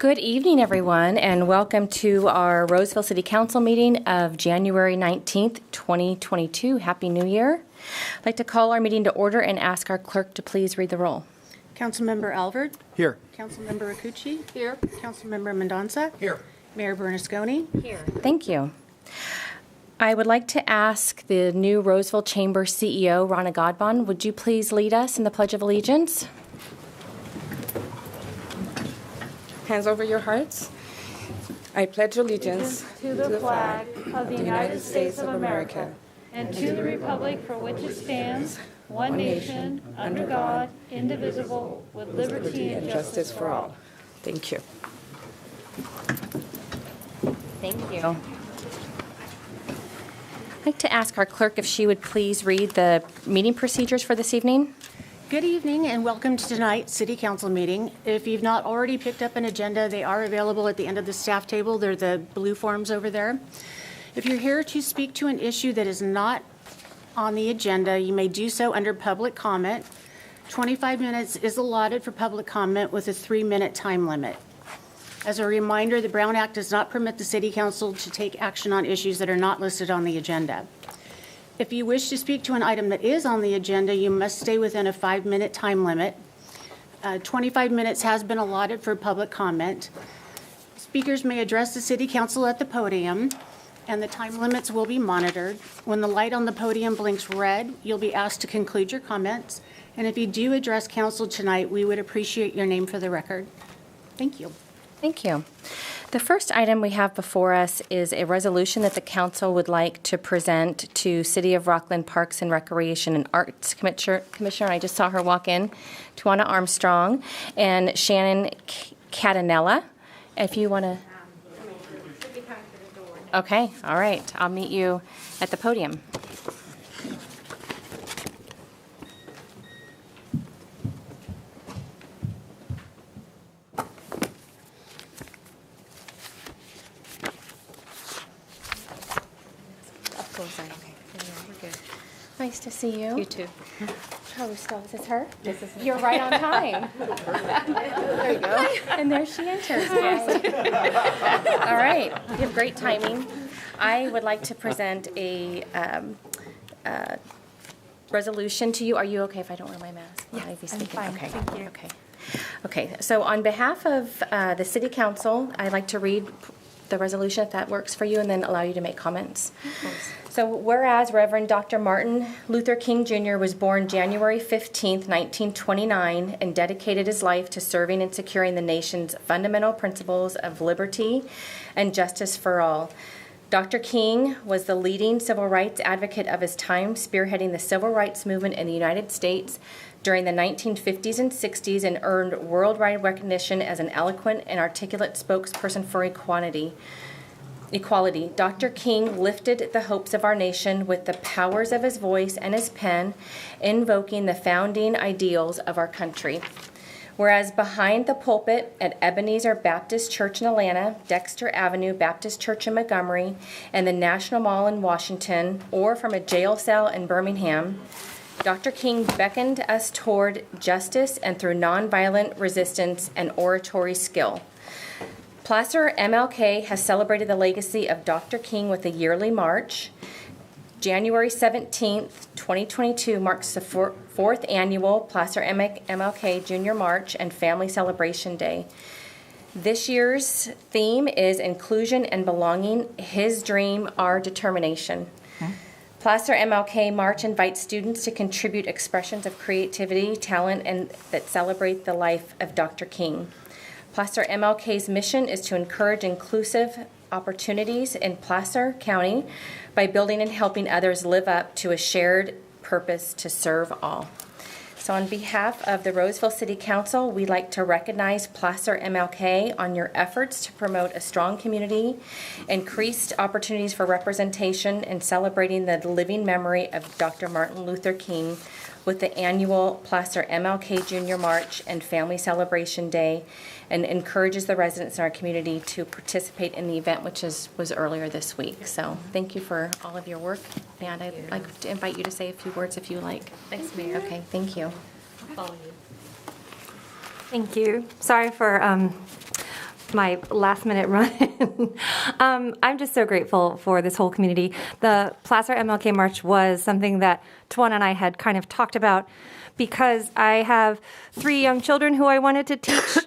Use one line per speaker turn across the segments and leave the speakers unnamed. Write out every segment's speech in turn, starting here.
Good evening, everyone, and welcome to our Roseville City Council meeting of January 19th, 2022. Happy New Year. I'd like to call our meeting to order and ask our clerk to please read the roll.
Councilmember Alvord.
Here.
Councilmember Rakucci. Here. Councilmember Mendonça.
Here.
Mayor Bernasconi.
Here. Thank you. I would like to ask the new Roseville Chamber CEO, Rana Godbon, would you please lead us in the Pledge of Allegiance?
Hands over your hearts. I pledge allegiance
to the flag of the United States of America and to the republic for which it stands, one nation, under God, indivisible, with liberty and justice for all.
Thank you.
Thank you. I'd like to ask our clerk if she would please read the meeting procedures for this evening.
Good evening and welcome to tonight's City Council meeting. If you've not already picked up an agenda, they are available at the end of the staff table. They're the blue forms over there. If you're here to speak to an issue that is not on the agenda, you may do so under public comment. 25 minutes is allotted for public comment with a 3-minute time limit. As a reminder, the Brown Act does not permit the City Council to take action on issues that are not listed on the agenda. If you wish to speak to an item that is on the agenda, you must stay within a 5-minute time limit. 25 minutes has been allotted for public comment. Speakers may address the City Council at the podium, and the time limits will be monitored. When the light on the podium blinks red, you'll be asked to conclude your comments. And if you do address council tonight, we would appreciate your name for the record. Thank you.
Thank you. The first item we have before us is a resolution that the council would like to present to City of Rockland Parks and Recreation and Arts Commissioner. I just saw her walk in, Tawana Armstrong and Shannon Catanella. If you want to. Okay, all right. I'll meet you at the podium. Nice to see you.
You too.
Oh, is this her? This is You're right on time. There you go. And there she enters. All right. You have great timing. I would like to present a resolution to you. Are you okay if I don't wear my mask?
Yeah, I'm fine.
Okay.
Thank you.
Okay. So on behalf of the City Council, I'd like to read the resolution if that works for you and then allow you to make comments. So whereas Reverend Dr. Martin Luther King Jr. was born January 15th, 1929 and dedicated his life to serving and securing the nation's fundamental principles of liberty and justice for all. Dr. King was the leading civil rights advocate of his time, spearheading the civil rights movement in the United States during the 1950s and 60s and earned worldwide recognition as an eloquent and articulate spokesperson for equality. Dr. King lifted the hopes of our nation with the powers of his voice and his pen, invoking the founding ideals of our country. Whereas behind the pulpit at Ebenezer Baptist Church in Atlanta, Dexter Avenue Baptist Church in Montgomery, and the National Mall in Washington, or from a jail cell in Birmingham, Dr. King beckoned us toward justice and through nonviolent resistance and oratory skill. Placer MLK has celebrated the legacy of Dr. King with a yearly march. January 17th, 2022 marks the fourth annual Placer MLK Junior March and Family Celebration Day. This year's theme is Inclusion and Belonging, His Dream, Our Determination. Placer MLK March invites students to contribute expressions of creativity, talent, and that celebrate the life of Dr. King. Placer MLK's mission is to encourage inclusive opportunities in Placer County by building and helping others live up to a shared purpose to serve all. So on behalf of the Roseville City Council, we'd like to recognize Placer MLK on your efforts to promote a strong community, increased opportunities for representation, and celebrating the living memory of Dr. Martin Luther King with the annual Placer MLK Junior March and Family Celebration Day, and encourages the residents in our community to participate in the event, which was earlier this week. So thank you for all of your work, and I'd like to invite you to say a few words if you like.
Thanks, Mayor.
Okay, thank you.
I'll follow you.
Thank you. Sorry for
my last minute run. I'm just so grateful for this whole community. The Placer MLK March was something that Tawana and I had kind of talked about because I have 3 young children who I wanted to teach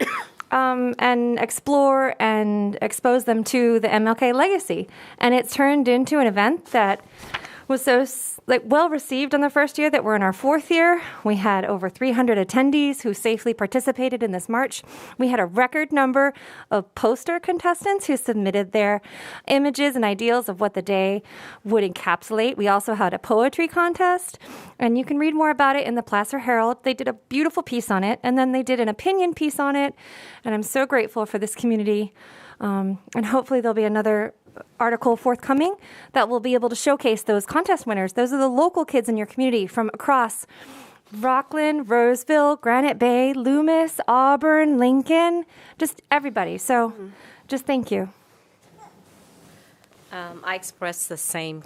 and explore and expose them to the MLK legacy. And it turned into an event that was so well received in the first year that we're in our 4th year. We had over 300 attendees who safely participated in this march. We had a record number of poster contestants who submitted their images and ideals of what the day would encapsulate. We also had a poetry contest, and you can read more about it in the Placer Herald. They did a beautiful piece on it, and then they did an opinion piece on it, and I'm so grateful for this community. And hopefully there'll be another article forthcoming that will be able to showcase those contest winners. Those are the local kids in your community from across Rockland, Roseville, Granite Bay, Loomis, Auburn, Lincoln, just everybody. So just thank you.
I express the same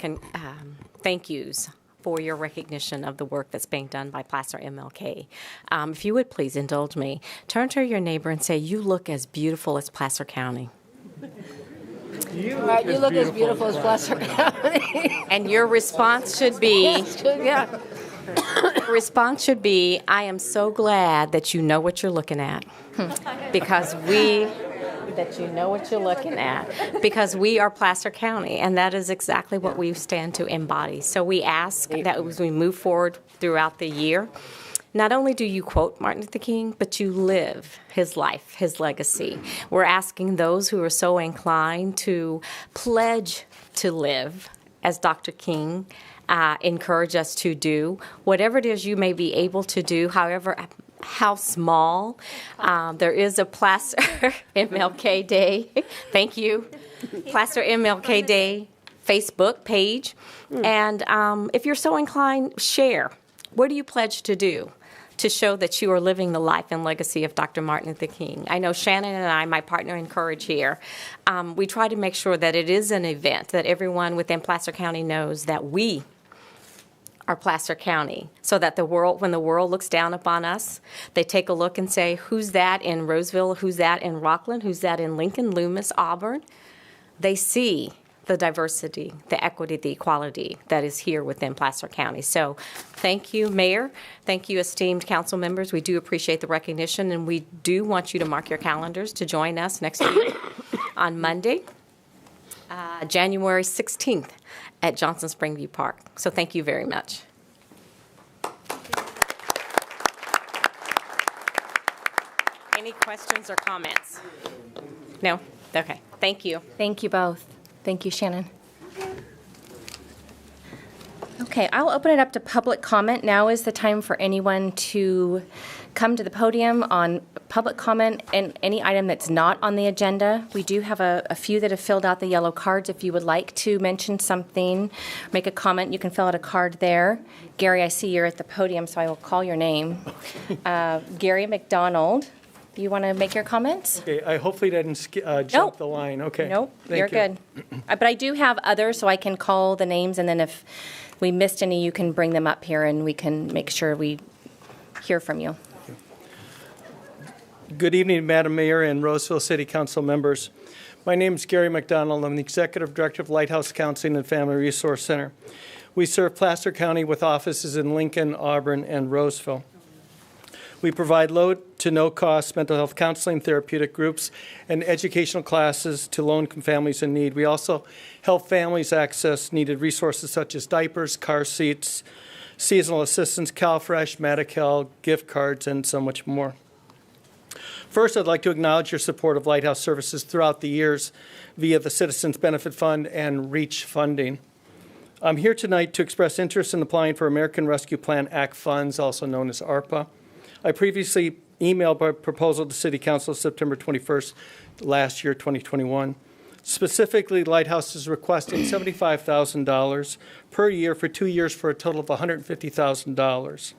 thank yous for your recognition of the work that's being done by Placer MLK. If you would please indulge me, turn to your neighbor and say, "You look as beautiful as Placer County."
You look as beautiful as Placer County.
And your response should be,
Yeah.
response should be, "I am so glad that you know what you're looking at." Because we are Placer County, and that is exactly what we stand to embody. So we ask that as we move forward throughout the year, not only do you quote Martin Luther King, but you live his life, his legacy. We're asking those who are so inclined to pledge to live as Dr. King encouraged us to do. Whatever it is you may be able to do, however, how small. There is a Placer MLK Day. Thank you. Placer MLK Day Facebook page. And if you're so inclined, share. What do you pledge to do to show that you are living the life and legacy of Dr. Martin Luther King? I know Shannon and I, my partner in Courage here, we try to make sure that it is an event that everyone within Placer County knows that we are Placer County, so that the world, when the world looks down upon us, they take a look and say, who's that in Roseville? Who's that in Rockland? Who's that in Lincoln, Loomis, Auburn? They see the diversity, the equity, the equality that is here within Placer County. So thank you, Mayor. Thank you, esteemed council members. We do appreciate the recognition, and we do want you to mark your calendars to join us next week on Monday, January 16th at Johnson Springview Park. So thank you very much. Any questions or comments? No? Okay. Thank you.
Thank you both. Thank you, Shannon. Okay, I'll open it up to public comment. Now is the time for anyone to come to the podium on public comment and any item that's not on the agenda. We do have a few that have filled out the yellow cards. If you would like to mention something, make a comment, you can fill out a card there. Gary, I see you're at the podium, so I will call your name. Gary McDonald. You want to make your comments?
Okay, I hopefully didn't jump the line. Okay.
Nope,
Thank
you're
you.
good. But I do have others, so I can call the names, and then if we missed any, you can bring them up here, and we can make sure we hear from you.
Good evening, Madam Mayor and Roseville City Council members. My name is Gary McDonald. I'm the Executive Director of Lighthouse Counseling and Family Resource Center. We serve Placer County with offices in Lincoln, Auburn, and Roseville. We provide low to no cost mental health counseling, therapeutic groups, and educational classes to low-income families in need. We also help families access needed resources such as diapers, car seats, seasonal assistance, CalFresh, Medi-Cal, gift cards, and so much more. First, I'd like to acknowledge your support of Lighthouse Services throughout the years via the Citizens Benefit Fund and REACH funding. I'm here tonight to express interest in applying for American Rescue Plan Act funds, also known as ARPA. I previously emailed my proposal to City Council September 21st last year, 2021. Specifically, Lighthouse is requesting $75,000 per year for 2 years for a total of $150,000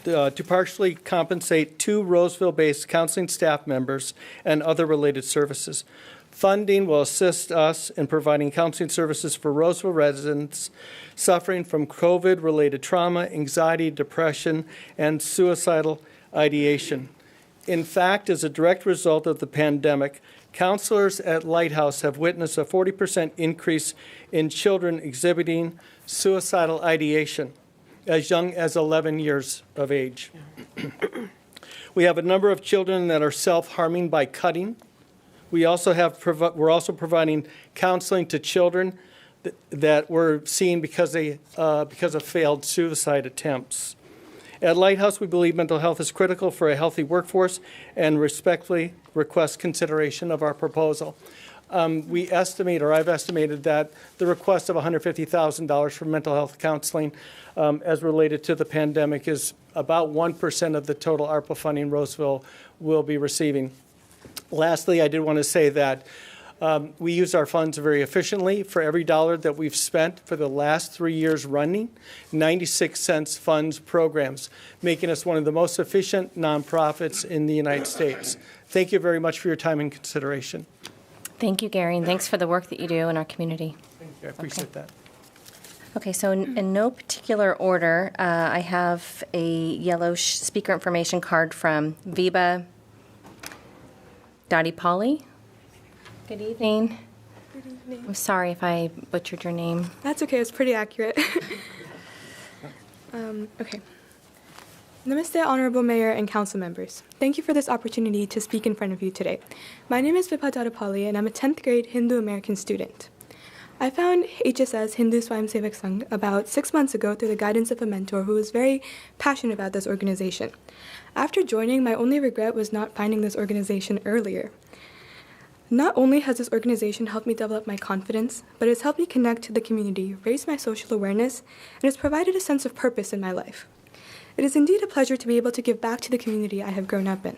to partially compensate 2 Roseville-based counseling staff members and other related services. Funding will assist us in providing counseling services for Roseville residents suffering from COVID-related trauma, anxiety, depression, and suicidal ideation. In fact, as a direct result of the pandemic, counselors at Lighthouse have witnessed a 40% increase in children exhibiting suicidal ideation as young as 11 years of age. We have a number of children that are self-harming by cutting. We're also providing counseling to children that we're seeing because of failed suicide attempts. At Lighthouse, we believe mental health is critical for a healthy workforce and respectfully request consideration of our proposal. I've estimated that the request of $150,000 for mental health counseling as related to the pandemic is about 1% of the total ARPA funding Roseville will be receiving. Lastly, I did want to say that we use our funds very efficiently. For every dollar that we've spent for the last 3 years running, 96 cents funds programs, making us one of the most efficient nonprofits in the United States. Thank you very much for your time and consideration.
Thank you, Gary, and thanks for the work that you do in our community.
Thank you. I appreciate that.
Okay, so in no particular order, I have a yellow speaker information card from Viba Dadipali. Good evening.
Good evening.
I'm sorry if I butchered your name.
That's okay, it's pretty accurate. Okay. Namaste, Honorable Mayor and Council members. Thank you for this opportunity to speak in front of you today. My name is Vibha Dadipali, and I'm a 10th grade Hindu American student. I found HSS Hindu Swayamsevak Sangh about 6 months ago through the guidance of a mentor who was very passionate about this organization. After joining, my only regret was not finding this organization earlier. Not only has this organization helped me develop my confidence, but it's helped me connect to the community, raise my social awareness, and has provided a sense of purpose in my life. It is indeed a pleasure to be able to give back to the community I have grown up in.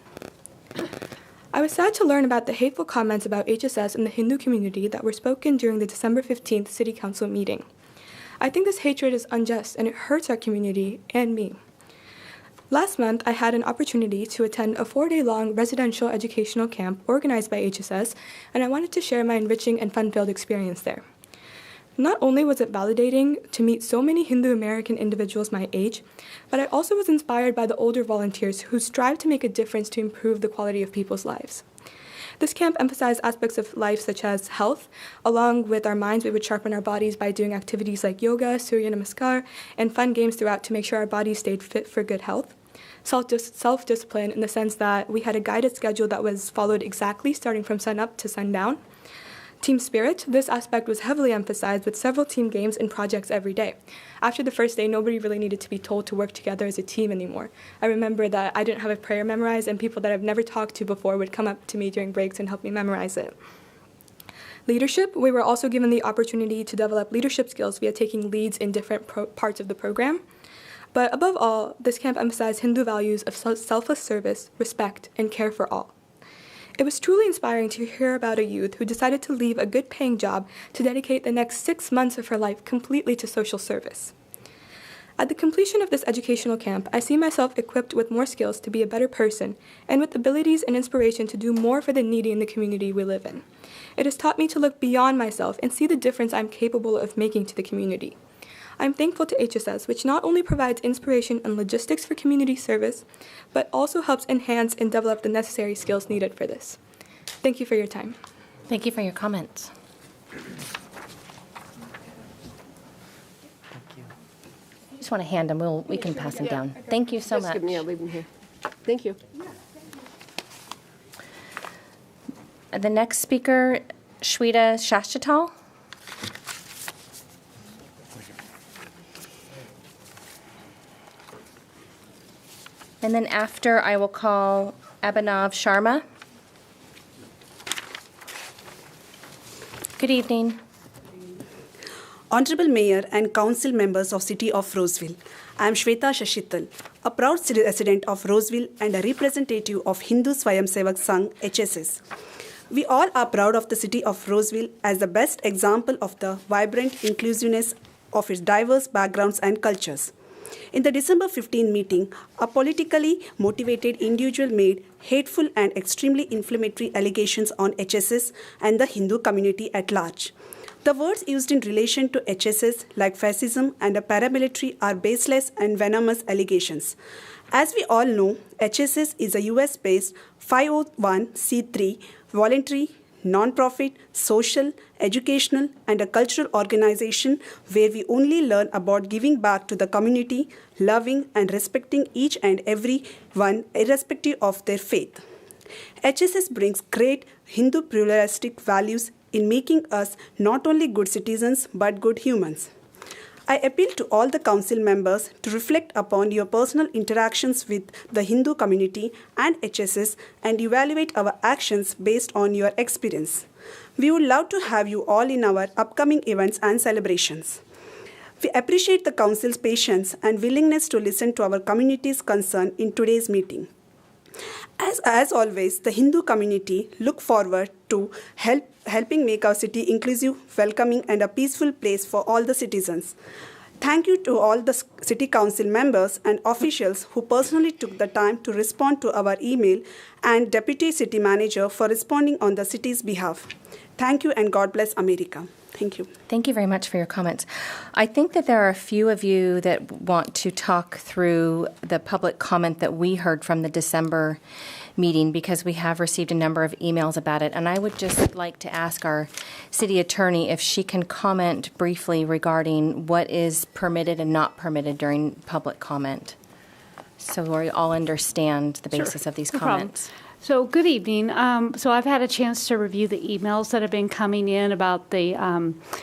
I was sad to learn about the hateful comments about HSS in the Hindu community that were spoken during the December 15th City Council meeting. I think this hatred is unjust and it hurts our community and me. Last month, I had an opportunity to attend a 4-day-long residential educational camp organized by HSS, and I wanted to share my enriching and fun-filled experience there. Not only was it validating to meet so many Hindu American individuals my age, but I also was inspired by the older volunteers who strive to make a difference to improve the quality of people's lives. This camp emphasized aspects of life such as health. Along with our minds, we would sharpen our bodies by doing activities like yoga, Surya Namaskar, and fun games throughout to make sure our bodies stayed fit for good health. Self-discipline in the sense that we had a guided schedule that was followed exactly starting from sunup to sundown. Team spirit, this aspect was heavily emphasized with several team games and projects every day. After the first day, nobody really needed to be told to work together as a team anymore. I remember that I didn't have a prayer memorized, and people that I've never talked to before would come up to me during breaks and help me memorize it. Leadership, we were also given the opportunity to develop leadership skills via taking leads in different parts of the program. But above all, this camp emphasized Hindu values of selfless service, respect, and care for all. It was truly inspiring to hear about a youth who decided to leave a good-paying job to dedicate the next 6 months of her life completely to social service. At the completion of this educational camp, I see myself equipped with more skills to be a better person and with abilities and inspiration to do more for the needy in the community we live in. It has taught me to look beyond myself and see the difference I'm capable of making to the community. I'm thankful to HSS, which not only provides inspiration and logistics for community service, but also helps enhance and develop the necessary skills needed for this. Thank you for your time.
Thank you for your comments. You just want to hand them, we can pass them down. Thank you so much.
Yeah, leave them here. Thank you.
The next speaker, Shweta Shashtatal. And then after, I will call Abhinav Sharma. Good evening.
Honorable Mayor and Council members of City of Roseville, I am Shweta Shashittal, a proud resident of Roseville and a representative of Hindu Swayamsevak Sangh, HSS. We all are proud of the City of Roseville as the best example of the vibrant inclusiveness of its diverse backgrounds and cultures. In the December 15 meeting, a politically motivated individual made hateful and extremely inflammatory allegations on HSS and the Hindu community at large. The words used in relation to HSS, like fascism and a paramilitary, are baseless and venomous allegations. As we all know, HSS is a US-based 501c3 voluntary, non-profit, social, educational, and a cultural organization where we only learn about giving back to the community, loving and respecting each and every one, irrespective of their faith. HSS brings great Hindu pluralistic values in making us not only good citizens but good humans. I appeal to all the council members to reflect upon your personal interactions with the Hindu community and HSS and evaluate our actions based on your experience. We would love to have you all in our upcoming events and celebrations. We appreciate the council's patience and willingness to listen to our community's concern in today's meeting. As always, the Hindu community look forward to helping make our city inclusive, welcoming, and a peaceful place for all the citizens. Thank you to all the City Council members and officials who personally took the time to respond to our email, and Deputy City Manager for responding on the city's behalf. Thank you, and God bless America. Thank you.
Thank you very much for your comments. I think that there are a few of you that want to talk through the public comment that we heard from the December meeting, because we have received a number of emails about it. And I would just like to ask our city attorney if she can comment briefly regarding what is permitted and not permitted during public comment, so we all understand the basis of these comments.
So good evening. So I've had a chance to review the emails that have been coming in about the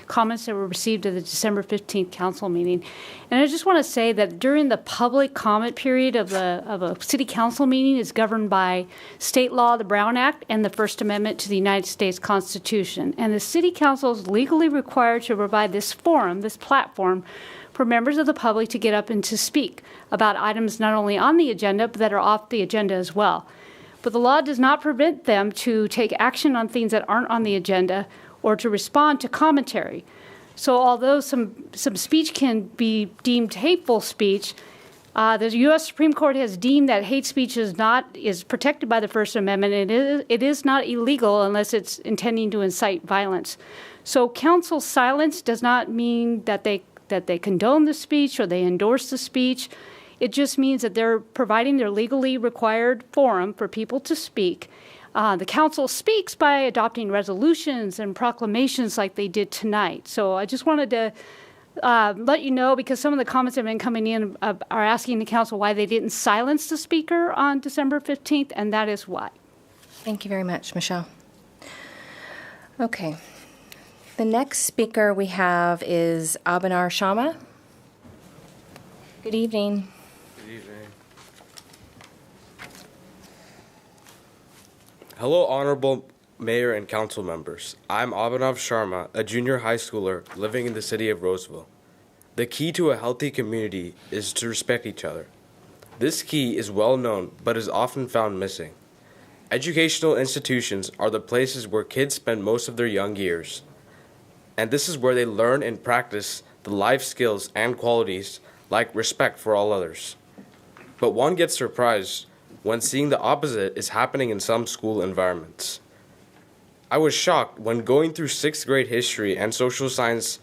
comments that were received at the December 15th council meeting. And I just want to say that during the public comment period of a city council meeting is governed by state law, the Brown Act, and the First Amendment to the United States Constitution. And the city council is legally required to provide this forum, this platform, for members of the public to get up and to speak about items not only on the agenda, but that are off the agenda as well. But the law does not prevent them to take action on things that aren't on the agenda or to respond to commentary. So although some speech can be deemed hateful speech, the U.S. Supreme Court has deemed that hate speech is protected by the First Amendment, and it is not illegal unless it's intending to incite violence. So council's silence does not mean that they condone the speech or they endorse the speech. It just means that they're providing their legally required forum for people to speak. The council speaks by adopting resolutions and proclamations like they did tonight. So I just wanted to let you know, because some of the comments that have been coming in are asking the council why they didn't silence the speaker on December 15th, and that is why.
Thank you very much, Michelle. Okay. The next speaker we have is Abanar Sharma. Good evening.
Hello, Honorable Mayor and Council members. I'm Abhinav Sharma, a junior high schooler living in the city of Roseville. The key to a healthy community is to respect each other. This key is well known, but is often found missing. Educational institutions are the places where kids spend most of their young years, and this is where they learn and practice the life skills and qualities like respect for all others. But one gets surprised when seeing the opposite is happening in some school environments. I was shocked when going through 6th grade history and social science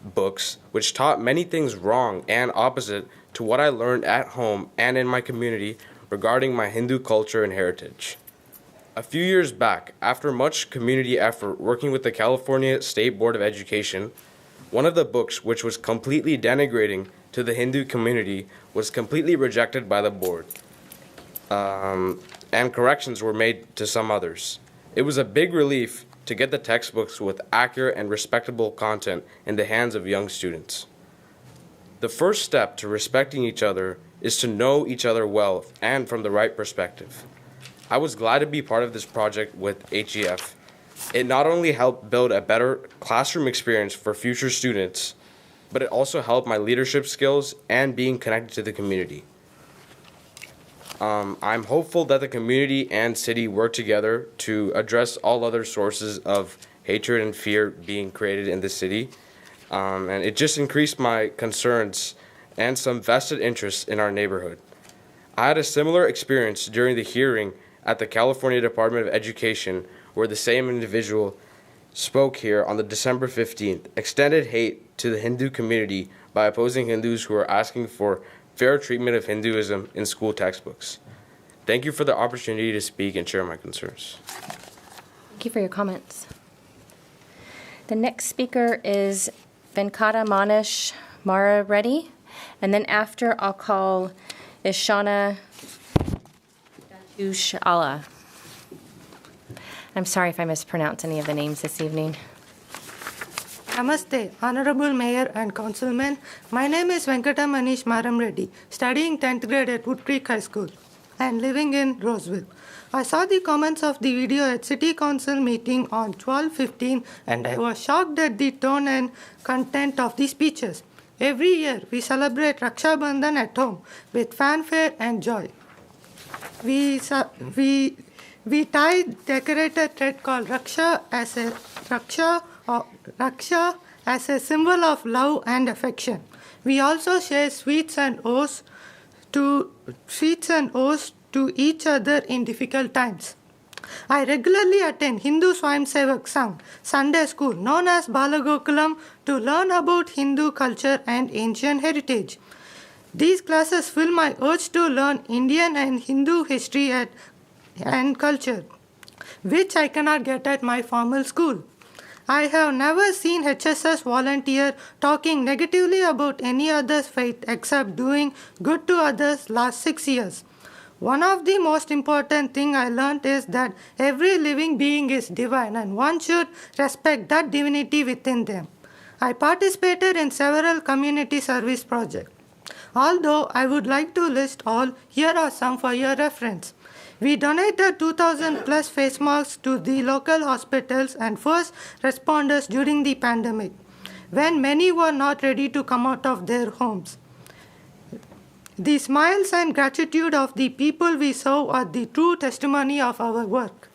books, which taught many things wrong and opposite to what I learned at home and in my community regarding my Hindu culture and heritage. A few years back, after much community effort working with the California State Board of Education, one of the books, which was completely denigrating to the Hindu community, was completely rejected by the board. And corrections were made to some others. It was a big relief to get the textbooks with accurate and respectable content in the hands of young students. The first step to respecting each other is to know each other well and from the right perspective. I was glad to be part of this project with HEF. It not only helped build a better classroom experience for future students, but it also helped my leadership skills and being connected to the community. I'm hopeful that the community and city work together to address all other sources of hatred and fear being created in the city. And it just increased my concerns and some vested interests in our neighborhood. I had a similar experience during the hearing at the California Department of Education, where the same individual spoke here on the December 15th, extended hate to the Hindu community by opposing Hindus who are asking for fair treatment of Hinduism in school textbooks. Thank you for the opportunity to speak and share my concerns.
Thank you for your comments. The next speaker is Venkata Manish Mara Reddy, and then after I'll call Ishana Ushala. I'm sorry if I mispronounce any of the names this evening.
Namaste, Honorable Mayor and Councilman. My name is Venkata Manish Maram Reddy, studying 10th grade at Wood Creek High School and living in Roseville. I saw the comments of the video at City Council meeting on 12/15 and I was shocked at the tone and content of the speeches. Every year we celebrate Raksha Bandhan at home with fanfare and joy. We tie decorated thread called Raksha as a symbol of love and affection. We also share sweets and oaths to each other in difficult times. I regularly attend Hindu Swayamsevak Sangh Sunday school known as Balagokulam to learn about Hindu culture and ancient heritage. These classes fill my urge to learn Indian and Hindu history and culture, which I cannot get at my formal school. I have never seen HSS volunteer talking negatively about any other's faith except doing good to others last 6 years. One of the most important things I learned is that every living being is divine and one should respect that divinity within them. I participated in several community service projects. Although I would like to list all, here are some for your reference. We donated 2,000 plus face masks to the local hospitals and first responders during the pandemic, when many were not ready to come out of their homes. The smiles and gratitude of the people we serve are the true testimony of our work.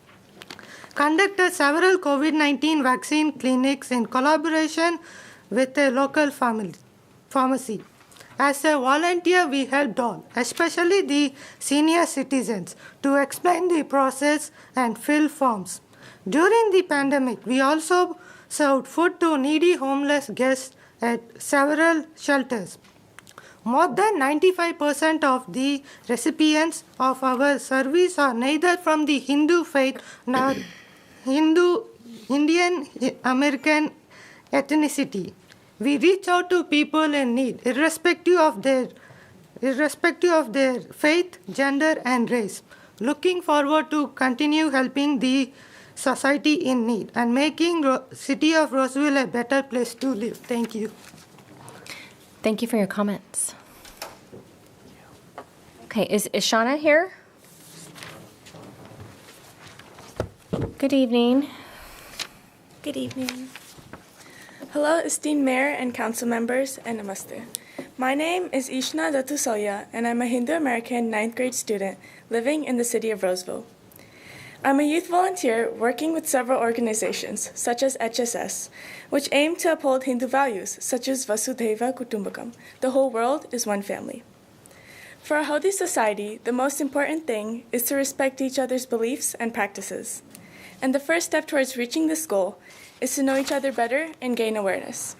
Conducted several COVID-19 vaccine clinics in collaboration with a local pharmacy. As a volunteer, we helped all, especially the senior citizens, to explain the process and fill forms. During the pandemic, we also served food to needy homeless guests at several shelters. More than 95% of the recipients of our service are neither from the Hindu faith nor Indian American ethnicity. We reach out to people in need, irrespective of their faith, gender, and race. Looking forward to continue helping the society in need and making city of Roseville a better place to live. Thank you.
Thank you for your comments. Okay, is Ishana here? Good evening.
Good evening. Hello, esteemed Mayor and Council members, and Namaste. My name is Ishna Datusoya, and I'm a Hindu-American 9th grade student living in the city of Roseville. I'm a youth volunteer working with several organizations, such as HSS, which aim to uphold Hindu values, such as Vasudhaiva Kutumbakam, the whole world is one family. For a healthy society, the most important thing is to respect each other's beliefs and practices. And the first step towards reaching this goal is to know each other better and gain awareness.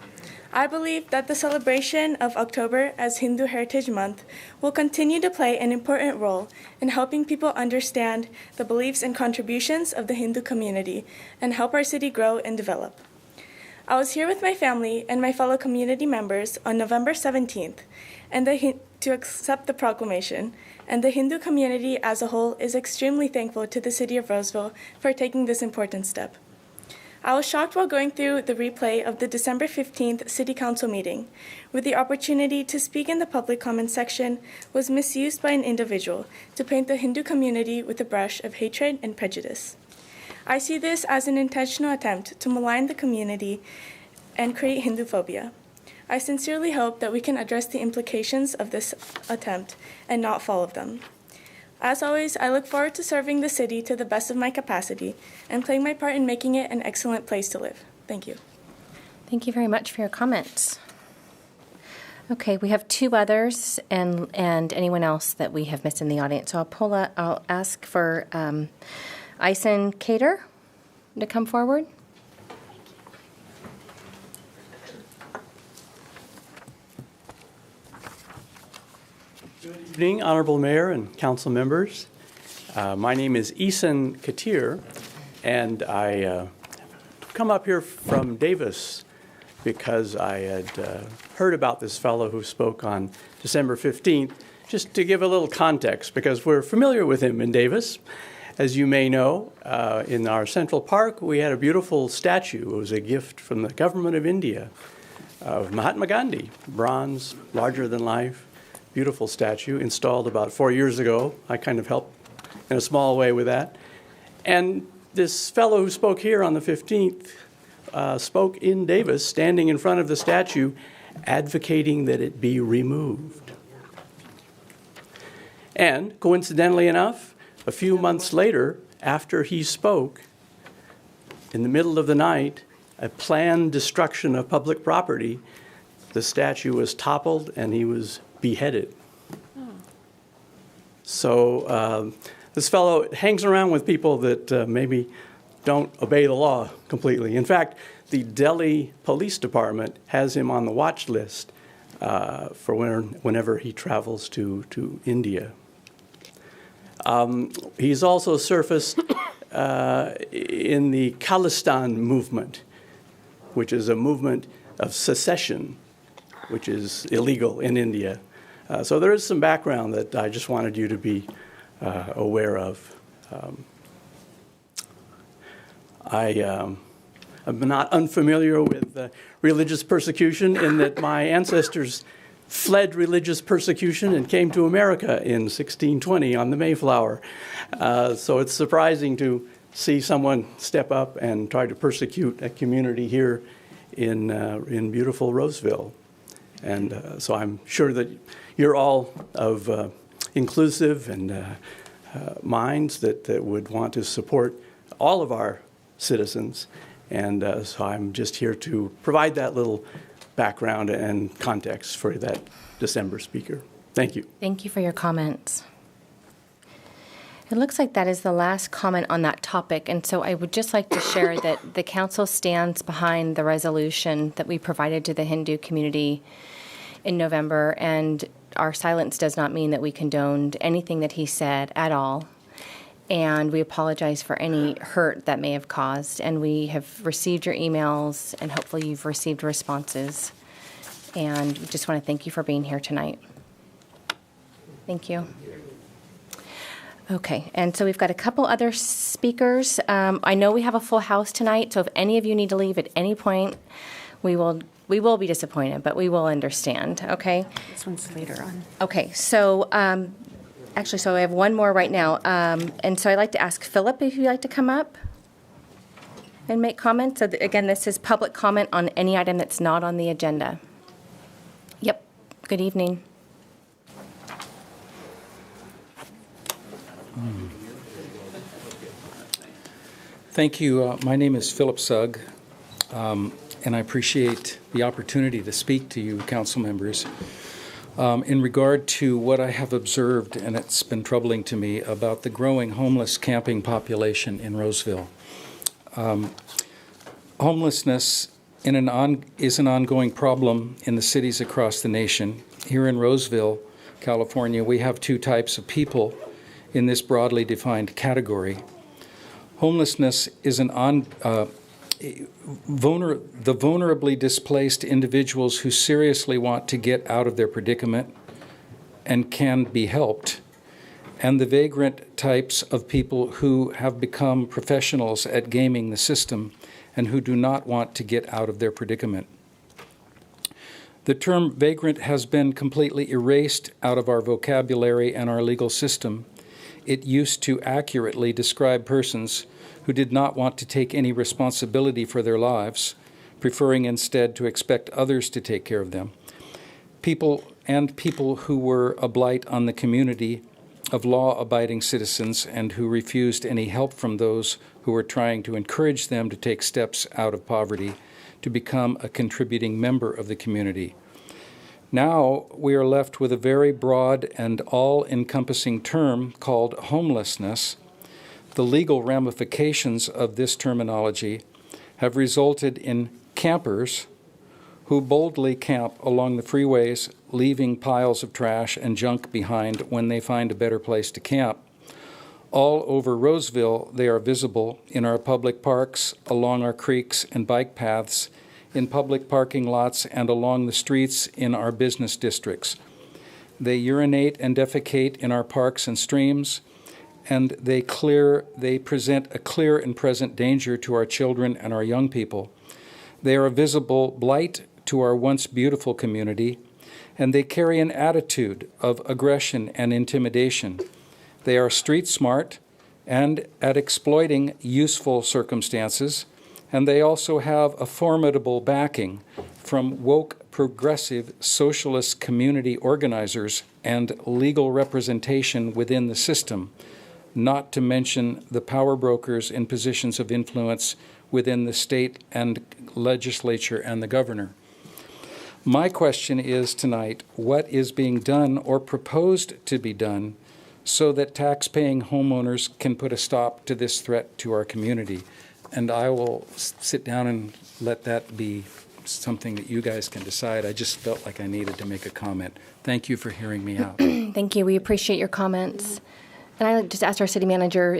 I believe that the celebration of October as Hindu Heritage Month will continue to play an important role in helping people understand the beliefs and contributions of the Hindu community and help our city grow and develop. I was here with my family and my fellow community members on November 17th to accept the proclamation, and the Hindu community as a whole is extremely thankful to the city of Roseville for taking this important step. I was shocked while going through the replay of the December 15th City Council meeting, where the opportunity to speak in the public comment section was misused by an individual to paint the Hindu community with a brush of hatred and prejudice. I see this as an intentional attempt to malign the community and create Hindu phobia. I sincerely hope that we can address the implications of this attempt and not fall of them. As always, I look forward to serving the city to the best of my capacity and playing my part in making it an excellent place to live. Thank you.
Thank you very much for your comments. Okay, we have two others and anyone else that we have missed in the audience. So I'll ask for Ison Cater to come forward.
Good evening, Honorable Mayor and council members. My name is Ison Katir, and I come up here from Davis because I had heard about this fellow who spoke on December 15th, just to give a little context, because we're familiar with him in Davis. As you may know, in our Central Park, we had a beautiful statue. It was a gift from the government of India of Mahatma Gandhi, bronze, larger than life, beautiful statue, installed about 4 years ago. I kind of helped in a small way with that. And this fellow who spoke here on the 15th spoke in Davis, standing in front of the statue, advocating that it be removed. And coincidentally enough, a few months later, after he spoke, in the middle of the night, a planned destruction of public property, the statue was toppled and he was beheaded. So this fellow hangs around with people that maybe don't obey the law completely. In fact, the Delhi Police Department has him on the watch list for whenever he travels to India. He's also surfaced in the Khalistan movement, which is a movement of secession, which is illegal in India. So there is some background that I just wanted you to be aware of. I'm not unfamiliar with religious persecution in that my ancestors fled religious persecution and came to America in 1620 on the Mayflower. So it's surprising to see someone step up and try to persecute a community here in beautiful Roseville. And so I'm sure that you're all of inclusive and minds that would want to support all of our citizens. And so I'm just here to provide that little background and context for that December speaker. Thank you.
Thank you for your comments. It looks like that is the last comment on that topic, and so I would just like to share that the council stands behind the resolution that we provided to the Hindu community in November, and our silence does not mean that we condoned anything that he said at all. And we apologize for any hurt that may have caused. And we have received your emails, and hopefully you've received responses. And we just want to thank you for being here tonight. Thank you. Okay, and so we've got a couple other speakers. I know we have a full house tonight, so if any of you need to leave at any point, we will be disappointed, but we will understand, okay?
This one's later on.
Okay, so actually, so I have one more right now. And so I'd like to ask Philip if you'd like to come up and make comments. So again, this is public comment on any item that's not on the agenda. Yep, good evening.
Thank you. My name is Philip Sugg, and I appreciate the opportunity to speak to you, council members, in regard to what I have observed, and it's been troubling to me, about the growing homeless camping population in Roseville. Homelessness is an ongoing problem in the cities across the nation. Here in Roseville, California, we have two types of people in this broadly defined category. Homelessness is the vulnerably displaced individuals who seriously want to get out of their predicament and can be helped, and the vagrant types of people who have become professionals at gaming the system and who do not want to get out of their predicament. The term vagrant has been completely erased out of our vocabulary and our legal system. It used to accurately describe persons who did not want to take any responsibility for their lives, preferring instead to expect others to take care of them. People who were a blight on the community of law-abiding citizens and who refused any help from those who were trying to encourage them to take steps out of poverty to become a contributing member of the community. Now we are left with a very broad and all-encompassing term called homelessness. The legal ramifications of this terminology have resulted in campers who boldly camp along the freeways, leaving piles of trash and junk behind when they find a better place to camp. All over Roseville, they are visible in our public parks, along our creeks and bike paths, in public parking lots, and along the streets in our business districts. They urinate and defecate in our parks and streams, and they present a clear and present danger to our children and our young people. They are a visible blight to our once beautiful community, and they carry an attitude of aggression and intimidation. They are street smart and at exploiting useful circumstances, and they also have a formidable backing from woke, progressive, socialist community organizers and legal representation within the system, not to mention the power brokers in positions of influence within the state and legislature and the governor. My question is tonight, what is being done or proposed to be done so that tax-paying homeowners can put a stop to this threat to our community? And I will sit down and let that be something that you guys can decide. I just felt like I needed to make a comment. Thank you for hearing me out.
Thank you. We appreciate your comments. And I just asked our city manager,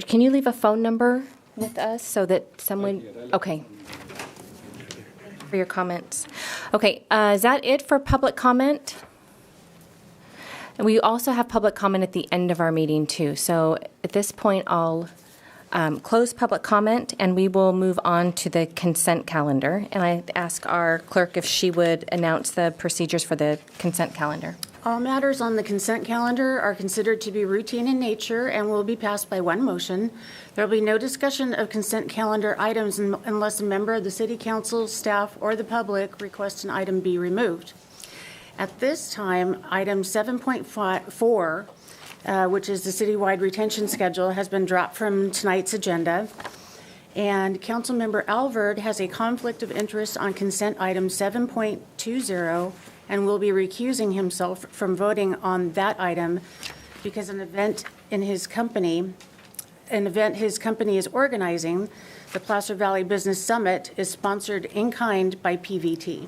can you leave a phone number with us so that someone, okay. For your comments. Okay, is that it for public comment? And we also have public comment at the end of our meeting too. So at this point, I'll close public comment and we will move on to the consent calendar. And I ask our clerk if she would announce the procedures for the consent calendar.
All matters on the consent calendar are considered to be routine in nature and will be passed by one motion. There will be no discussion of consent calendar items unless a member of the City Council, staff, or the public requests an item be removed. At this time, item 7.4, which is the citywide retention schedule, has been dropped from tonight's agenda. And Councilmember Alvord has a conflict of interest on consent item 7.20 and will be recusing himself from voting on that item because an event his company is organizing, the Placer Valley Business Summit, is sponsored in kind by PVT.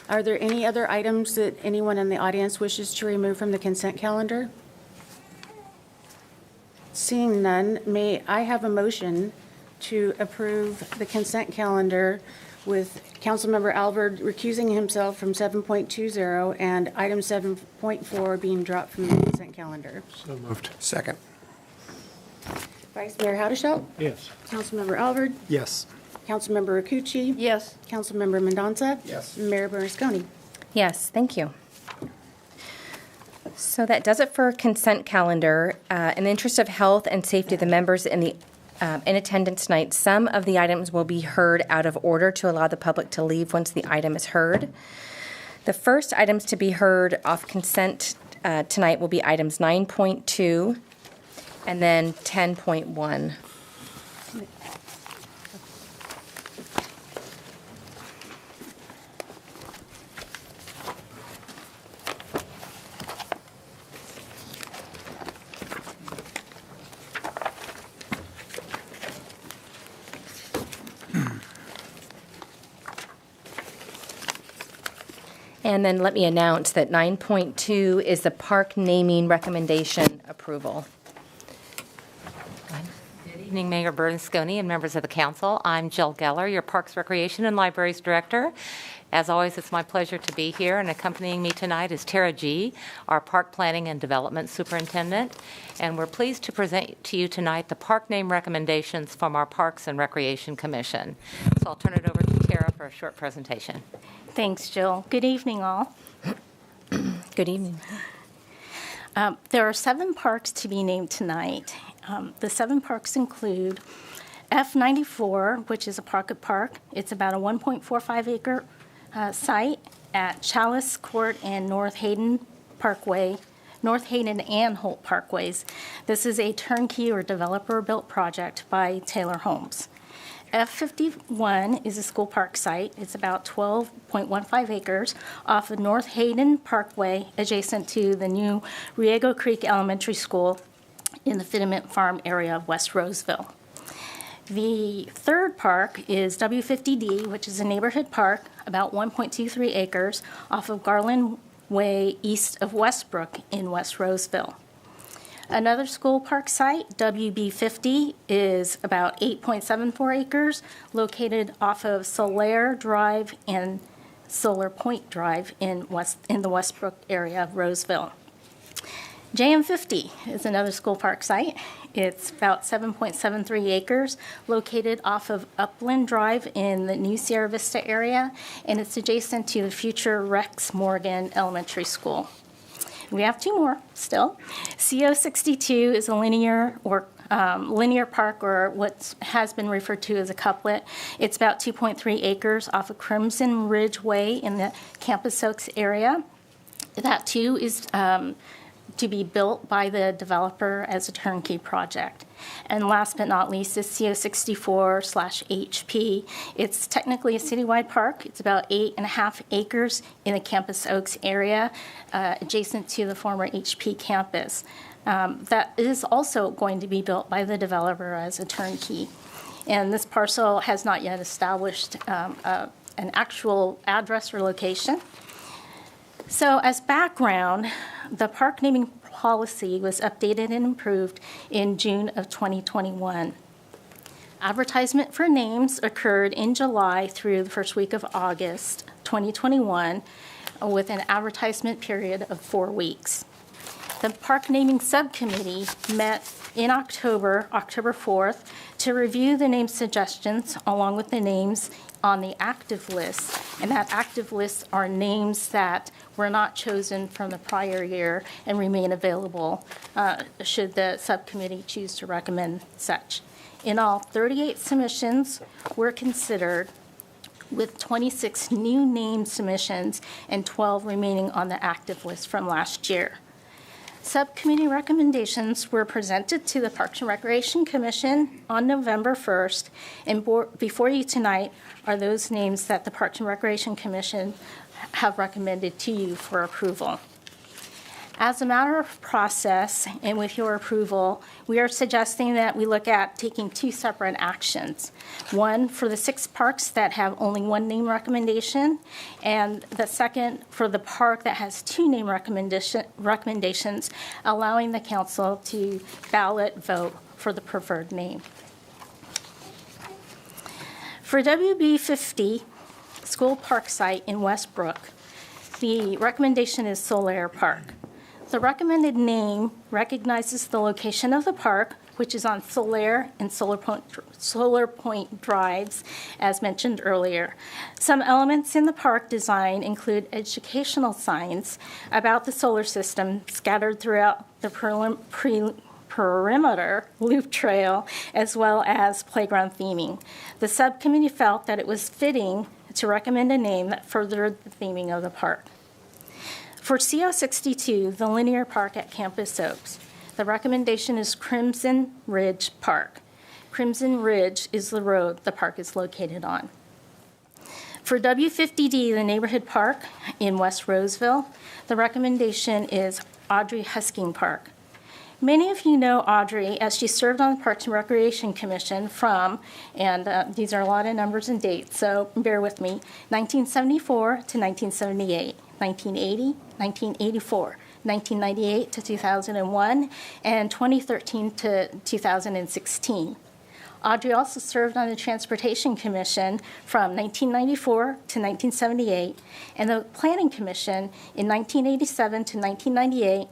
Are there any other items that anyone in the audience wishes to remove from the consent calendar? Seeing none, may I have a motion to approve the consent calendar with Councilmember Alvord recusing himself from 7.20 and item 7.4 being dropped from the consent calendar?
So moved. Second.
Vice Mayor Haudashelt?
Yes.
Councilmember Alvord?
Yes.
Councilmember Rakucci?
Yes.
Councilmember Mendonça?
Yes.
Mayor Bernasconi?
Yes, thank you. So that does it for consent calendar. In the interest of health and safety of the members in attendance tonight, some of the items will be heard out of order to allow the public to leave once the item is heard. The first items to be heard off consent tonight will be items 9.2 and then 10.1. And then let me announce that 9.2 is the park naming recommendation approval.
Good evening, Mayor Bernasconi and members of the council. I'm Jill Geller, your Parks, Recreation, and Libraries Director. As always, it's my pleasure to be here, and accompanying me tonight is Tara G., our Park Planning and Development Superintendent. And we're pleased to present to you tonight the park name recommendations from our Parks and Recreation Commission. So I'll turn it over to Tara for a short presentation.
Thanks, Jill. Good evening, all.
Good evening.
There are 7 parks to be named tonight. The 7 parks include F94, which is a pocket park. It's about a 1.45-acre site at Chalice Court and North Hayden Parkway, North Hayden and Holt Parkways. This is a turnkey or developer-built project by Taylor Homes. F51 is a school park site. It's about 12.15 acres off of North Hayden Parkway, adjacent to the new Riego Creek Elementary School in the Fittement Farm area of West Roseville. The third park is W50D, which is a neighborhood park, about 1.23 acres off of Garland Way east of Westbrook in West Roseville. Another school park site, WB50, is about 8.74 acres, located off of Solaire Drive and Solar Point Drive in the Westbrook area of Roseville. JM50 is another school park site. It's about 7.73 acres, located off of Upland Drive in the new Sierra Vista area, and it's adjacent to the future Rex Morgan Elementary School. We have two more still. CO62 is a linear park, or what has been referred to as a couplet. It's about 2.3 acres off of Crimson Ridge Way in the Campus Oaks area. That too is to be built by the developer as a turnkey project. And last but not least is CO64/HP. It's technically a citywide park. It's about 8.5 acres in the Campus Oaks area, adjacent to the former HP campus. That is also going to be built by the developer as a turnkey. And this parcel has not yet established an actual address or location. So as background, the park naming policy was updated and improved in June of 2021. Advertisement for names occurred in July through the first week of August 2021, with an advertisement period of 4 weeks. The park naming subcommittee met in October 4th, to review the name suggestions along with the names on the active list. And that active list are names that were not chosen from the prior year and remain available should the subcommittee choose to recommend such. In all, 38 submissions were considered, with 26 new name submissions and 12 remaining on the active list from last year. Subcommittee recommendations were presented to the Parks and Recreation Commission on November 1st, and before you tonight are those names that the Parks and Recreation Commission have recommended to you for approval. As a matter of process, and with your approval, we are suggesting that we look at taking two separate actions. One for the 6 parks that have only one name recommendation, and the second for the park that has 2 name recommendations, allowing the council to ballot vote for the preferred name. For WB50 School Park Site in Westbrook, the recommendation is Solaire Park. The recommended name recognizes the location of the park, which is on Solaire and Solar Point Drives, as mentioned earlier. Some elements in the park design include educational signs about the solar system scattered throughout the perimeter loop trail, as well as playground theming. The subcommittee felt that it was fitting to recommend a name that furthered the theming of the park. For CO62, the linear park at Campus Oaks, the recommendation is Crimson Ridge Park. Crimson Ridge is the road the park is located on. For W50D, the neighborhood park in West Roseville, the recommendation is Audrey Husking Park. Many of you know Audrey as she served on the Parks and Recreation Commission from, and these are a lot of numbers and dates, so bear with me, 1974 to 1978. 1980, 1984, 1998 to 2001, and 2013 to 2016. Audrey also served on the Transportation Commission from 1994 to 1978, and the Planning Commission in 1987 to 1998,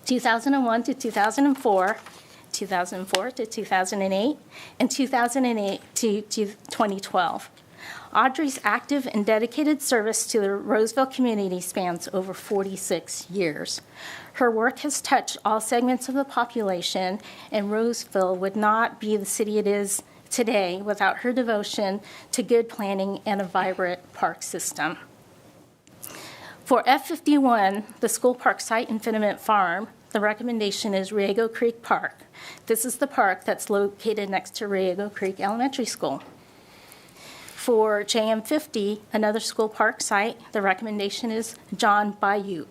2001 to 2004, 2004 to 2008, and 2008 to 2012. Audrey's active and dedicated service to the Roseville community spans over 46 years. Her work has touched all segments of the population, and Roseville would not be the city it is today without her devotion to good planning and a vibrant park system. For F51, the school park site in Fitiment Farm, the recommendation is Riego Creek Park. This is the park that's located next to Riego Creek Elementary School. For JM50, another school park site, the recommendation is John Bayuk.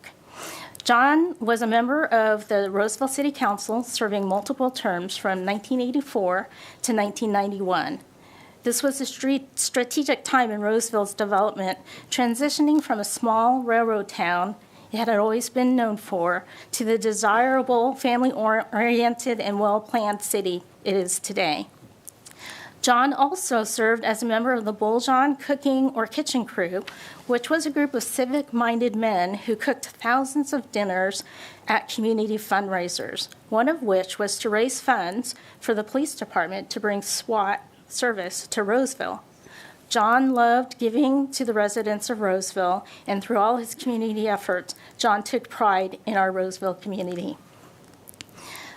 John was a member of the Roseville City Council, serving multiple terms from 1984 to 1991. This was a strategic time in Roseville's development, transitioning from a small railroad town it had always been known for to the desirable, family-oriented, and well-planned city it is today. John also served as a member of the Bulljohn Cooking or Kitchen Crew, which was a group of civic-minded men who cooked thousands of dinners at community fundraisers, one of which was to raise funds for the police department to bring SWAT service to Roseville. John loved giving to the residents of Roseville, and through all his community efforts, John took pride in our Roseville community.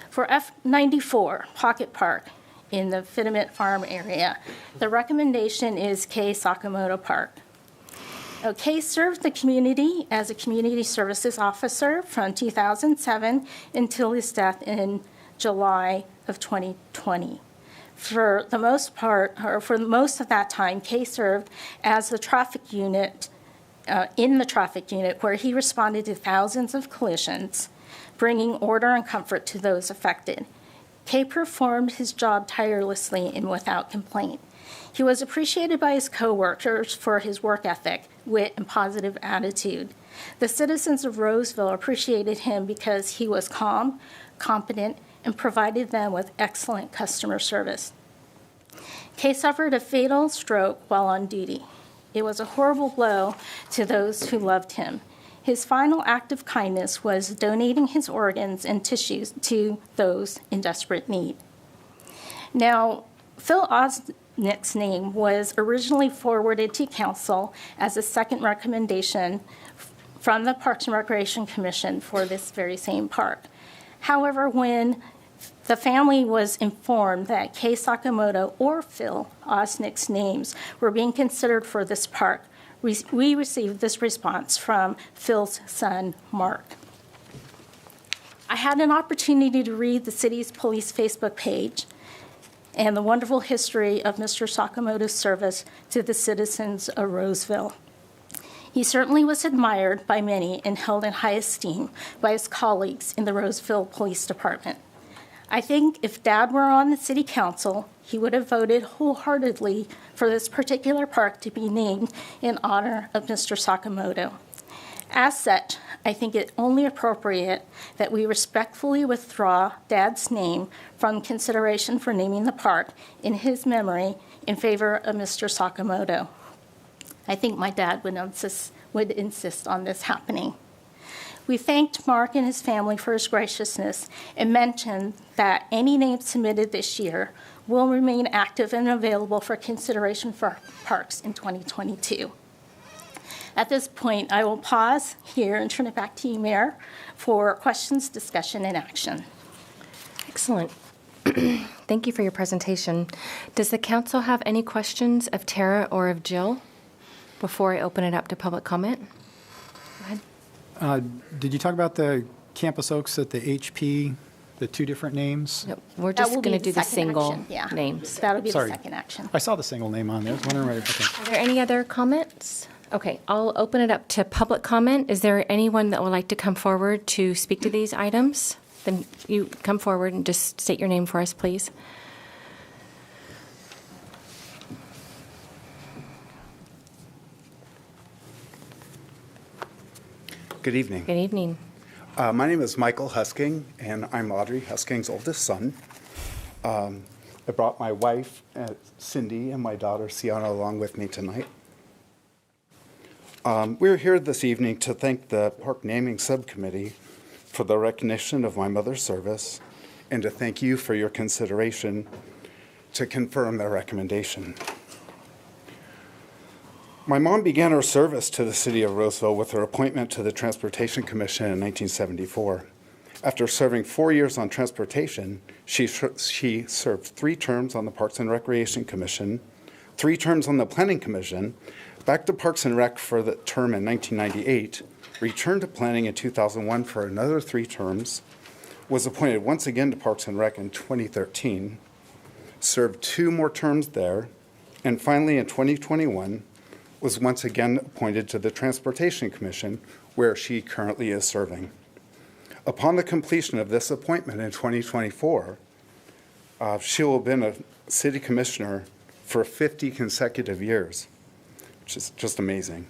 For F94, Pocket Park, in the Fittement Farm area, the recommendation is Kei Sakamoto Park. Kei served the community as a community services officer from 2007 until his death in July of 2020. For the most part, or for most of that time, Kei served as the traffic unit, in the traffic unit, where he responded to thousands of collisions, bringing order and comfort to those affected. Kei performed his job tirelessly and without complaint. He was appreciated by his coworkers for his work ethic, wit, and positive attitude. The citizens of Roseville appreciated him because he was calm, competent, and provided them with excellent customer service. Kei suffered a fatal stroke while on duty. It was a horrible blow to those who loved him. His final act of kindness was donating his organs and tissues to those in desperate need. Now, Phil Osnick's name was originally forwarded to council as a second recommendation from the Parks and Recreation Commission for this very same park. However, when the family was informed that Kei Sakamoto or Phil Osnick's names were being considered for this park, we received this response from Phil's son, Mark. I had an opportunity to read the city's police Facebook page and the wonderful history of Mr. Sakamoto's service to the citizens of Roseville. He certainly was admired by many and held in high esteem by his colleagues in the Roseville Police Department. I think if Dad were on the city council, he would have voted wholeheartedly for this particular park to be named in honor of Mr. Sakamoto. As such, I think it only appropriate that we respectfully withdraw Dad's name from consideration for naming the park in his memory in favor of Mr. Sakamoto. I think my dad would insist on this happening. We thanked Mark and his family for his graciousness and mentioned that any name submitted this year will remain active and available for consideration for parks in 2022. At this point, I will pause here and turn it back to you, Mayor, for questions, discussion, and action.
Excellent. Thank you for your presentation. Does the council have any questions of Tara or of Jill before I open it up to public comment? Go ahead.
Did you talk about the Campus Oaks at the HP, the two different names?
No, we're just going to do the single names.
That'll be
Sorry.
the second action.
I saw the single name on there. I was wondering why. Okay.
Are there any other comments? Okay, I'll open it up to public comment. Is there anyone that would like to come forward to speak to these items? Then you come forward and just state your name for us, please.
Good evening.
Good evening.
My name is Michael Husking, and I'm Audrey Husking's oldest son. I brought my wife, Cindy, and my daughter, Sienna, along with me tonight. We're here this evening to thank the Park Naming Subcommittee for the recognition of my mother's service and to thank you for your consideration to confirm their recommendation. My mom began her service to the city of Roseville with her appointment to the Transportation Commission in 1974. After serving 4 years on transportation, she served 3 terms on the Parks and Recreation Commission, 3 terms on the Planning Commission, back to Parks and Rec for the term in 1998, returned to Planning in 2001 for another 3 terms, was appointed once again to Parks and Rec in 2013, served 2 more terms there, and finally in 2021 was once again appointed to the Transportation Commission, where she currently is serving. Upon the completion of this appointment in 2024, she will have been a city commissioner for 50 consecutive years, which is just amazing.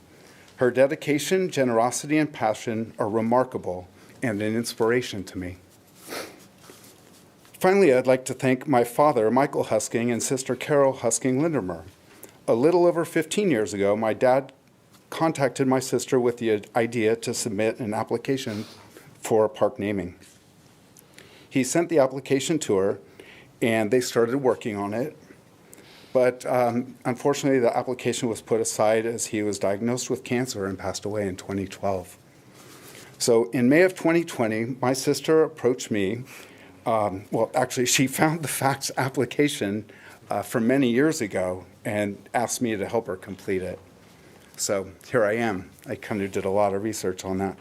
Her dedication, generosity, and passion are remarkable and an inspiration to me. Finally, I'd like to thank my father, Michael Husking, and sister Carol Husking-Lindermer. A little over 15 years ago, my dad contacted my sister with the idea to submit an application for park naming. He sent the application to her, and they started working on it. But unfortunately, the application was put aside as he was diagnosed with cancer and passed away in 2012. So in May of 2020, my sister approached me. Well, actually, she found the fax application from many years ago and asked me to help her complete it. So here I am. I kind of did a lot of research on that.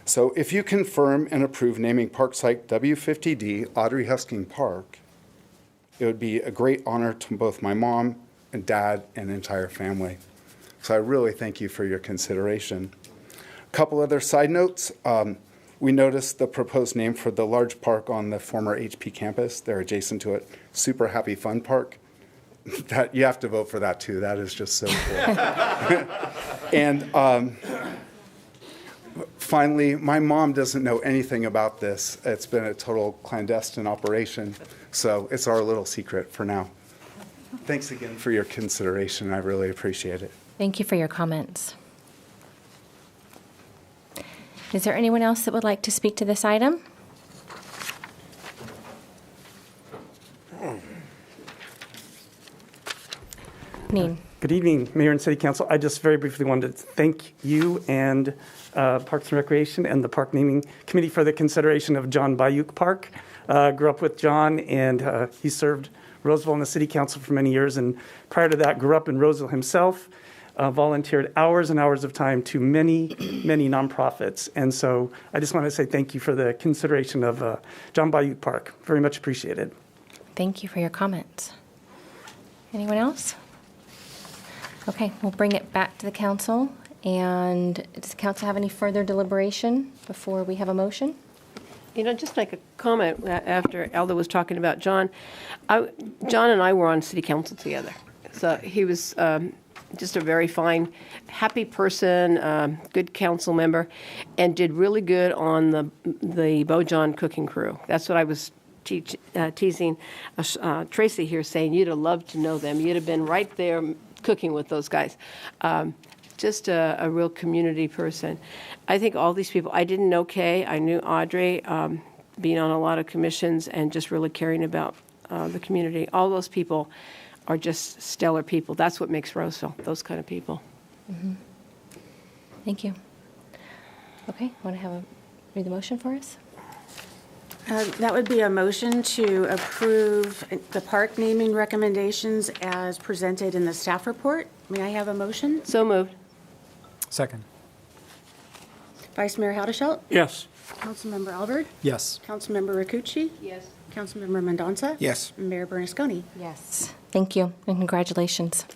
So if you confirm and approve naming park site W50D Audrey Husking Park, it would be a great honor to both my mom and dad and entire family. So I really thank you for your consideration. A couple other side notes. We noticed the proposed name for the large park on the former HP campus. They're adjacent to it, Super Happy Fun Park. That, you have to vote for that too. That is just so cool. And finally, my mom doesn't know anything about this. It's been a total clandestine operation, so it's our little secret for now. Thanks again for your consideration. I really appreciate it.
Thank you for your comments. Is there anyone else that would like to speak to this item? Neen.
Good evening, Mayor and City Council. I just very briefly wanted to thank you and Parks and Recreation and the Park Naming Committee for the consideration of John Bayuk Park. Grew up with John, and he served Roseville in the City Council for many years, and prior to that grew up in Roseville himself, volunteered hours and hours of time to many, many nonprofits. And so I just want to say thank you for the consideration of John Bayuk Park. Very much appreciated.
Thank you for your comments. Anyone else? Okay, we'll bring it back to the council. And does the council have any further deliberation before we have a motion?
You know, just make a comment after Elda was talking about John. John and I were on city council together. So he was just a very fine, happy person, good council member, and did really good on the Bo John cooking crew. That's what I was teasing Tracy here, saying you'd have loved to know them. You'd have been right there cooking with those guys. Just a real community person. I think all these people, I didn't know Kay, I knew Audrey, being on a lot of commissions and just really caring about the community. All those people are just stellar people. That's what makes Roseville, those kind of people.
Mm-hmm. Thank you. Okay, want to read the motion for us?
That would be a motion to approve the park naming recommendations as presented in the staff report. May I have a motion?
So moved.
Second.
Vice Mayor Haudashelt?
Yes.
Councilmember Albert?
Yes.
Councilmember Rakucci?
Yes.
Councilmember Mendonça?
Yes.
Mayor Bernasconi?
Yes. Thank you, and congratulations.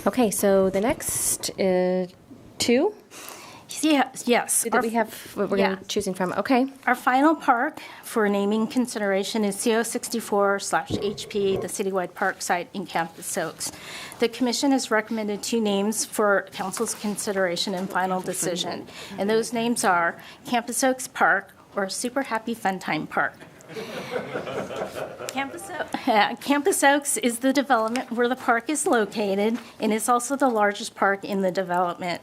Okay, so the next two?
Yes.
That we have, what we're choosing from. Okay.
Our final park for naming consideration is CO64/HP, the citywide park site in Campus Oaks. The commission has recommended 2 names for council's consideration and final decision, and those names are Campus Oaks Park or Super Happy Fun Time Park. Campus Oaks is the development where the park is located, and it's also the largest park in the development.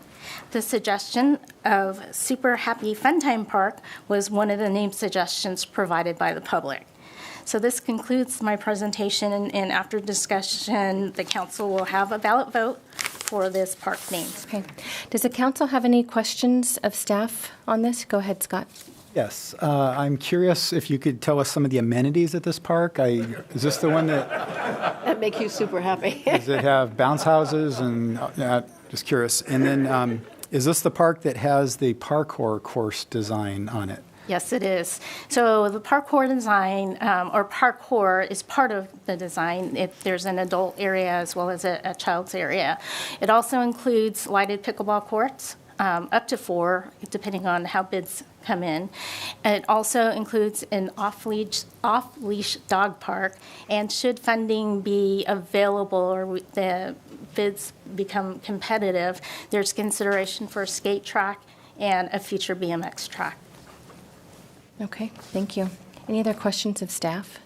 The suggestion of Super Happy Fun Time Park was one of the name suggestions provided by the public. So this concludes my presentation, and after discussion, the council will have a ballot vote for this park name.
Okay. Does the council have any questions of staff on this? Go ahead, Scott.
Yes. I'm curious if you could tell us some of the amenities at this park. Is this the one
That make you super happy.
does it have bounce houses and just curious. And then Is this the park that has the parkour course design on it?
Yes, it is. So the parkour design, or parkour, is part of the design. There's an adult area as well as a child's area. It also includes lighted pickleball courts, up to 4, depending on how bids come in. It also includes an off-leash dog park, and should funding be available or the bids become competitive, there's consideration for a skate track and a future BMX track.
Okay, thank you. Any other questions of staff?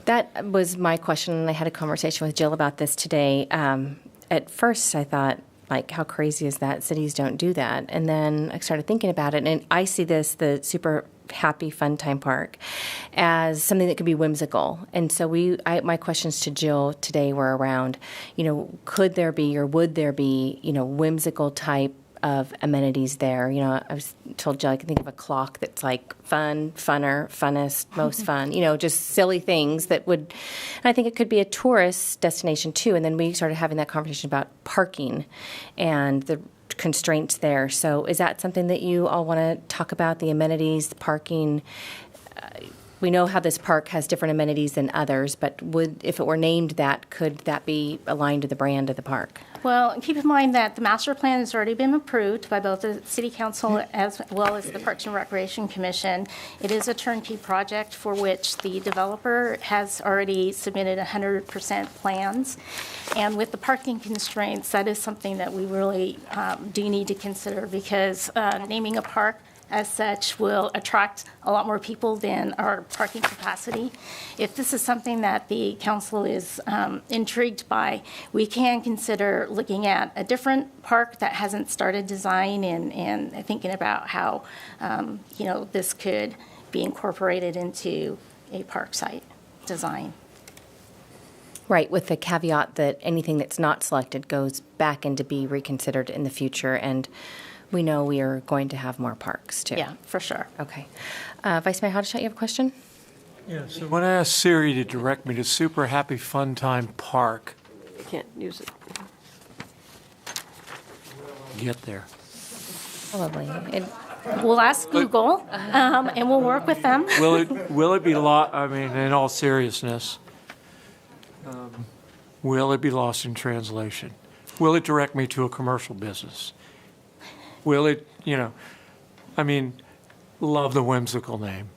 That was my question, and I had a conversation with Jill about this today. At first, I thought, like, how crazy is that? Cities don't do that. And then I started thinking about it, and I see this, the Super Happy Fun Time Park, as something that could be whimsical. And so my questions to Jill today were around, could there be or would there be, whimsical type of amenities there? I was told Jill I could think of a clock that's like fun, funner, funnest, most fun, just silly things that would, and I think it could be a tourist destination too. And then we started having that conversation about parking and the constraints there. So is that something that you all want to talk about, the amenities, the parking? We know how this park has different amenities than others, but if it were named that, could that be aligned to the brand of the park?
Well, keep in mind that the master plan has already been approved by both the City Council as well as the Parks and Recreation Commission. It is a turnkey project for which the developer has already submitted 100% plans. And with the parking constraints, that is something that we really do need to consider, because naming a park as such will attract a lot more people than our parking capacity. If this is something that the council is intrigued by, we can consider looking at a different park that hasn't started design and thinking about how this could be incorporated into a park site design.
Right, with the caveat that anything that's not selected goes back in to be reconsidered in the future, and we know we are going to have more parks, too.
Yeah, for sure.
Okay. Vice Mayor Hoddeshott, you have a question?
Yeah, so when I asked Siri to direct me to Super Happy Fun Time Park,
I can't use it.
Get there.
Probably.
We'll ask Google, and we'll work with them.
Will it be lost? I mean, in all seriousness, will it be lost in translation? Will it direct me to a commercial business? Will it, love the whimsical name,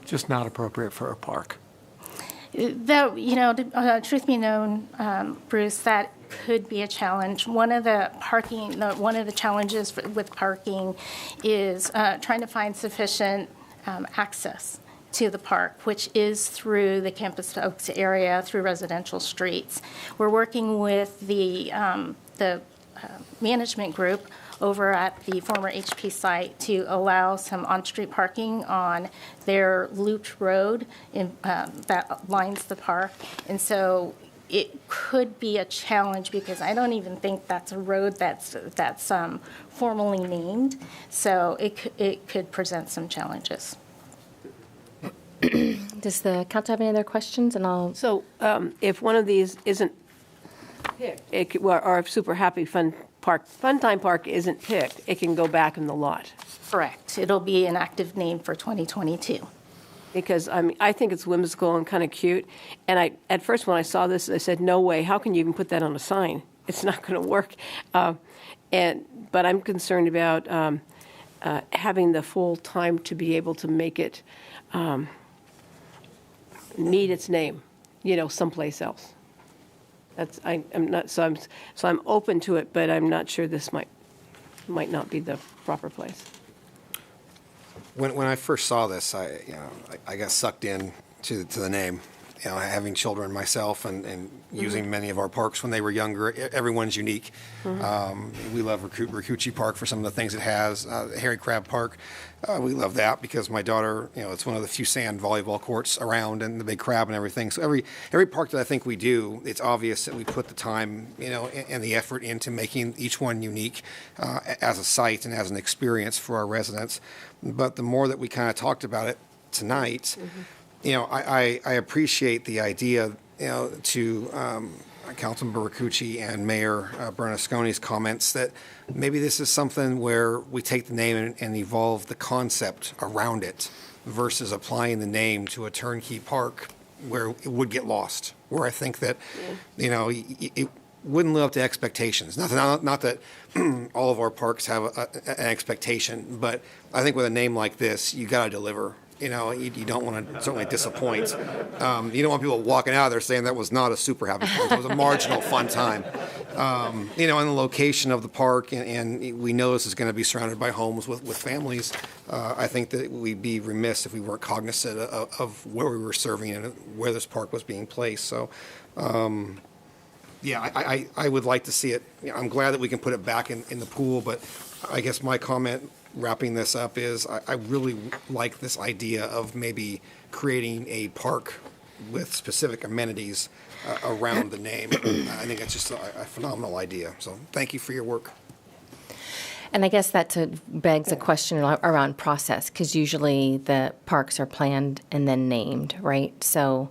just not appropriate for a park.
Truth be known, Bruce, that could be a challenge. One of the challenges with parking is trying to find sufficient access to the park, which is through the Campus Oaks area, through residential streets. We're working with the management group over at the former HP site to allow some on-street parking on their looped road that lines the park. And so it could be a challenge, because I don't even think that's a road that's formally named. So it could present some challenges.
Does the council have any other questions? And
So if one of these isn't picked, or if Super Happy Fun Time Park isn't picked, it can go back in the lot.
Correct. It'll be an active name for 2022.
Because I think it's whimsical and kind of cute. And at first when I saw this, I said, no way, how can you even put that on a sign? It's not going to work. But I'm concerned about having the full time to be able to make it need its name, someplace else. I'm open to it, but I'm not sure this might not be the proper place.
When I first saw this, I got sucked in to the name. Having children myself and using many of our parks when they were younger, everyone's unique. We love Rakuchi Park for some of the things it has. Harry Crab Park, we love that because my daughter, it's one of the few sand volleyball courts around, and the big crab and everything. So every park that I think we do, it's obvious that we put the time, and the effort into making each one unique as a site and as an experience for our residents. But the more that we kind of talked about it tonight, I appreciate the idea, to Councilmember Rakucci and Mayor Bernasconi's comments that maybe this is something where we take the name and evolve the concept around it versus applying the name to a turnkey park where it would get lost, where I think that, it wouldn't live up to expectations. Not that all of our parks have an expectation, but I think with a name like this, you got to deliver. You don't want to certainly disappoint. You don't want people walking out of there saying that was not a super happy fun time. It was a marginal fun time. And the location of the park, and we know this is going to be surrounded by homes with families. I think that we'd be remiss if we weren't cognizant of where we were serving and where this park was being placed. So, I would like to see it. I'm glad that we can put it back in the pool, but I guess my comment wrapping this up is I really like this idea of maybe creating a park with specific amenities around the name. I think it's just a phenomenal idea. So thank you for your work.
And I guess that begs a question around process, because usually the parks are planned and then named, right? So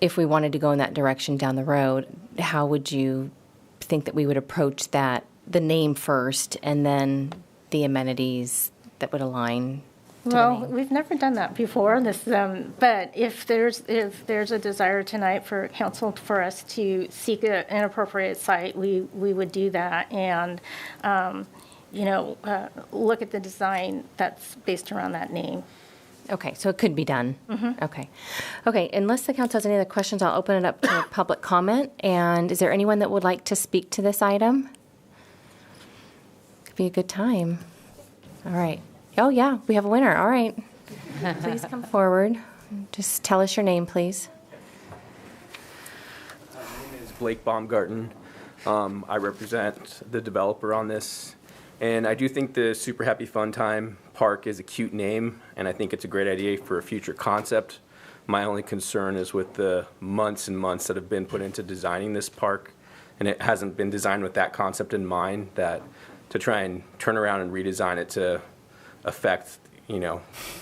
if we wanted to go in that direction down the road, how would you think that we would approach that, the name first and then the amenities that would align to the
Well,
name?
we've never done that before. But if there's a desire tonight for council for us to seek an appropriate site, we would do that and look at the design that's based around that name.
Okay, so it could be done.
Mhm.
Okay. Unless the council has any other questions, I'll open it up to public comment. And is there anyone that would like to speak to this item? Could be a good time. All right. Oh, yeah, we have a winner. All right. Please come forward. Just tell us your name, please.
My name is Blake Baumgarten. I represent the developer on this. And I do think the Super Happy Fun Time Park is a cute name, and I think it's a great idea for a future concept. My only concern is with the months and months that have been put into designing this park, and it hasn't been designed with that concept in mind, that to try and turn around and redesign it to affect,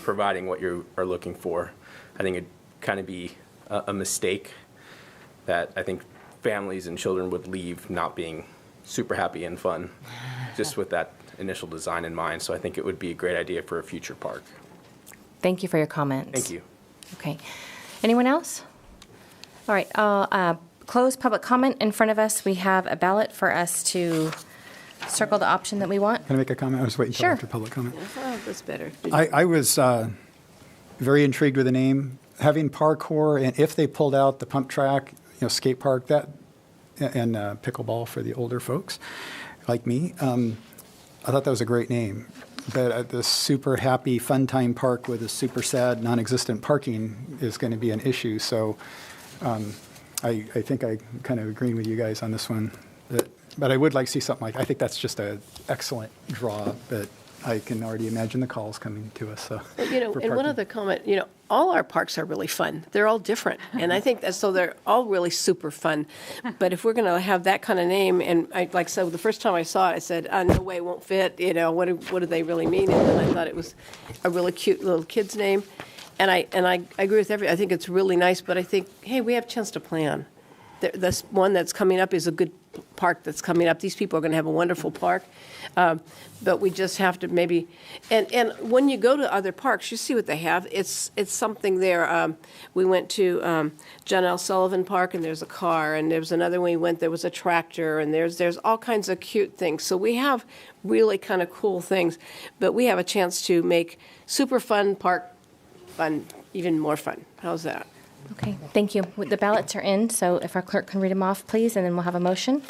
providing what you are looking for. I think it'd kind of be a mistake that I think families and children would leave not being super happy and fun, just with that initial design in mind. So I think it would be a great idea for a future park.
Thank you for your comments.
Thank you.
Okay. Anyone else? All right. I'll close public comment. In front of us, we have a ballot for us to circle the option that we want.
Can I make a comment? I was waiting until
Sure.
after public comment.
Oh, that's better.
I was very intrigued with the name. Having parkour, and if they pulled out the pump track, skate park, that, and pickleball for the older folks like me, I thought that was a great name. But the Super Happy Fun Time Park with a super sad non-existent parking is going to be an issue. So I think I kind of agree with you guys on this one. But I would like to see something like, I think that's just an excellent draw, but I can already imagine the calls coming to us. So, for
and one
parking.
other comment, all our parks are really fun. They're all different. And I think so they're all really super fun. But if we're going to have that kind of name, and so the first time I saw it, I said, no way, it won't fit. What do they really mean? And then I thought it was a really cute little kid's name. And I agree with I think it's really nice, but I think, hey, we have a chance to plan. This one that's coming up is a good park that's coming up. These people are going to have a wonderful park. But we just have to maybe, and when you go to other parks, you see what they have. It's something there. We went to John L. Sullivan Park, and there's a car, and there was another one we went, there was a tractor, and there's all kinds of cute things. So we have really kind of cool things, but we have a chance to make super fun park fun, even more fun. How's that?
Okay, thank you. The ballots are in, so if our clerk can read them off, please, and then we'll have a motion.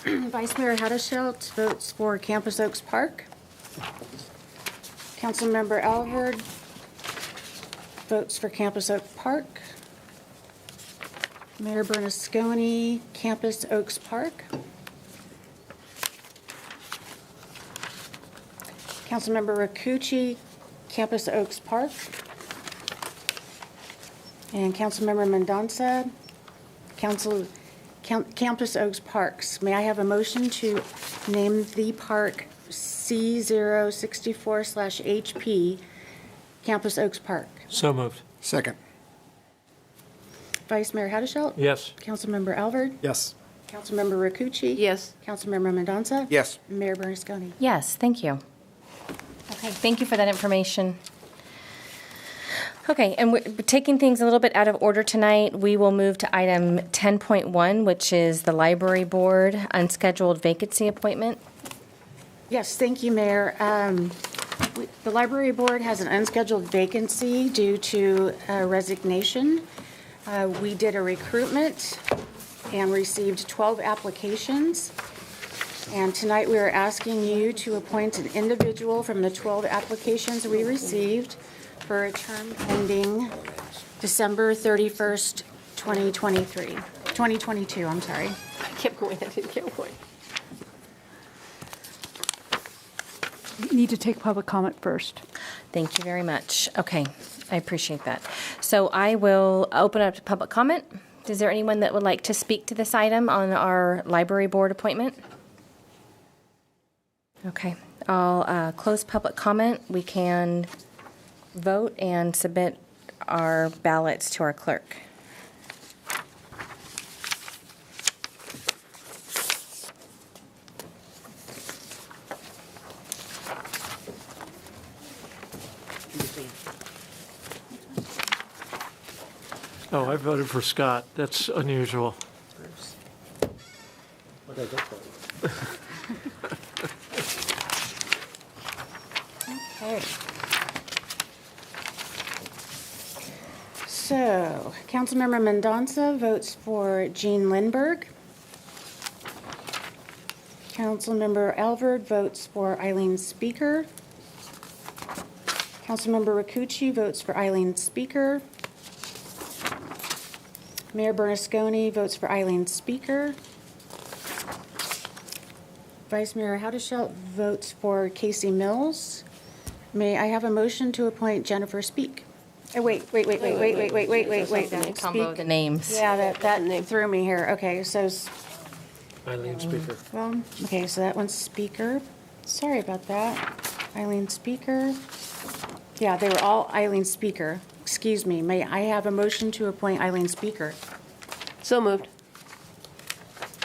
Vice Mayor Haddishelt votes for Campus Oaks Park. Councilmember Alvord votes for Campus Oaks Park. Mayor Bernasconi, Campus Oaks Park. Councilmember Rakucci, Campus Oaks Park. And Councilmember Mendonça, Campus Oaks Parks. May I have a motion to name the park C064/HP Campus Oaks Park?
So moved.
Second.
Vice Mayor Haddishelt?
Yes.
Councilmember Alvord?
Yes.
Councilmember Rakucci?
Yes.
Councilmember Mendonça?
Yes.
Mayor Bernasconi?
Yes, thank you. Okay, thank you for that information. Okay, and we're taking things a little bit out of order tonight. We will move to item 10.1, which is the Library Board unscheduled vacancy appointment.
Yes, thank you, Mayor. The Library Board has an unscheduled vacancy due to a resignation. We did a recruitment and received 12 applications. And tonight we are asking you to appoint an individual from the 12 applications we received for a term ending December 31st, 2022, I'm sorry.
I kept going. I didn't get one.
You need to take public comment first.
Thank you very much. Okay, I appreciate that. So I will open up to public comment. Is there anyone that would like to speak to this item on our Library Board appointment? Okay, I'll close public comment. We can vote and submit our ballots to our clerk.
Oh, I voted for Scott. That's unusual.
What did I go for?
Okay. So, Councilmember Mendonça votes for Jean Lindberg. Councilmember Alvord votes for Eileen Speaker. Councilmember Rakucci votes for Eileen Speaker. Mayor Bernasconi votes for Eileen Speaker. Vice Mayor Haddishelt votes for Casey Mills. May I have a motion to appoint Jennifer Speak? Oh, wait.
Combo of the names.
Yeah, that threw me here. Okay, so,
Eileen Speaker.
well, okay, so that one's Speaker. Sorry about that. Eileen Speaker. Yeah, they were all Eileen Speaker. Excuse me. May I have a motion to appoint Eileen Speaker?
So moved.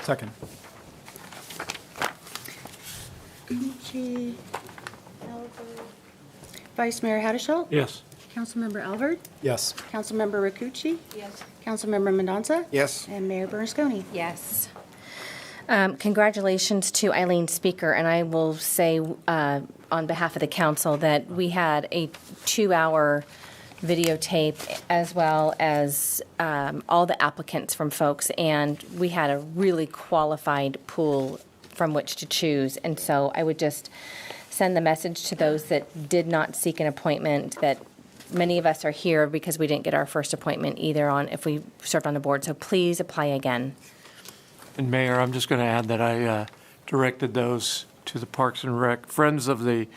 Second.
Rakucci, Alvord. Vice Mayor Haddishelt?
Yes.
Councilmember Alvord?
Yes.
Councilmember Rakucci?
Yes.
Councilmember Mendonça?
Yes.
And Mayor Bernasconi?
Yes. Congratulations to Eileen Speaker, and I will say on behalf of the council that we had a 2-hour videotape as well as all the applicants from folks, and we had a really qualified pool from which to choose. And so I would just send the message to those that did not seek an appointment that many of us are here because we didn't get our first appointment either on if we served on the board. So please apply again.
And Mayor, I'm just going to add that I directed those to the Parks and Rec, Friends of the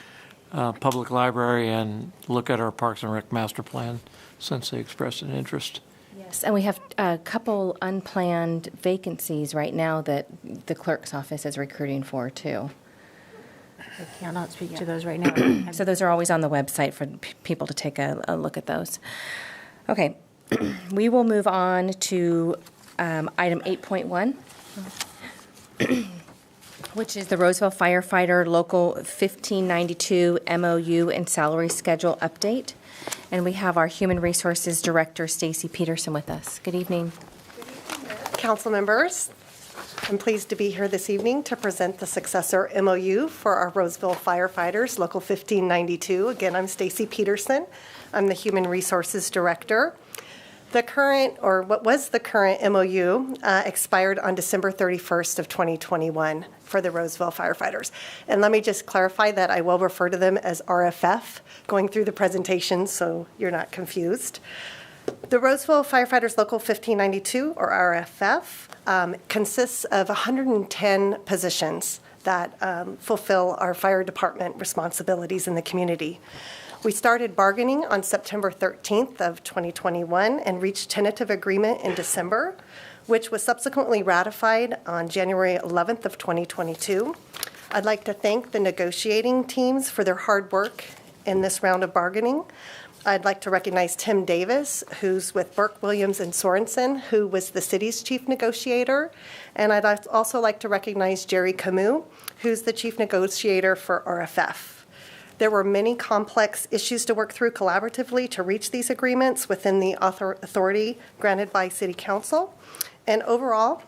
Public Library, and look at our Parks and Rec master plan since they expressed an interest.
Yes, and we have a couple unplanned vacancies right now that the clerk's office is recruiting for too.
I cannot speak to those right now.
So those are always on the website for people to take a look at those. Okay, we will move on to item 8.1, which is the Roseville Firefighter Local 1592 MOU and salary schedule update. And we have our Human Resources Director, Stacy Peterson, with us. Good evening.
Council members, I'm pleased to be here this evening to present the successor MOU for our Roseville firefighters, Local 1592. Again, I'm Stacy Peterson. I'm the Human Resources Director. The current, or what was the current MOU, expired on December 31st of 2021 for the Roseville firefighters. And let me just clarify that I will refer to them as RFF going through the presentation so you're not confused. The Roseville Firefighters Local 1592, or RFF, consists of 110 positions that fulfill our fire department responsibilities in the community. We started bargaining on September 13th of 2021 and reached tentative agreement in December, which was subsequently ratified on January 11th of 2022. I'd like to thank the negotiating teams for their hard work in this round of bargaining. I'd like to recognize Tim Davis, who's with Burke, Williams, and Sorensen, who was the city's chief negotiator. And I'd also like to recognize Jerry Camus, who's the chief negotiator for RFF. There were many complex issues to work through collaboratively to reach these agreements within the authority granted by City Council. And overall,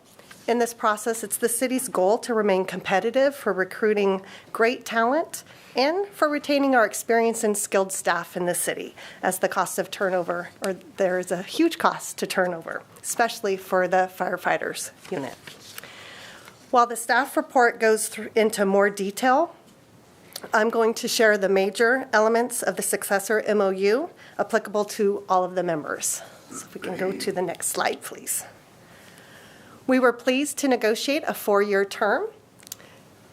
in this process, it's the city's goal to remain competitive for recruiting great talent and for retaining our experienced and skilled staff in the city, as the cost of turnover, or there is a huge cost to turnover, especially for the firefighters unit. While the staff report goes into more detail, I'm going to share the major elements of the successor MOU applicable to all of the members. So if we can go to the next slide, please. We were pleased to negotiate a 4-year term,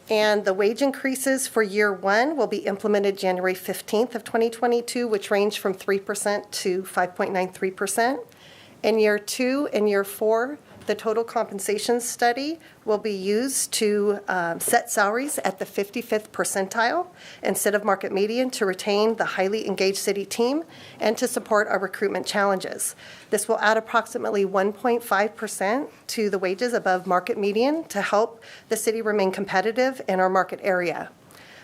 and the wage increases for year 1 will be implemented January 15th of 2022, which range from 3% to 5.93%. In year 2 and year 4, the total compensation study will be used to set salaries at the 55th percentile instead of market median to retain the highly engaged city team and to support our recruitment challenges. This will add approximately 1.5% to the wages above market median to help the city remain competitive in our market area.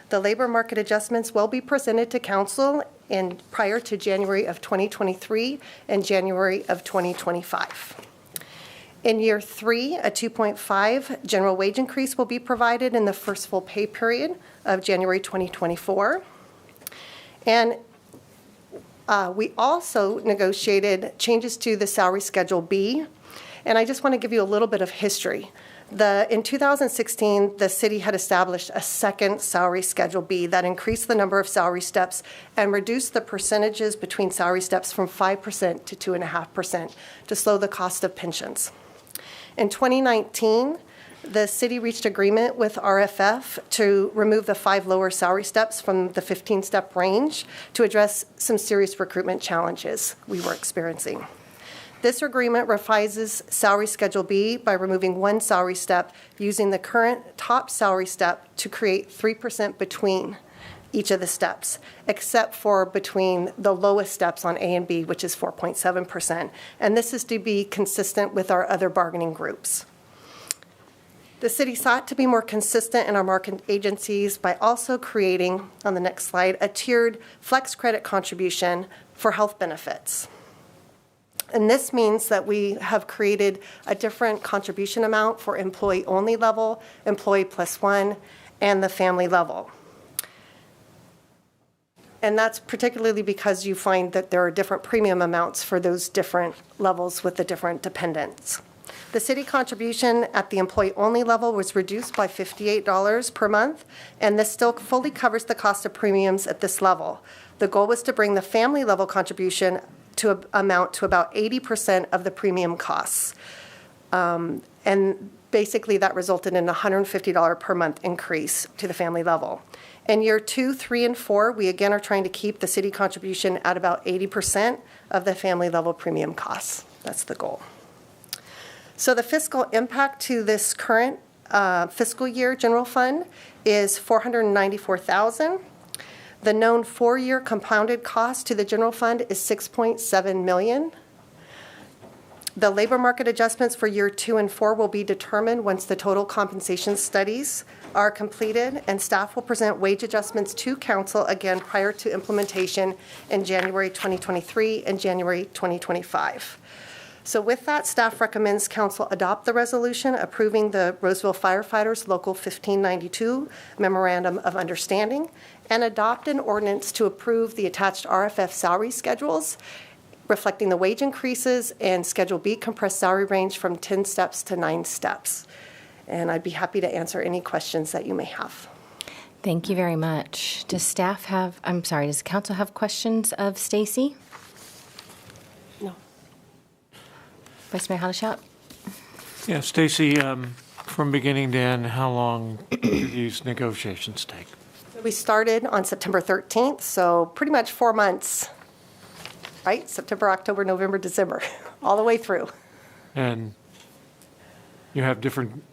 The labor market adjustments will be presented to council prior to January of 2023 and January of 2025. In year 3, a 2.5 general wage increase will be provided in the first full pay period of January 2024. And we also negotiated changes to the salary schedule B. And I just want to give you a little bit of history. In 2016, the city had established a second salary schedule B that increased the number of salary steps and reduced the percentages between salary steps from 5% to 2.5% to slow the cost of pensions. In 2019, the city reached agreement with RFF to remove the 5 lower salary steps from the 15-step range to address some serious recruitment challenges we were experiencing. This agreement revises salary schedule B by removing 1 salary step using the current top salary step to create 3% between each of the steps, except for between the lowest steps on A and B, which is 4.7%. And this is to be consistent with our other bargaining groups. The city sought to be more consistent in our market agencies by also creating, on the next slide, a tiered flex credit contribution for health benefits. And this means that we have created a different contribution amount for employee-only level, employee plus 1, and the family level. And that's particularly because you find that there are different premium amounts for those different levels with the different dependents. The city contribution at the employee-only level was reduced by $58 per month, and this still fully covers the cost of premiums at this level. The goal was to bring the family level contribution to amount to about 80% of the premium costs. And basically that resulted in a $150 per month increase to the family level. In year 2, 3, and 4, we again are trying to keep the city contribution at about 80% of the family level premium costs. That's the goal. So the fiscal impact to this current fiscal year general fund is $494,000. The known 4-year compounded cost to the general fund is $6.7 million. The labor market adjustments for year 2 and 4 will be determined once the total compensation studies are completed, and staff will present wage adjustments to council again prior to implementation in January 2023 and January 2025. So with that, staff recommends council adopt the resolution approving the Roseville Firefighters Local 1592 Memorandum of Understanding and adopt an ordinance to approve the attached RFF salary schedules reflecting the wage increases and Schedule B compressed salary range from 10 steps to 9 steps. And I'd be happy to answer any questions that you may have.
Thank you very much. Does council have questions of Stacy?
No.
Vice Mayor Hadashot?
Yeah, Stacy, from beginning to end, how long do these negotiations take?
We started on September 13th, so pretty much 4 months, right? September, October, November, December, all the way through.
And you have different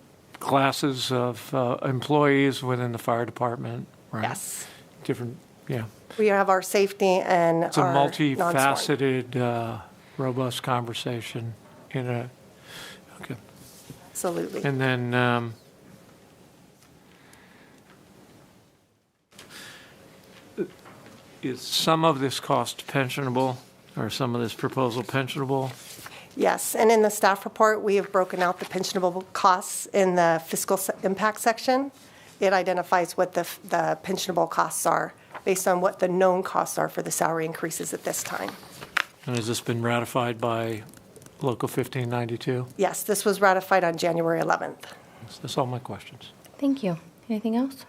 classes of employees within the fire department, right?
Yes.
Different Yeah.
We have our safety and
It's a
our non-sworn.
multifaceted, robust conversation okay.
Absolutely.
And then, is some of this cost pensionable, or some of this proposal pensionable?
Yes, and in the staff report, we have broken out the pensionable costs in the fiscal impact section. It identifies what the pensionable costs are based on what the known costs are for the salary increases at this time.
And has this been ratified by Local 1592?
Yes, this was ratified on January 11th.
That's all my questions.
Thank you. Anything else?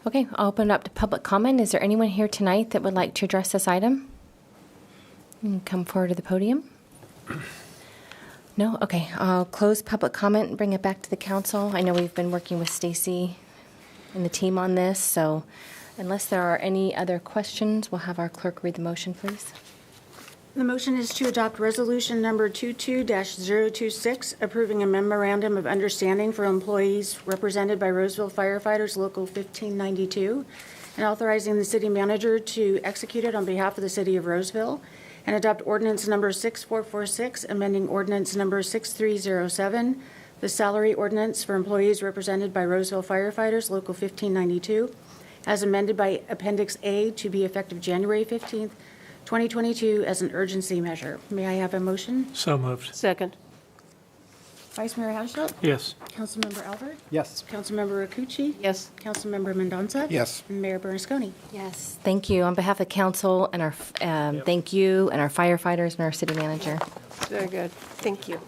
Okay, I'll open it up to public comment. Is there anyone here tonight that would like to address this item? You can come forward to the podium. No? Okay, I'll close public comment and bring it back to the council. I know we've been working with Stacy and the team on this, so unless there are any other questions, we'll have our clerk read the motion, please.
The motion is to adopt resolution number 22-026, approving a memorandum of understanding for employees represented by Roseville Firefighters Local 1592, and authorizing the city manager to execute it on behalf of the city of Roseville, and adopt ordinance number 6446, amending ordinance number 6307, the salary ordinance for employees represented by Roseville Firefighters Local 1592, as amended by Appendix A to be effective January 15th, 2022 as an urgency measure. May I have a motion?
So moved.
Second.
Vice Mayor Haslett?
Yes.
Councilmember Albert?
Yes.
Councilmember Rakucci?
Yes.
Councilmember Mendonça?
Yes.
And Mayor Bernasconi?
Yes. Thank you. On behalf of council and our, thank you and our firefighters and our city manager.
Very good.
Thank you.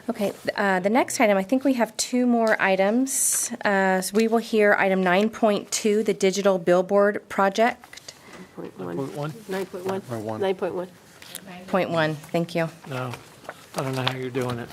Okay, the next item, I think we have two more items. So we will hear item 9.2, the digital billboard project.
9.1. 9.1. 9.1.
Point 1, thank you.
No, I don't know how you're doing it.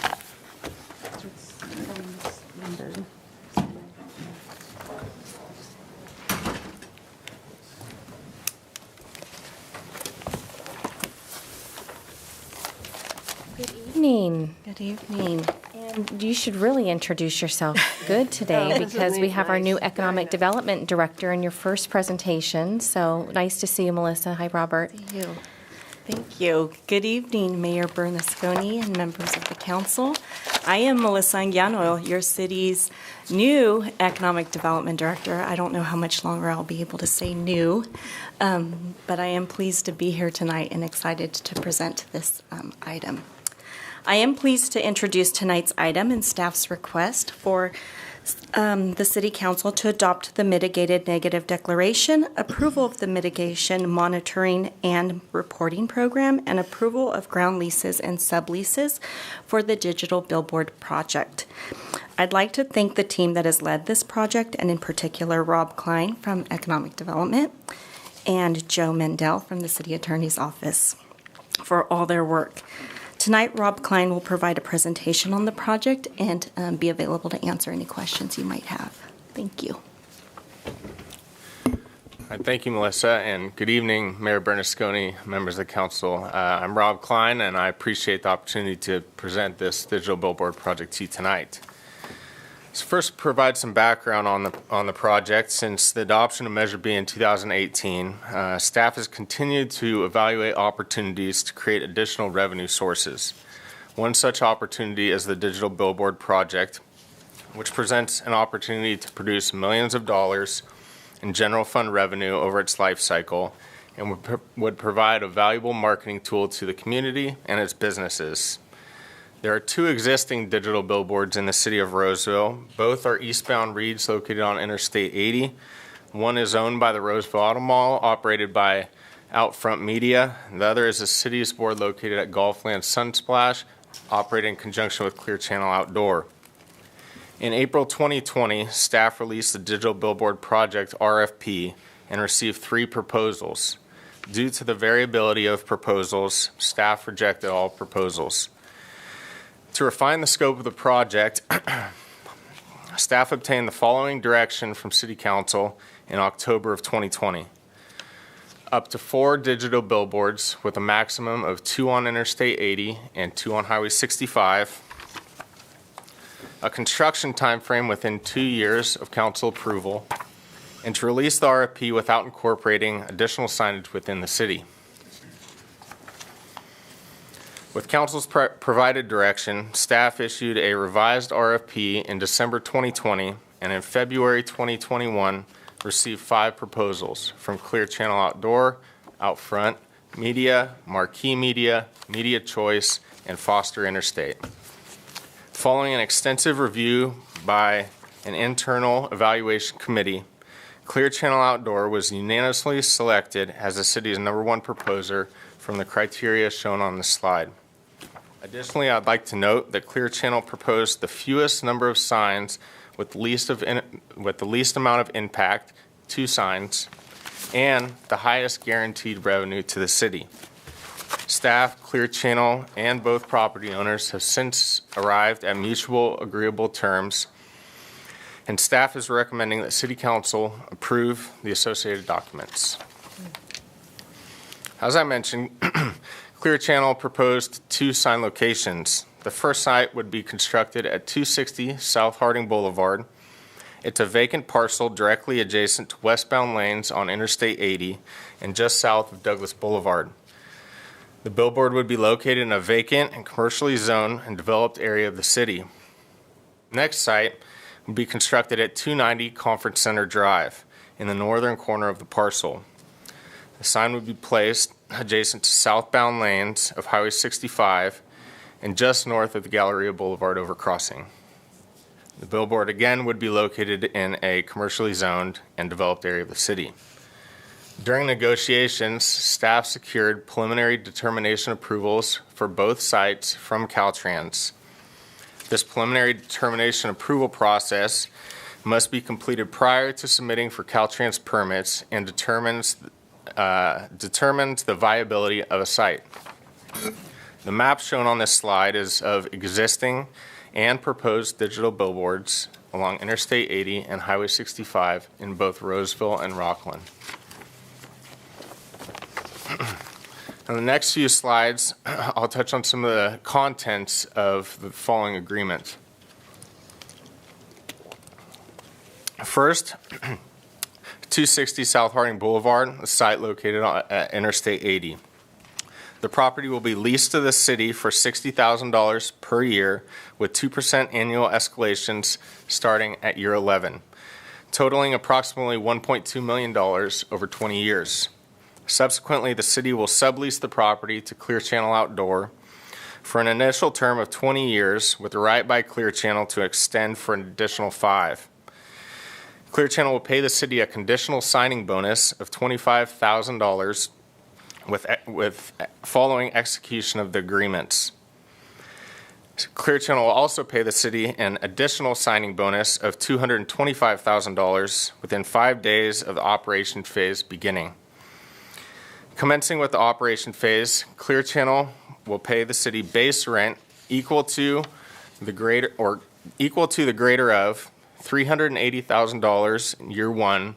Good evening.
Good evening.
And you should really introduce yourself good today
Oh,
because we have our
nice.
new Economic Development Director in your first presentation. So nice to see you, Melissa. Hi, Robert.
Thank you. Thank you. Good evening, Mayor Bernasconi and members of the council. I am Melissa Anguiano, your city's new Economic Development Director. I don't know how much longer I'll be able to say new, but I am pleased to be here tonight and excited to present this item. I am pleased to introduce tonight's item and staff's request for the City Council to adopt the Mitigated Negative Declaration, approval of the Mitigation Monitoring and Reporting Program, and approval of ground leases and subleases for the Digital Billboard Project. I'd like to thank the team that has led this project, and in particular Rob Klein from Economic Development and Joe Mendel from the City Attorney's Office for all their work. Tonight, Rob Klein will provide a presentation on the project and be available to answer any questions you might have. Thank you.
Thank you, Melissa, and good evening, Mayor Bernasconi, members of the council. I'm Rob Klein, and I appreciate the opportunity to present this digital billboard project to you tonight. Let's first provide some background on the project. Since the adoption of Measure B in 2018, staff has continued to evaluate opportunities to create additional revenue sources. One such opportunity is the digital billboard project, which presents an opportunity to produce millions of dollars in general fund revenue over its life cycle and would provide a valuable marketing tool to the community and its businesses. There are two existing digital billboards in the city of Roseville. Both are eastbound reads located on Interstate 80. One is owned by the Roseville Auto Mall, operated by Outfront Media. The other is a city's board located at Golfland Sunsplash, operated in conjunction with Clear Channel Outdoor. In April 2020, staff released the Digital Billboard Project RFP and received 3 proposals. Due to the variability of proposals, staff rejected all proposals. To refine the scope of the project, staff obtained the following direction from City Council in October of 2020. Up to 4 digital billboards with a maximum of 2 on Interstate 80 and 2 on Highway 65. A construction time frame within 2 years of council approval. and to release the RFP without incorporating additional signage within the city. With council's provided direction, staff issued a revised RFP in December 2020, and in February 2021 received 5 proposals from Clear Channel Outdoor, Outfront, Media, Marquee Media, Media Choice, and Foster Interstate. Following an extensive review by an internal evaluation committee, Clear Channel Outdoor was unanimously selected as the city's #1 proposer from the criteria shown on the slide. Additionally, I'd like to note that Clear Channel proposed the fewest number of signs with the least amount of impact, 2 signs, and the highest guaranteed revenue to the city. Staff, Clear Channel, and both property owners have since arrived at mutual agreeable terms, and staff is recommending that City Council approve the associated documents. As I mentioned, Clear Channel proposed 2 sign locations. The first site would be constructed at 260 South Harding Boulevard. It's a vacant parcel directly adjacent to westbound lanes on Interstate 80 and just south of Douglas Boulevard. The billboard would be located in a vacant and commercially zoned and developed area of the city. Next site would be constructed at 290 Conference Center Drive in the northern corner of the parcel. The sign would be placed adjacent to southbound lanes of Highway 65 and just north of the Galleria Boulevard overcrossing. The billboard again would be located in a commercially zoned and developed area of the city. During negotiations, staff secured preliminary determination approvals for both sites from Caltrans. This preliminary determination approval process must be completed prior to submitting for Caltrans permits and determines the viability of a site. The map shown on this slide is of existing and proposed digital billboards along Interstate 80 and Highway 65 in both Roseville and Rockland. On the next few slides, I'll touch on some of the contents of the following agreement. First, 260 South Harding Boulevard, a site located at Interstate 80. The property will be leased to the city for $60,000 per year with 2% annual escalations starting at year 11, totaling approximately $1.2 million over 20 years. Subsequently, the city will sublease the property to Clear Channel Outdoor for an initial term of 20 years with the right by Clear Channel to extend for an additional 5. Clear Channel will pay the city a conditional signing bonus of $25,000 with following execution of the agreements. Clear Channel will also pay the city an additional signing bonus of $225,000 within 5 days of the operation phase beginning. Commencing with the operation phase, Clear Channel will pay the city base rent equal to the greater of $380,000 in year 1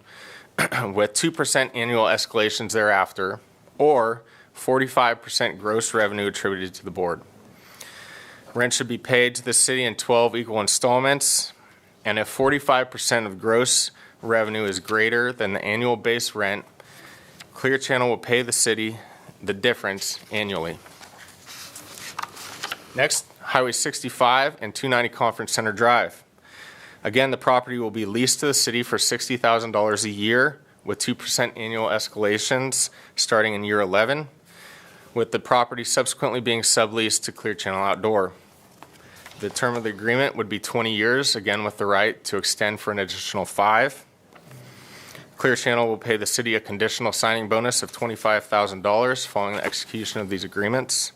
with 2% annual escalations thereafter, or 45% gross revenue attributed to the board. Rent should be paid to the city in 12 equal installments, and if 45% of gross revenue is greater than the annual base rent, Clear Channel will pay the city the difference annually. Next, Highway 65 and 290 Conference Center Drive. Again, the property will be leased to the city for $60,000 a year with 2% annual escalations starting in year 11, with the property subsequently being subleased to Clear Channel Outdoor. The term of the agreement would be 20 years, again with the right to extend for an additional 5. Clear Channel will pay the city a conditional signing bonus of $25,000 following the execution of these agreements.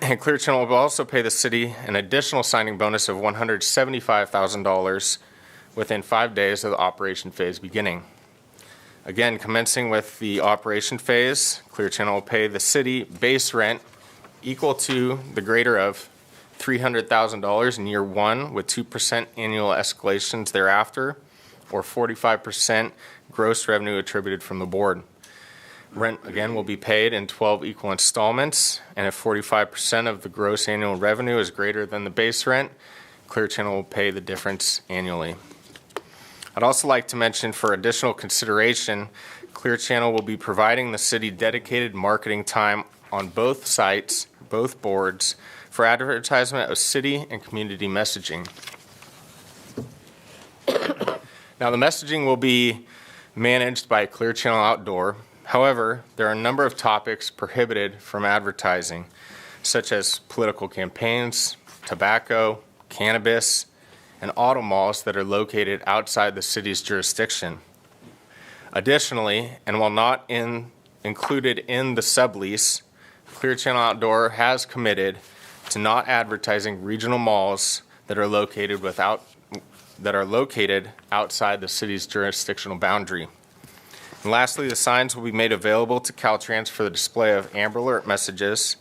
And Clear Channel will also pay the city an additional signing bonus of $175,000 within 5 days of the operation phase beginning. Again, commencing with the operation phase, Clear Channel will pay the city base rent equal to the greater of $300,000 in year 1 with 2% annual escalations thereafter, or 45% gross revenue attributed from the board. Rent, again, will be paid in 12 equal installments, and if 45% of the gross annual revenue is greater than the base rent, Clear Channel will pay the difference annually. I'd also like to mention, for additional consideration, Clear Channel will be providing the city dedicated marketing time on both sites, both boards, for advertisement of city and community messaging. Now, the messaging will be managed by Clear Channel Outdoor. However, there are a number of topics prohibited from advertising, such as political campaigns, tobacco, cannabis, and auto malls that are located outside the city's jurisdiction. Additionally, and while not included in the sublease, Clear Channel Outdoor has committed to not advertising regional malls that are located outside the city's jurisdictional boundary. And lastly, the signs will be made available to Caltrans for the display of Amber Alert messages,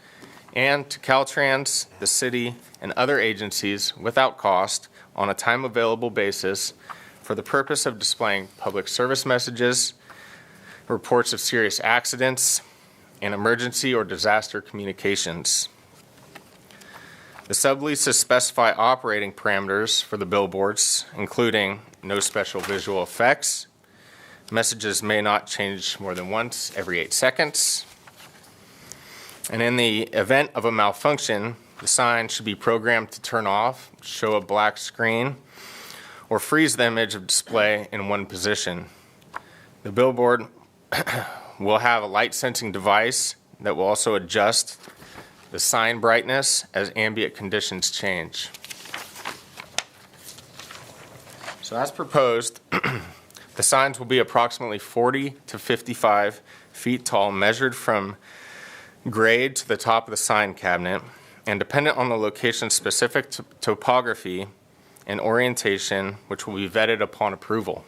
and to Caltrans, the city, and other agencies without cost on a time-available basis for the purpose of displaying public service messages, reports of serious accidents, and emergency or disaster communications. The subleases specify operating parameters for the billboards, including no special visual effects, messages may not change more than once every 8 seconds, and in the event of a malfunction, the sign should be programmed to turn off, show a black screen, or freeze the image of display in one position. The billboard will have a light sensing device that will also adjust the sign brightness as ambient conditions change. So as proposed, the signs will be approximately 40 to 55 feet tall, measured from grade to the top of the sign cabinet, and dependent on the location-specific topography and orientation, which will be vetted upon approval.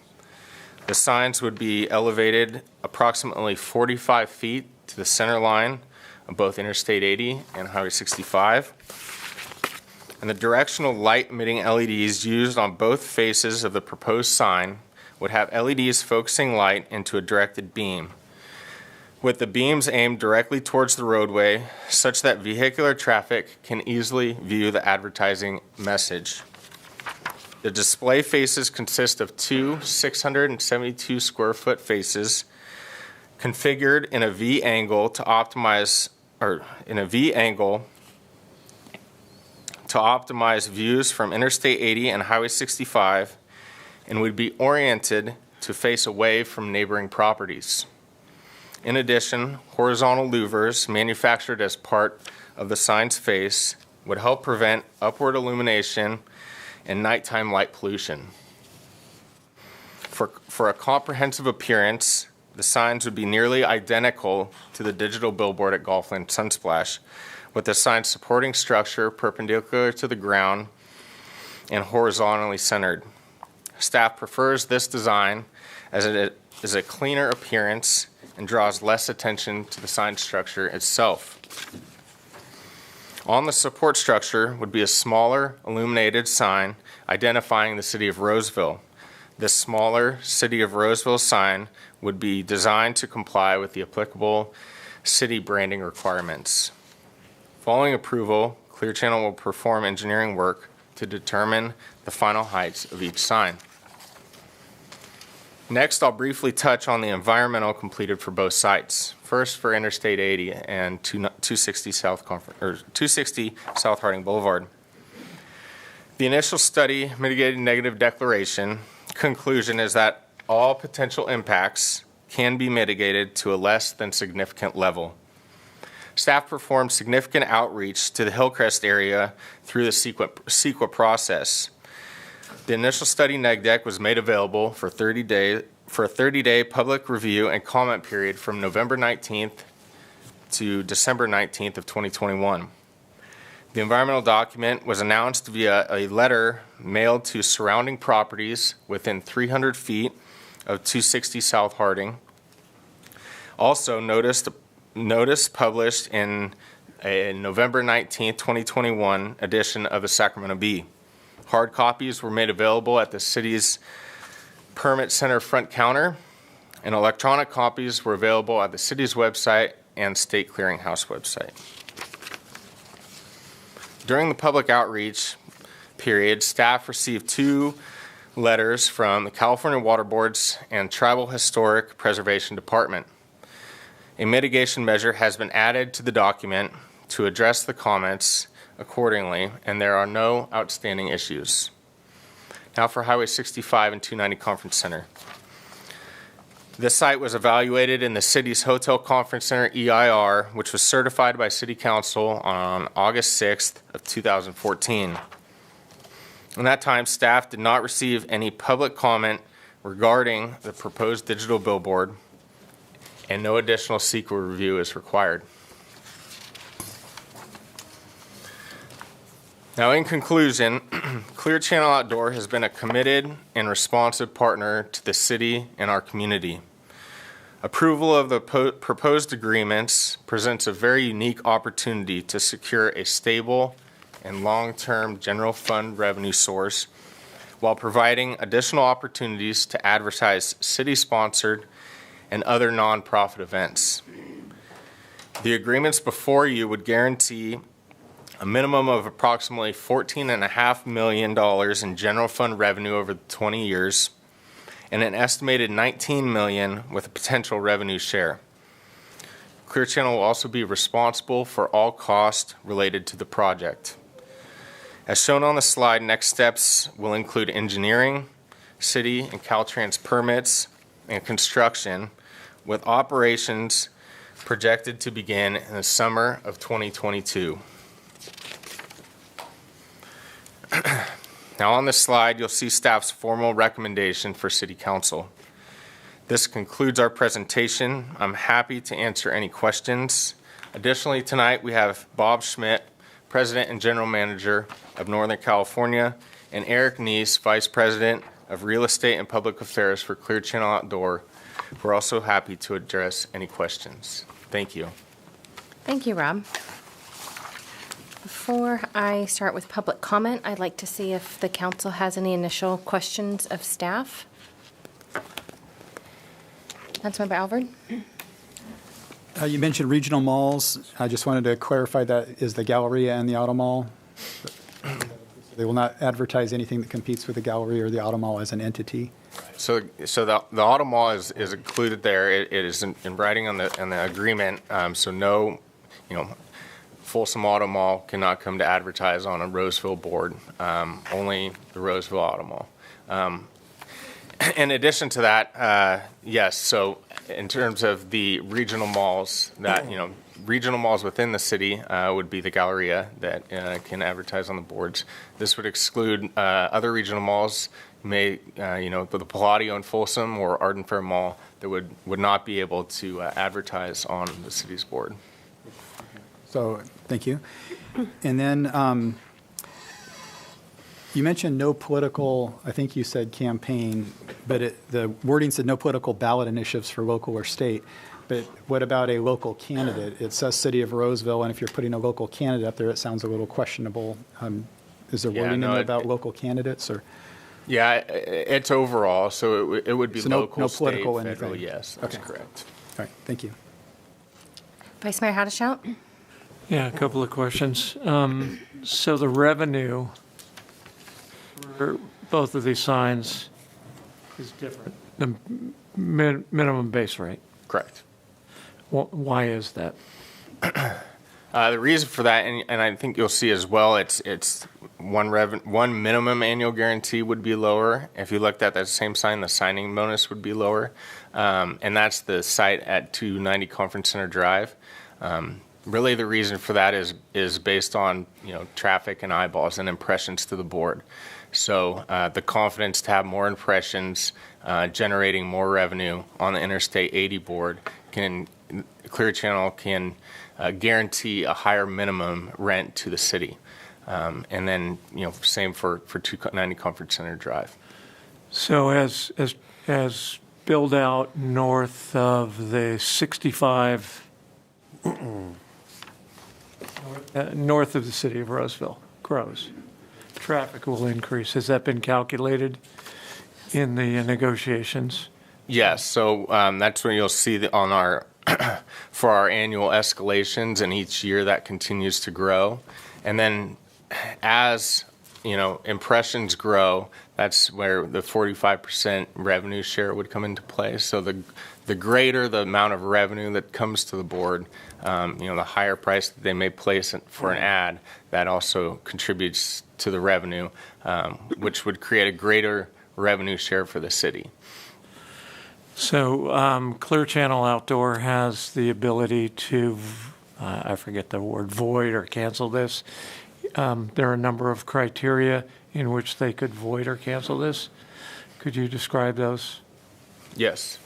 The signs would be elevated approximately 45 feet to the center line of both Interstate 80 and Highway 65. And the directional light-emitting LEDs used on both faces of the proposed sign would have LEDs focusing light into a directed beam, with the beams aimed directly towards the roadway such that vehicular traffic can easily view the advertising message. The display faces consist of two 672 square foot faces configured in a V angle to optimize views from Interstate 80 and Highway 65, and would be oriented to face away from neighboring properties. In addition, horizontal louvers manufactured as part of the sign's face would help prevent upward illumination and nighttime light pollution. For a comprehensive appearance, the signs would be nearly identical to the digital billboard at Golfland Sunsplash, with the sign's supporting structure perpendicular to the ground and horizontally centered. Staff prefers this design as it is a cleaner appearance and draws less attention to the sign structure itself. On the support structure would be a smaller illuminated sign identifying the city of Roseville. This smaller City of Roseville sign would be designed to comply with the applicable city branding requirements. Following approval, Clear Channel will perform engineering work to determine the final heights of each sign. Next, I'll briefly touch on the environmental completed for both sites. First, for Interstate 80 and 260 South Harding Boulevard. The initial study mitigated negative declaration conclusion is that all potential impacts can be mitigated to a less than significant level. Staff performed significant outreach to the Hillcrest area through the CEQA process. The initial study neg deck was made available for a 30-day public review and comment period from November 19th to December 19th of 2021. The environmental document was announced via a letter mailed to surrounding properties within 300 feet of 260 South Harding. Also, notice published in a November 19th, 2021 edition of the Sacramento Bee. Hard copies were made available at the city's Permit Center front counter, and electronic copies were available at the city's website and State Clearinghouse website. During the public outreach period, staff received two letters from the California Water Boards and Tribal Historic Preservation Department. A mitigation measure has been added to the document to address the comments accordingly, and there are no outstanding issues. Now for Highway 65 and 290 Conference Center. This site was evaluated in the city's Hotel Conference Center EIR, which was certified by City Council on August 6th of 2014. In that time, staff did not receive any public comment regarding the proposed digital billboard, and no additional CEQA review is required. Now, in conclusion, Clear Channel Outdoor has been a committed and responsive partner to the city and our community. Approval of the proposed agreements presents a very unique opportunity to secure a stable and long-term general fund revenue source while providing additional opportunities to advertise city-sponsored and other nonprofit events. The agreements before you would guarantee a minimum of approximately $14.5 million in general fund revenue over 20 years, and an estimated $19 million with a potential revenue share. Clear Channel will also be responsible for all costs related to the project. As shown on the slide, next steps will include engineering, city and Caltrans permits, and construction, with operations projected to begin in the summer of 2022. Now on this slide, you'll see staff's formal recommendation for City Council. This concludes our presentation. I'm happy to answer any questions. Additionally, tonight we have Bob Schmidt, President and General Manager of Northern California, and Eric Neese, Vice President of Real Estate and Public Affairs for Clear Channel Outdoor. We're also happy to address any questions. Thank you.
Thank you, Rob. Before I start with public comment, I'd like to see if the council has any initial questions of staff. Councilmember Alvord?
You mentioned regional malls. I just wanted to clarify that is the Galleria and the Auto Mall. They will not advertise anything that competes with the Galleria or the Auto Mall as an entity.
So the Auto Mall is included there. It is in writing on the agreement. So no, Folsom Auto Mall cannot come to advertise on a Roseville board. Only the Roseville Auto Mall. In addition to that, yes. So in terms of the regional malls, regional malls within the city would be the Galleria that can advertise on the boards. This would exclude other regional malls, the Palladio in Folsom or Arden Fair Mall, that would not be able to advertise on the city's board.
So, thank you. And then you mentioned no political, I think you said campaign, but the wording said no political ballot initiatives for local or state. But what about a local candidate? It says City of Roseville, and if you're putting a local candidate up there, it sounds a little questionable. Is there wording in there about local candidates? Or?
Yeah, it's overall, so it would be
so
local,
no
state,
political
federal,
anything.
yes, that's correct.
All right, thank you.
Vice Mayor Hadashout?
Yeah, a couple of questions. So the revenue for both of these signs is different. The minimum base rate.
Correct.
Why is that?
The reason for that, and I think you'll see as well, it's one minimum annual guarantee would be lower. If you looked at that same sign, the signing bonus would be lower, and that's the site at 290 Conference Center Drive. Really, the reason for that is based on traffic and eyeballs and impressions to the board. So the confidence to have more impressions, generating more revenue on the Interstate 80 board, Clear Channel can guarantee a higher minimum rent to the city. And then, same for 290 Conference Center Drive.
So as build out north of the 65, north of the city of Roseville grows, traffic will increase. Has that been calculated in the negotiations?
Yes, so that's when you'll see on our for our annual escalations, and each year that continues to grow. And then as impressions grow, That's where the 45% revenue share would come into play. So the greater the amount of revenue that comes to the board, the higher price that they may place for an ad, that also contributes to the revenue, which would create a greater revenue share for the city.
So Clear Channel Outdoor has the ability to, I forget the word, void or cancel this. There are a number of criteria in which they could void or cancel this. Could you describe those?
Yes.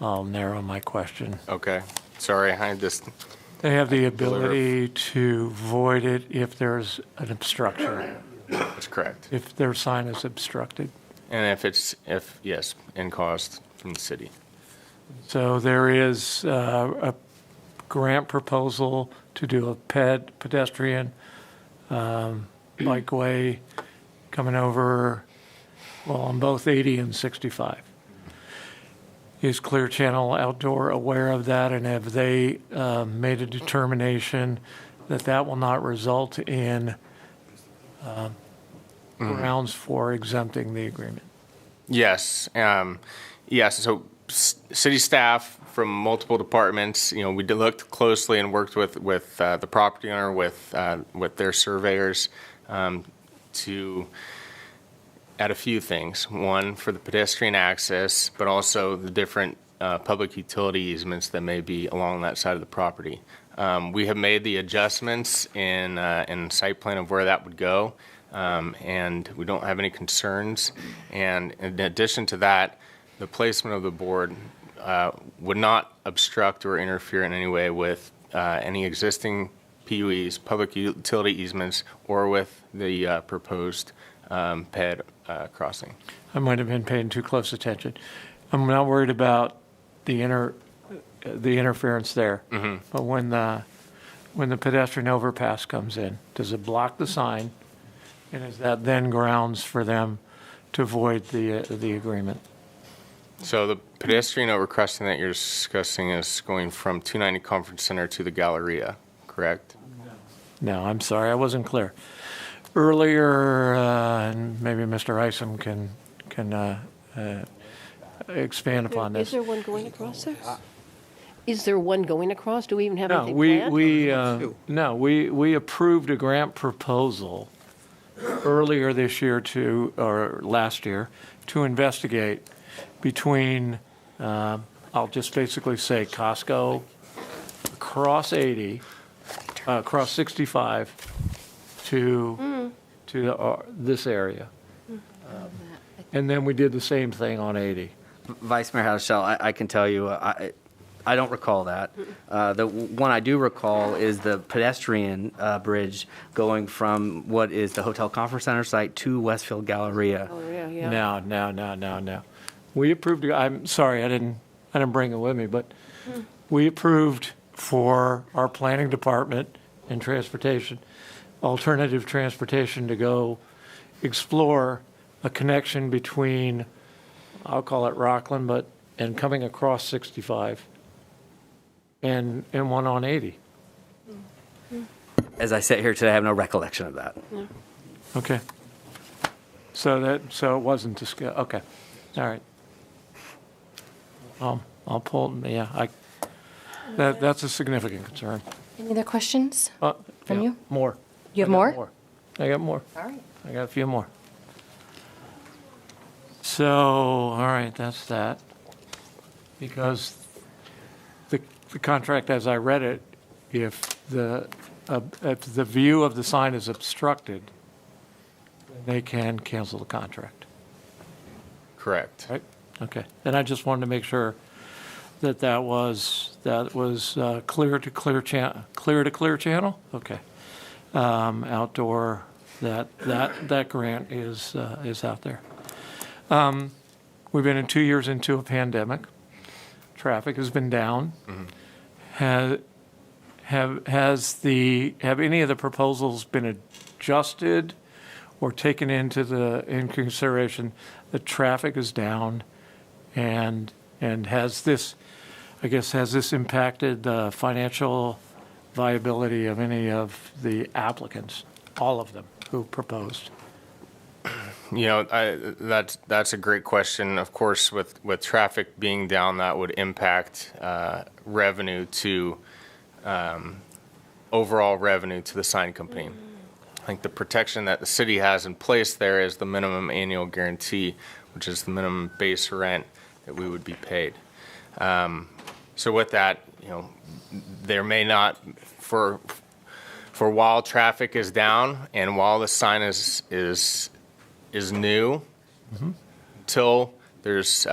I'll narrow my question.
Okay. Sorry, I just...
They have the ability to void it if there's an obstruction.
That's correct.
If their sign is obstructed.
And yes, and caused from the city.
So there is a grant proposal to do a pedestrian bikeway coming over, on both 80 and 65. Is Clear Channel Outdoor aware of that, and have they made a determination that that will not result in grounds for exempting the agreement?
Yes. Yes. So city staff from multiple departments, we looked closely and worked with the property owner, with their surveyors to add a few things. One, for the pedestrian access, but also the different public utility easements that may be along that side of the property. We have made the adjustments in site plan of where that would go, and we don't have any concerns. And in addition to that, the placement of the board would not obstruct or interfere in any way with any existing PUEs, public utility easements, or with the proposed PED crossing.
I might have been paying too close attention. I'm not worried about the interference there.
Mm-hmm.
But when the pedestrian overpass comes in, does it block the sign? And is that then grounds for them to void the agreement?
So the pedestrian overcrossing that you're discussing is going from 290 Conference Center to the Galleria, correct?
No, I'm sorry, I wasn't clear. Earlier, and maybe Mr. Isom can expand upon this.
Is there one going across there? Is there one going across? Do we even have
No,
anything planned?
we approved a grant proposal earlier this year or last year to investigate between, I'll just basically say Costco, across 80, across 65 to this area. And then we did the same thing on 80.
Vice Mayor Haudashell, I can tell you, I don't recall that. The one I do recall is the pedestrian bridge going from what is the Hotel Conference Center site to Westfield Galleria.
Oh, yeah.
No. We approved, I'm sorry, I didn't bring it with me, but we approved for our planning department and transportation, alternative transportation, to go explore a connection between, I'll call it Rockland, and coming across 65 and one on 80.
As I sit here today, I have no recollection of that.
Yeah.
Okay. So it wasn't to scale. Okay. All right. I'll pull, that's a significant concern.
Any other questions from you?
More.
You have more?
I got more.
All right.
I got a few more. So, all right, that's that. Because the contract, as I read it, if the view of the sign is obstructed, they can cancel the contract.
Correct.
Right? Okay. And I just wanted to make sure that was that was clear to clear channel? Okay. Outdoor, that grant is out there. We've been 2 years into a pandemic. Traffic has been down. Have any of the proposals been adjusted or taken in consideration that traffic is down, and has this impacted the financial viability of any of the applicants, all of them who proposed?
That's a great question. Of course, with traffic being down, that would impact revenue to overall revenue to the sign company. I think the protection that the city has in place there is the minimum annual guarantee, which is the minimum base rent that we would be paid. So with that, there may not, for while traffic is down and while the sign is new, till there's,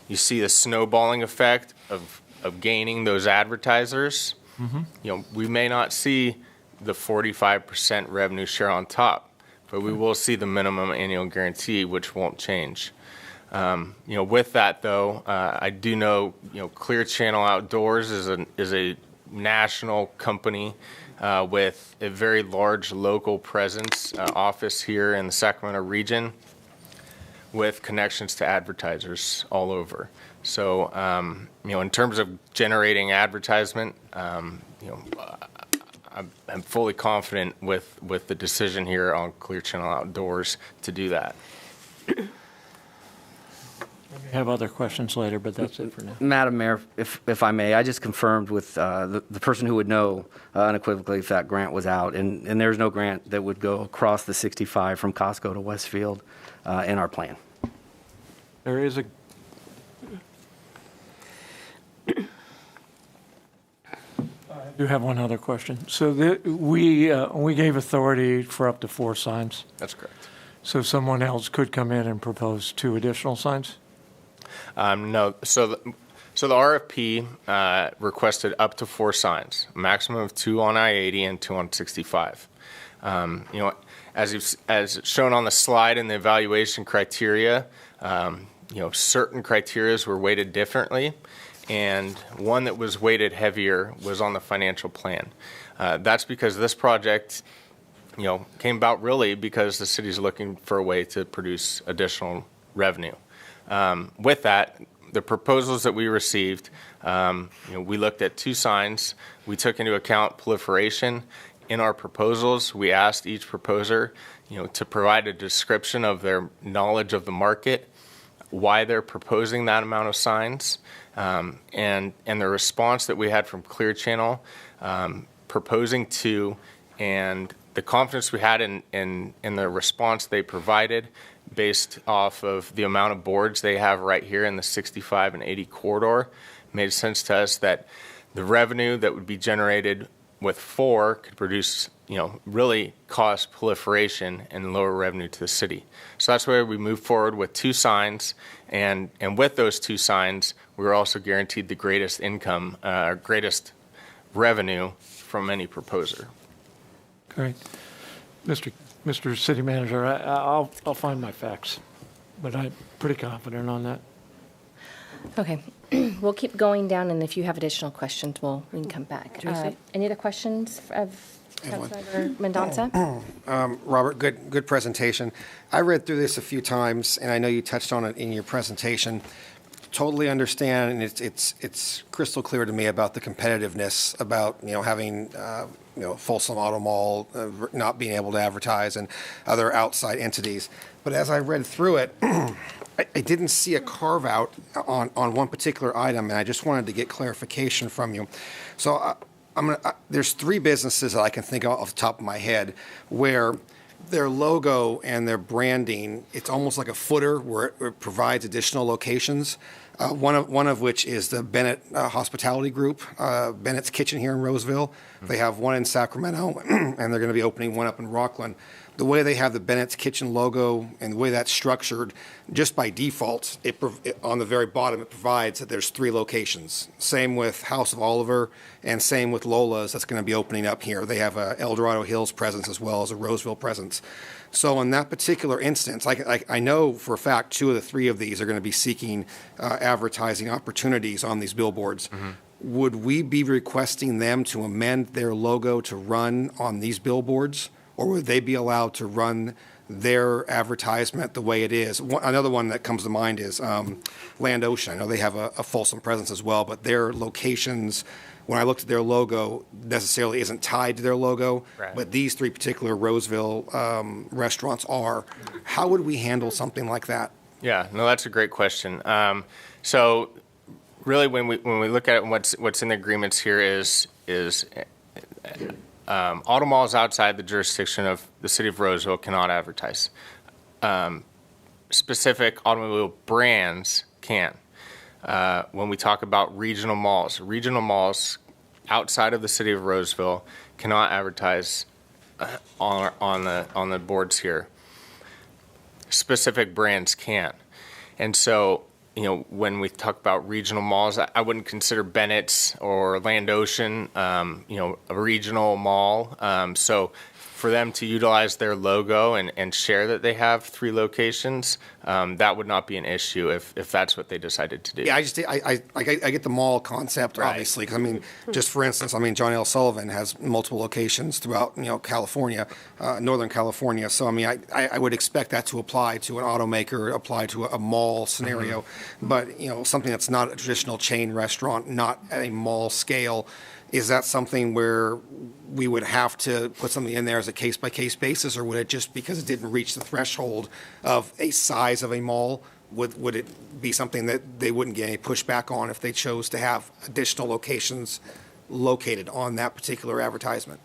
you see the snowballing effect of gaining those advertisers. We may not see the 45% revenue share on top, but we will see the minimum annual guarantee, which won't change. With that though, I do know, Clear Channel Outdoors is a national company with a very large local presence, office here in the Sacramento region, with connections to advertisers all over. So, in terms of generating advertisement, I'm fully confident with the decision here on Clear Channel Outdoors to do that.
We have other questions later, but that's it for now.
Madam Mayor, if I may, I just confirmed with the person who would know unequivocally if that grant was out, and there's no grant that would go across the 65 from Costco to Westfield in our plan.
There is a... I do have one other question. So we gave authority for up to 4 signs.
That's correct.
So someone else could come in and propose 2 additional signs?
No. So the RFP requested up to 4 signs, a maximum of 2 on I-80 and 2 on 65. As shown on the slide in the evaluation criteria, certain criteria were weighted differently, and one that was weighted heavier was on the financial plan. That's because this project, came about really because the city's looking for a way to produce additional revenue. With that, the proposals that we received, we looked at 2 signs. We took into account proliferation. In our proposals, we asked each proposer, to provide a description of their knowledge of the market, why they're proposing that amount of signs, and the response that we had from Clear Channel, proposing 2, and the confidence we had in the response they provided based off of the amount of boards they have right here in the 65 and 80 corridor, made sense to us that the revenue that would be generated with 4 could produce, really cost proliferation and lower revenue to the city. So that's why we moved forward with 2 signs, and with those 2 signs, we were also guaranteed the greatest income, greatest revenue from any proposer.
Great. Mr. City Manager, I'll find my facts, but I'm pretty confident on that.
Okay, we'll keep going down, and if you have additional questions, we can come back. Any other questions of Councilmember Mendonça?
Robert, good presentation. I read through this a few times, and I know you touched on it in your presentation. Totally understand, and it's crystal clear to me about the competitiveness, about having Folsom Auto Mall not being able to advertise, and other outside entities. But as I read through it, I didn't see a carve out on one particular item, and I just wanted to get clarification from you. So there's 3 businesses that I can think of off the top of my head where their logo and their branding, it's almost like a footer where it provides additional locations. One of which is the Bennett Hospitality Group, Bennett's Kitchen here in Roseville. They have one in Sacramento, and they're going to be opening one up in Rockland. the way they have the Bennett's Kitchen logo and the way that's structured, just by default, on the very bottom, it provides that there's 3 locations. Same with House of Oliver and same with Lola's that's going to be opening up here. They have a El Dorado Hills presence as well as a Roseville presence. So in that particular instance, I know for a fact 2 of the 3 of these are going to be seeking advertising opportunities on these billboards. Would we be requesting them to amend their logo to run on these billboards, or would they be allowed to run their advertisement the way it is? Another one that comes to mind is Land Ocean. I know they have a Folsom presence as well, but their locations, when I looked at their logo, necessarily isn't tied to their logo,
Right.
but these 3 particular Roseville restaurants are. How would we handle something like that?
Yeah, no, that's a great question. So really, when we look at what's in the agreements here is auto malls outside the jurisdiction of the city of Roseville cannot advertise. Specific automobile brands can. When we talk about regional malls outside of the city of Roseville cannot advertise on the boards here. Specific brands can. And so, when we talk about regional malls, I wouldn't consider Bennett's or Land Ocean, a regional mall. So for them to utilize their logo and share that they have 3 locations, that would not be an issue if that's what they decided to do.
Yeah, I get the mall concept, obviously. 'Cause, just for instance, John L. Sullivan has multiple locations throughout, California, Northern California. So, I would expect that to apply to an automaker, apply to a mall scenario. But, something that's not a traditional chain restaurant, not at a mall scale, is that something where we would have to put something in there as a case-by-case basis, or would it just, because it didn't reach the threshold of a size of a mall, would it be something that they wouldn't get any pushback on if they chose to have additional locations located on that particular advertisement?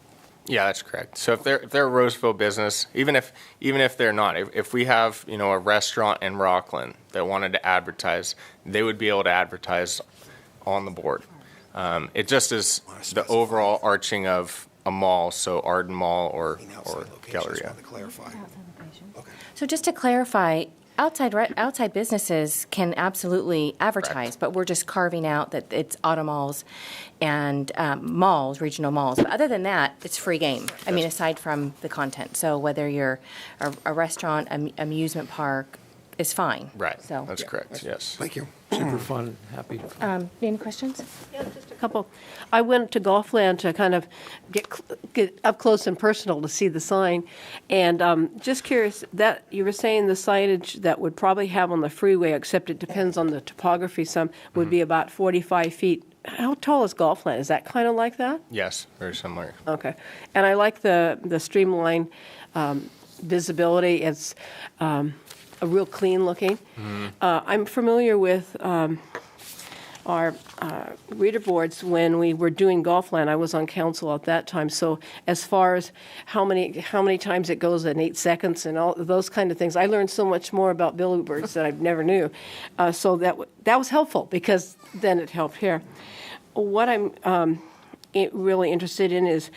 Yeah, that's correct. So if they're a Roseville business, even if they're not, if we have a restaurant in Rockland that wanted to advertise, they would be able to advertise on the board. It just is the overall arching of a mall, so Arden Mall or Galleria.
So just to clarify, outside businesses can absolutely advertise, but we're just carving out that it's auto malls and malls, regional malls. But other than that, it's free game. Aside from the content. So whether you're a restaurant, amusement park, is fine.
Right.
So
that's correct. Yes.
Thank you.
Super fun. Happy.
Any questions?
Yeah, just a couple. I went to Golfland to kind of get up close and personal to see the sign, and just curious that you were saying the signage that would probably have on the freeway, except it depends on the topography. Some would be about 45 feet. How tall is Golfland? Is that kind of like that?
Yes, very similar.
Okay, and I like the streamlined visibility. It's a real clean looking. I'm familiar with our reader boards when we were doing Golfland. I was on council at that time. So as far as how many times it goes in 8 seconds and all those kind of things, I learned so much more about billboards that I never knew. So that was helpful because then it helped here. What I'm really interested in is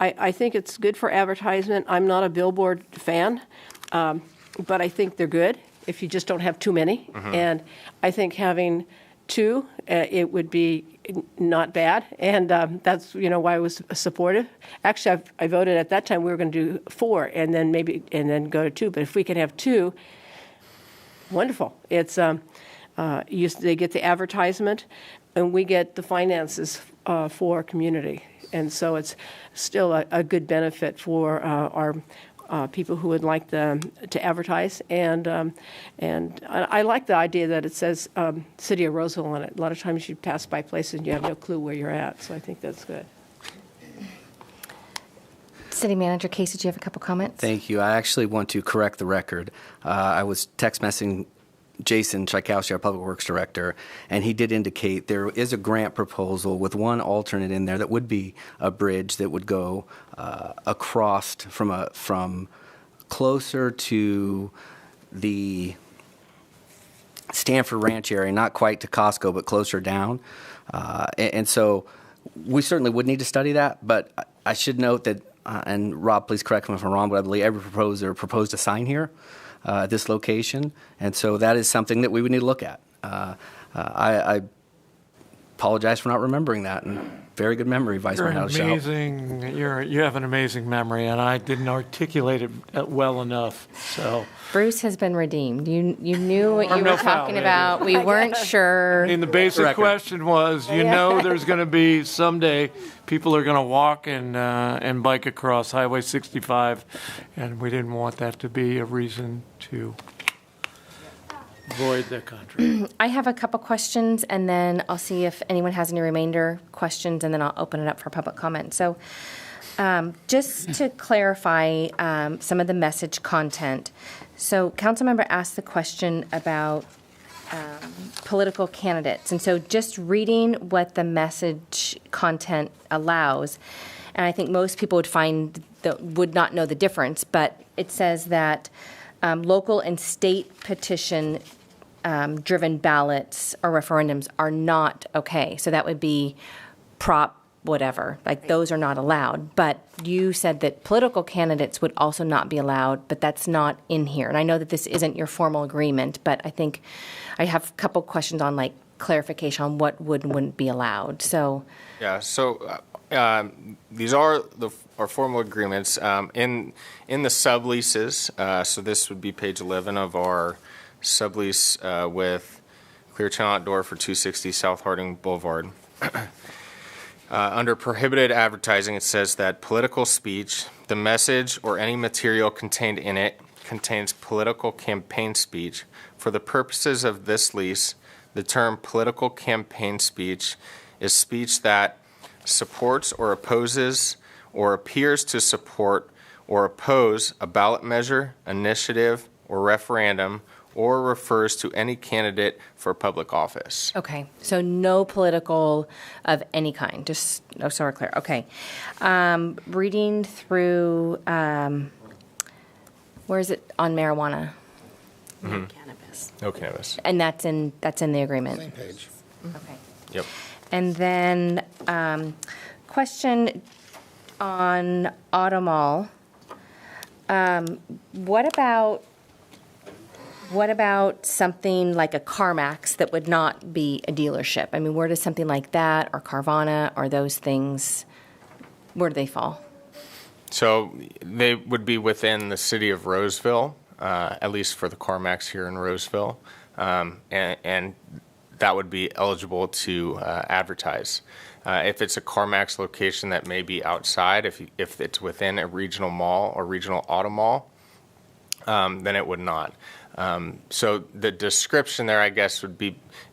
I think it's good for advertisement. I'm not a billboard fan. But I think they're good if you just don't have too many. And I think having 2, it would be not bad. And that's why I was supportive. Actually, I voted at that time we were going to do 4 and then go to 2. But if we could have 2, wonderful. It's they get the advertisement and we get the finances for our community. And so it's still a good benefit for our people who would like to advertise, and I like the idea that it says City of Roseville on it. A lot of times you pass by places and you have no clue where you're at, so I think that's good.
City Manager Casey, do you have a couple comments?
Thank you. I actually want to correct the record. I was text messaging Jason Tchaikovsky, our Public Works Director, and he did indicate there is a grant proposal with one alternate in there that would be a bridge that would go across from closer to the Stanford Ranch area, not quite to Costco, but closer down. And so we certainly would need to study that, but I should note that and Rob, please correct me if I'm wrong, but I believe every proposer proposed a sign here at this location. And so that is something that we would need to look at. I apologize for not remembering that. And very good memory, Vice Mayor Howell.
You have an amazing memory, and I didn't articulate it well enough. So
Bruce has been redeemed. You knew what you
no
were
foul,
talking
baby.
about. We weren't sure.
I mean, the basic question was, there's going to be someday people are going to walk and bike across Highway 65, and we didn't want that to be a reason to void the contract.
I have a couple questions, and then I'll see if anyone has any remainder questions, and then I'll open it up for public comment. So just to clarify some of the message content. So Councilmember asked the question about political candidates. And so just reading what the message content allows, and I think most people would not know the difference, but it says that local and state petition driven ballots or referendums are not okay. So that would be prop whatever, like those are not allowed. But you said that political candidates would also not be allowed, but that's not in here. And I know that this isn't your formal agreement, but I think I have a couple questions on like clarification on what would and wouldn't be allowed. So
Yeah, so these are our formal agreements. In the subleases, so this would be page 11 of our sublease with Clear Channel Outdoor for 260 South Harding Boulevard. Under prohibited advertising, it says that political speech, the message or any material contained in it contains political campaign speech. For the purposes of this lease, the term political campaign speech is speech that supports or opposes or appears to support or oppose a ballot measure, initiative, or referendum, or refers to any candidate for public office.
okay, so no political of any kind, just so we're clear. Okay. Reading through, where is it on marijuana?
Cannabis.
No cannabis.
And that's in the agreement?
Same page.
Okay.
Yep.
And then, question on Automall. What about something like a CarMax that would not be a dealership? I mean, where does something like that, or Carvana, or those things, where do they fall?
So they would be within the city of Roseville, at least for the CarMax here in Roseville, and that would be eligible to advertise. If it's a CarMax location that may be outside, if it's within a regional mall or regional auto mall, then it would not. So the description there, I guess,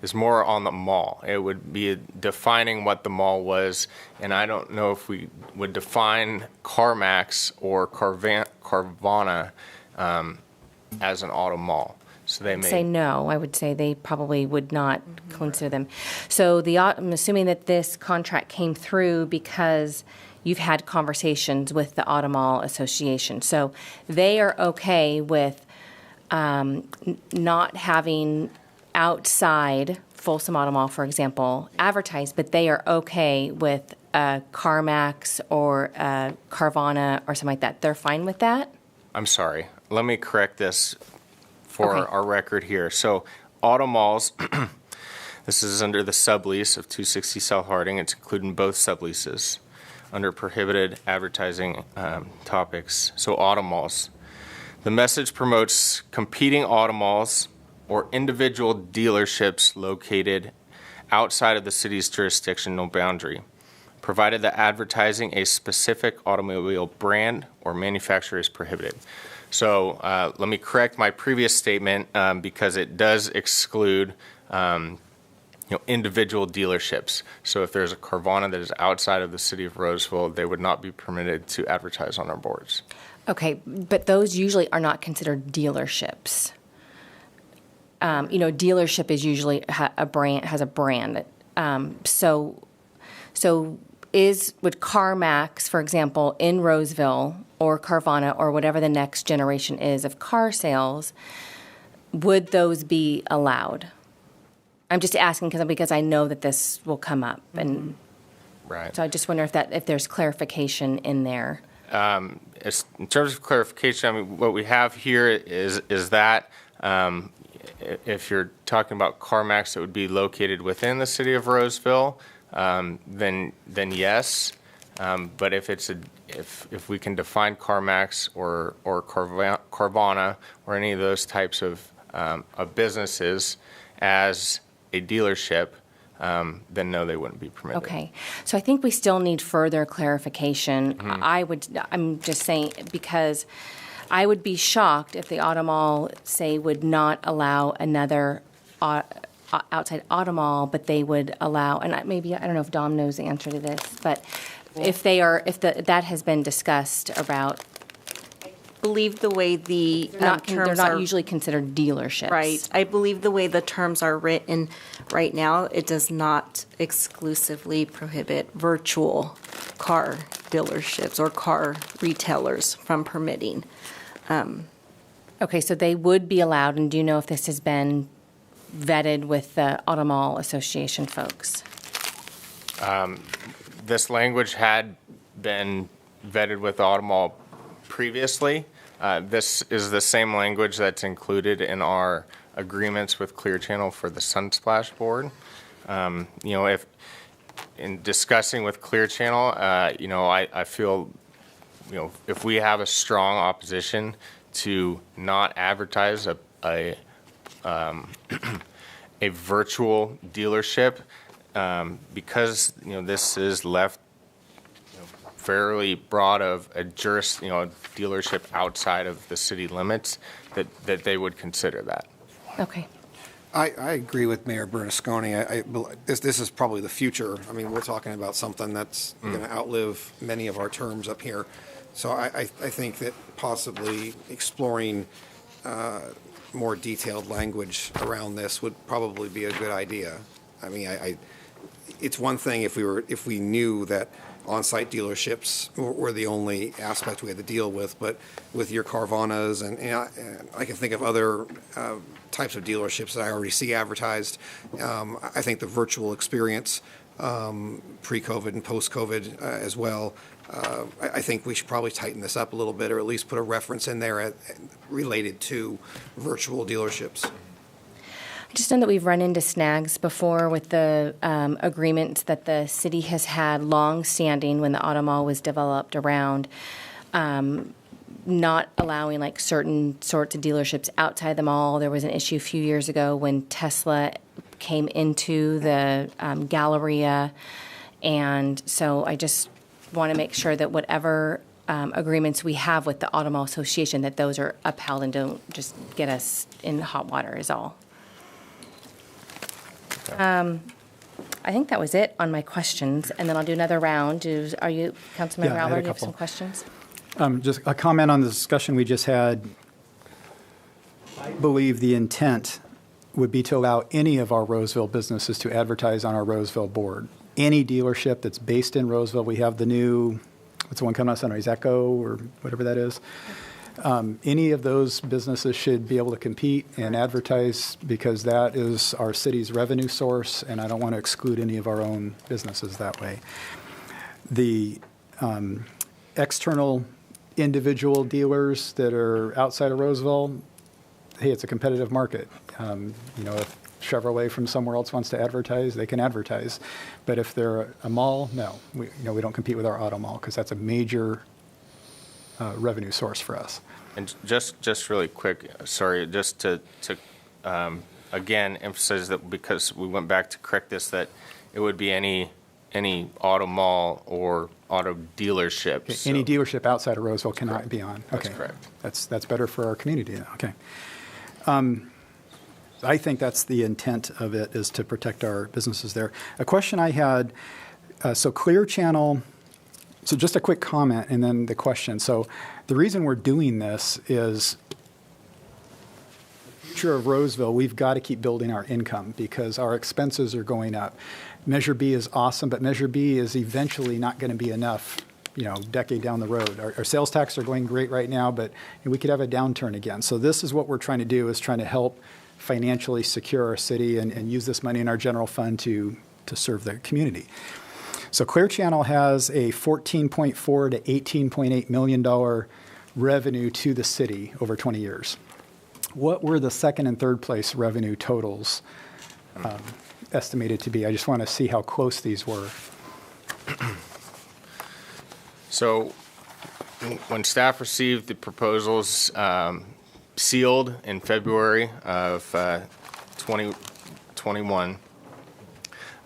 is more on the mall. It would be defining what the mall was, and I don't know if we would define CarMax or Carvana as an auto mall. So they may
Say no. I would say they probably would not consider them. So I'm assuming that this contract came through because you've had conversations with the Auto Mall Association. So they are okay with not having outside Folsom Auto Mall, for example, advertised, but they are okay with a CarMax or a Carvana or something like that. They're fine with that?
I'm sorry. Let me correct this for
Okay.
our record here. So auto malls, this is under the sublease of 260 South Harding. It's including both subleases under prohibited advertising topics. So auto malls. The message promotes competing auto malls or individual dealerships located outside of the city's jurisdictional boundary, provided that advertising a specific automobile brand or manufacturer is prohibited. So let me correct my previous statement because it does exclude individual dealerships. So if there's a Carvana that is outside of the city of Roseville, they would not be permitted to advertise on our boards.
Okay, but those usually are not considered dealerships. Dealership is usually has a brand. So would CarMax, for example, in Roseville or Carvana or whatever the next generation is of car sales, would those be allowed? I'm just asking because I know that this will come up, and
right.
So I just wonder if there's clarification in there.
In terms of clarification, I mean, what we have here is that if you're talking about CarMax that would be located within the city of Roseville, then yes. But if we can define CarMax or Carvana or any of those types of businesses as a dealership, then no, they wouldn't be permitted.
Okay, so I think we still need further clarification. I'm just saying, because I would be shocked if the auto mall, say, would not allow another outside auto mall, but they would allow, and maybe, I don't know if Dom knows the answer to this, but if that has been discussed about,
Believe the way the
they're
terms
not
are
usually considered dealerships.
right. I believe the way the terms are written right now, it does not exclusively prohibit virtual car dealerships or car retailers from permitting.
Okay, so they would be allowed, and do you know if this has been vetted with the Auto Mall Association folks?
This language had been vetted with Automall previously. This is the same language that's included in our agreements with Clear Channel for the Sunsplash Board. If in discussing with Clear Channel, I feel, if we have a strong opposition to not advertise a virtual dealership, because this is left fairly broad of a dealership outside of the city limits, that they would consider that.
Okay.
I agree with Mayor Bernasconi. This is probably the future. I mean, we're talking about something that's going to outlive many of our terms up here. So I think that possibly exploring more detailed language around this would probably be a good idea. I mean, it's one thing if we knew that on-site dealerships were the only aspect we had to deal with, but with your Carvanas and I can think of other types of dealerships that I already see advertised. I think the virtual experience, pre-COVID and post-COVID as well, I think we should probably tighten this up a little bit, or at least put a reference in there related to virtual dealerships.
I just know that we've run into snags before with the agreements that the city has had long-standing when the auto mall was developed around not allowing like certain sorts of dealerships outside the mall. There was an issue a few years ago when Tesla came into the Galleria, and so I just want to make sure that whatever agreements we have with the Auto Mall Association, that those are upheld and don't just get us in hot water is all. I think that was it on my questions, and then I'll do another round. Are you, Councilmember Albert, do you have some questions?
Just a comment on the discussion we just had. I believe the intent would be to allow any of our Roseville businesses to advertise on our Roseville board. Any dealership that's based in Roseville, we have the new, what's the one coming out Sunrise, Echo or whatever that is. Any of those businesses should be able to compete and advertise, because that is our city's revenue source, and I don't want to exclude any of our own businesses that way. The external individual dealers that are outside of Roseville, hey, it's a competitive market. If Chevrolet from somewhere else wants to advertise, they can advertise. But if they're a mall, no, we don't compete with our auto mall, because that's a major revenue source for us.
And just really quick, sorry, just to again emphasize that, because we went back to correct this, that it would be any auto mall or auto dealership.
Okay, so any dealership outside of Roseville cannot be on. Okay,
that's correct.
That's better for our community. Okay. I think that's the intent of it, is to protect our businesses there. A question I had, so Clear Channel. So just a quick comment and then the question. So the reason we're doing this is the future of Roseville, we've got to keep building our income because our expenses are going up. Measure B is awesome, but Measure B is eventually not going to be enough, decade down the road. Our sales tax are going great right now, but we could have a downturn again. So this is what we're trying to do, is trying to help financially secure our city and use this money in our general fund to serve the community. So Clear Channel has a $14.4 to $18.8 million revenue to the city over 20 years. What were the second and third place revenue totals estimated to be? I just want to see how close these were.
So when staff received the proposals sealed in February of 2021,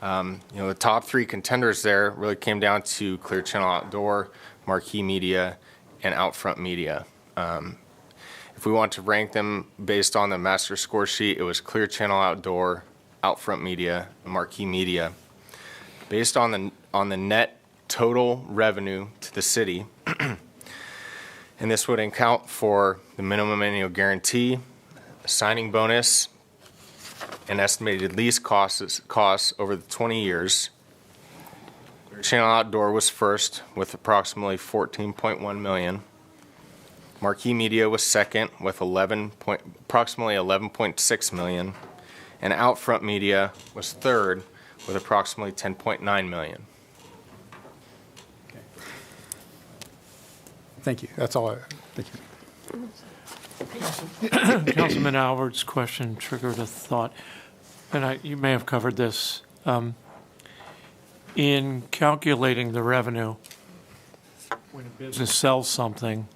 the top three contenders there really came down to Clear Channel Outdoor, Marquee Media, and Outfront Media. If we want to rank them based on the master score sheet, it was Clear Channel Outdoor, Outfront Media, and Marquee Media. Based on the net total revenue to the city, and this would account for the minimum annual guarantee, a signing bonus, and estimated lease costs over the 20 years. Clear Channel Outdoor was first with approximately $14.1 million. Marquee Media was second with approximately $11.6 million, and Outfront Media was third with approximately $10.9 million.
Thank you. That's all. Thank you.
Councilman Albert's question triggered a thought, and you may have covered this. In calculating the revenue, when a business sells something,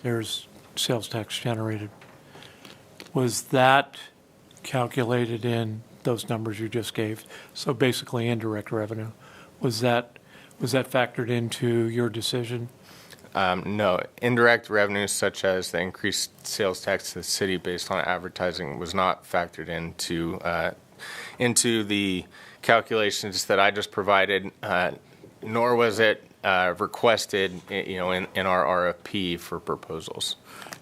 there's sales tax generated. Was that calculated in those numbers you just gave? So basically indirect revenue. Was that factored into your decision?
No. Indirect revenues such as the increased sales tax to the city based on advertising was not factored into the calculations that I just provided, nor was it requested, in our RFP for proposals.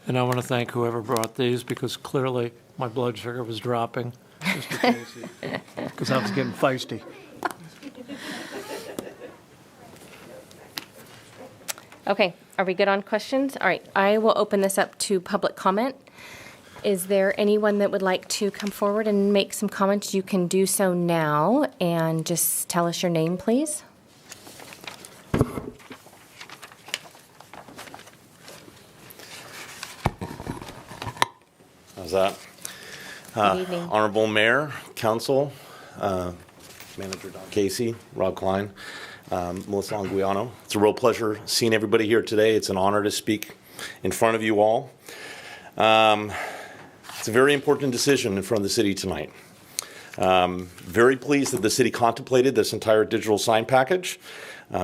And I want to thank whoever brought these, because clearly my blood sugar was dropping, Mr. Casey, because I was getting feisty.
Okay, are we good on questions? All right, I will open this up to public comment. Is there anyone that would like to come forward and make some comments? You can do so now, and just tell us your name, please.
How's that?
Good evening.
Honorable Mayor, Council, Manager Don Casey, Rob Klein, Melissa Anguiano. It's a real pleasure seeing everybody here today. It's an honor to speak in front of you all. It's a very important decision in front of the city tonight. Very pleased that the city contemplated this entire digital sign package.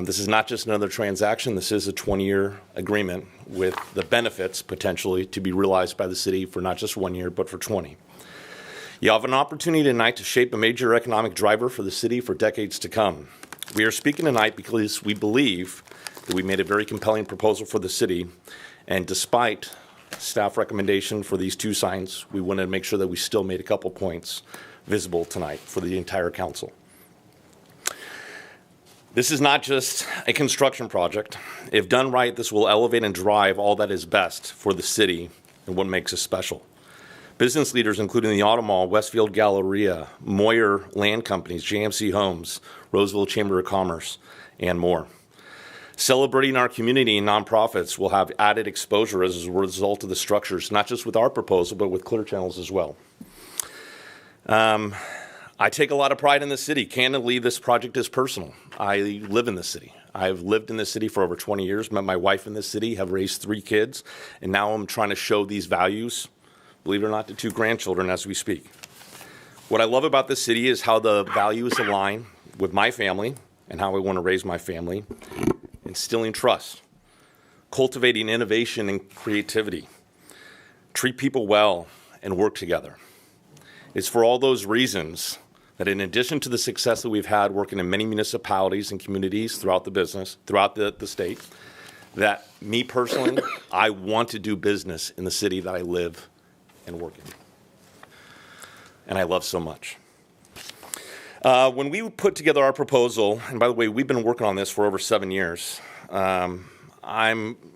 This is not just another transaction. This is a 20-year agreement with the benefits potentially to be realized by the city for not just 1 year, but for 20. You have an opportunity tonight to shape a major economic driver for the city for decades to come. We are speaking tonight because we believe that we made a very compelling proposal for the city, and despite staff recommendation for these two signs, we wanted to make sure that we still made a couple points visible tonight for the entire council. This is not just a construction project. If done right, this will elevate and drive all that is best for the city and what makes us special. Business leaders, including the Auto Mall, Westfield Galleria, Moyer Land Companies, JMC Homes, Roseville Chamber of Commerce, and more. Celebrating our community and nonprofits will have added exposure as a result of the structures, not just with our proposal, but with Clear Channel's as well. I take a lot of pride in the city. Candidly, this project is personal. I live in the city. I've lived in this city for over 20 years, met my wife in this city, have raised 3 kids, and now I'm trying to show these values, believe it or not, to 2 grandchildren as we speak. What I love about this city is how the values align with my family and how I want to raise my family. Instilling trust, cultivating innovation and creativity, treat people well, and work together. It's for all those reasons that in addition to the success that we've had working in many municipalities and communities throughout the state, that me personally, I want to do business in the city that I live and work in. And I love so much. When we put together our proposal, and by the way, we've been working on this for over 7 years,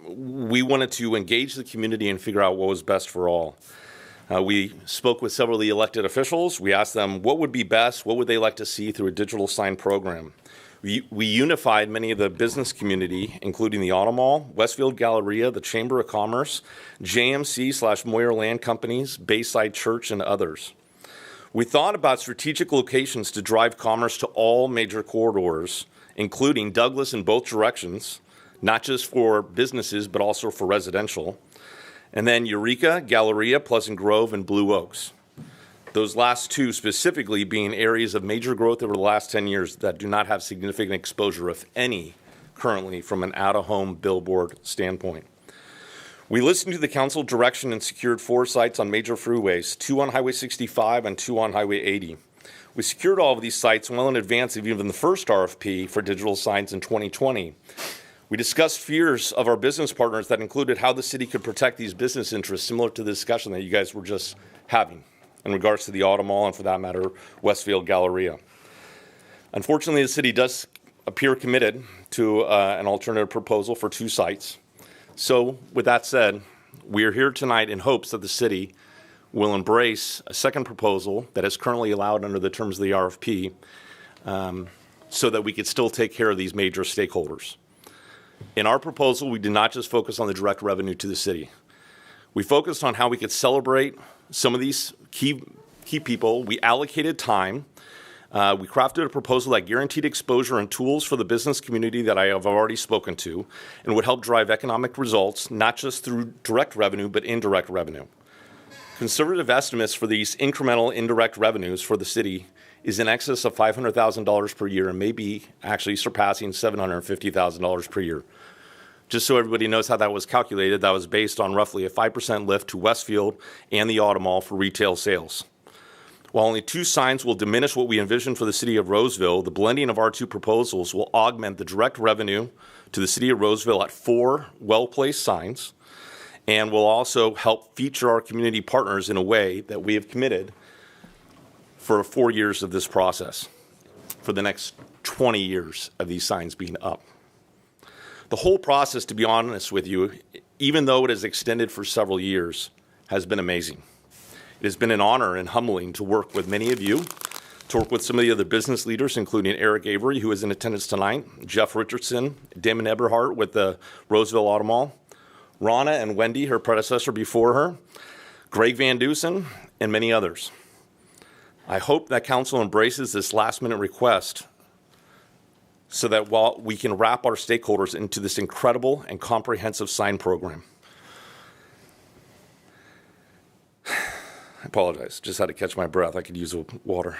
we wanted to engage the community and figure out what was best for all. We spoke with several of the elected officials. We asked them what would be best, what would they like to see through a digital sign program. We unified many of the business community, including the Auto Mall, Westfield Galleria, the Chamber of Commerce, JMC/Moyer Land Companies, Bayside Church, and others. We thought about strategic locations to drive commerce to all major corridors, including Douglas in both directions, not just for businesses, but also for residential. And then Eureka, Galleria, Pleasant Grove, and Blue Oaks. Those last two specifically being areas of major growth over the last 10 years that do not have significant exposure, if any, currently from an out-of-home billboard standpoint. We listened to the council direction and secured 4 sites on major freeways, 2 on Highway 65 and 2 on Highway 80. We secured all of these sites well in advance of even the first RFP for digital signs in 2020. We discussed fears of our business partners that included how the city could protect these business interests, similar to the discussion that you guys were just having in regards to the Auto Mall and, for that matter, Westfield Galleria. Unfortunately, the city does appear committed to an alternative proposal for 2 sites. So, with that said, we are here tonight in hopes that the city will embrace a second proposal that is currently allowed under the terms of the RFP, so that we could still take care of these major stakeholders. In our proposal, we did not just focus on the direct revenue to the city. We focused on how we could celebrate some of these key people. We allocated time. We crafted a proposal that guaranteed exposure and tools for the business community that I have already spoken to and would help drive economic results, not just through direct revenue, but indirect revenue. Conservative estimates for these incremental indirect revenues for the city is in excess of $500,000 per year and maybe actually surpassing $750,000 per year. Just so everybody knows how that was calculated, that was based on roughly a 5% lift to Westfield and the Auto Mall for retail sales. While only 2 signs will diminish what we envision for the city of Roseville, the blending of our 2 proposals will augment the direct revenue to the city of Roseville at 4 well-placed signs, and will also help feature our community partners in a way that we have committed for 4 years of this process, for the next 20 years of these signs being up. The whole process, to be honest with you, even though it has extended for several years, has been amazing. It has been an honor and humbling to work with many of you, to work with some of the other business leaders, including Eric Avery, who is in attendance tonight, Jeff Richardson, Damon Eberhardt with the Roseville Auto Mall, Rana and Wendy, her predecessor before her, Greg Van Dusen, and many others. I hope that council embraces this last-minute request so that while we can wrap our stakeholders into this incredible and comprehensive sign program. I apologize, just had to catch my breath. I could use water.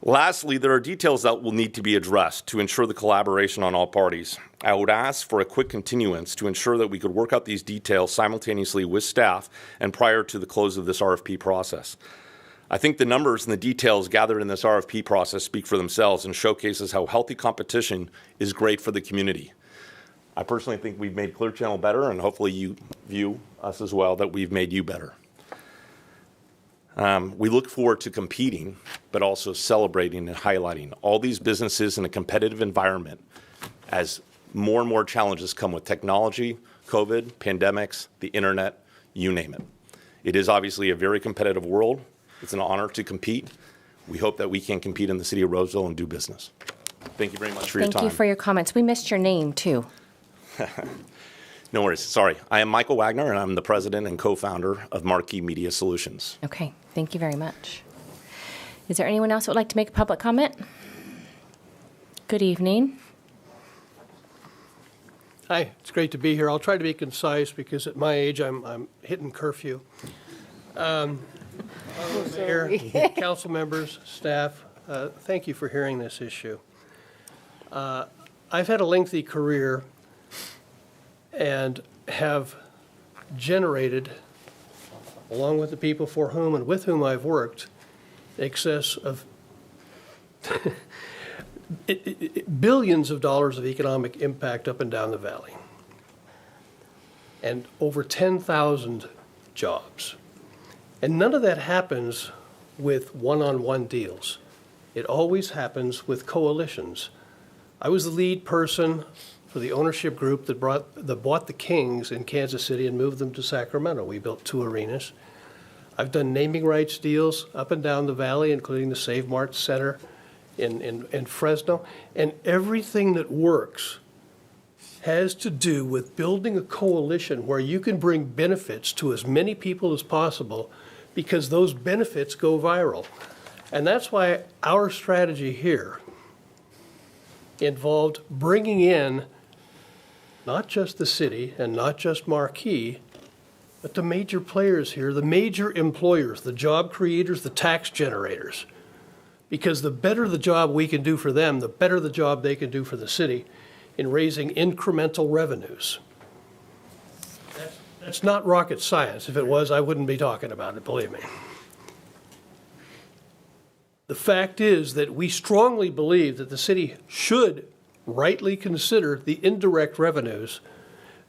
Lastly, there are details that will need to be addressed to ensure the collaboration on all parties. I would ask for a quick continuance to ensure that we could work out these details simultaneously with staff and prior to the close of this RFP process. I think the numbers and the details gathered in this RFP process speak for themselves and showcases how healthy competition is great for the community. I personally think we've made Clear Channel better, and hopefully you view us as well that we've made you better. We look forward to competing, but also celebrating and highlighting all these businesses in a competitive environment as more and more challenges come with technology, COVID, pandemics, the internet, you name it. It is obviously a very competitive world. It's an honor to compete. We hope that we can compete in the city of Roseville and do business. Thank you very much for your time.
Thank you for your comments. We missed your name, too.
No worries. Sorry. I am Michael Wagner, and I'm the president and co-founder of Marquee Media Solutions.
Okay. Thank you very much. Is there anyone else that would like to make a public comment? Good evening.
Hi. It's great to be here. I'll try to be concise because at my age, I'm hitting curfew. Mayor, council members, staff, thank you for hearing this issue. I've had a lengthy career and have generated, along with the people for whom and with whom I've worked, excess of billions of dollars of economic impact up and down the valley, and over 10,000 jobs. And none of that happens with one-on-one deals. It always happens with coalitions. I was the lead person for the ownership group that bought the Kings in Kansas City and moved them to Sacramento. We built 2 arenas. I've done naming rights deals up and down the valley, including the Save Mart Center in Fresno. And everything that works has to do with building a coalition where you can bring benefits to as many people as possible, because those benefits go viral. And that's why our strategy here involved bringing in not just the city and not just Marquee, but the major players here, the major employers, the job creators, the tax generators. Because the better the job we can do for them, the better the job they can do for the city in raising incremental revenues. That's not rocket science. If it was, I wouldn't be talking about it, believe me. The fact is that we strongly believe that the city should rightly consider the indirect revenues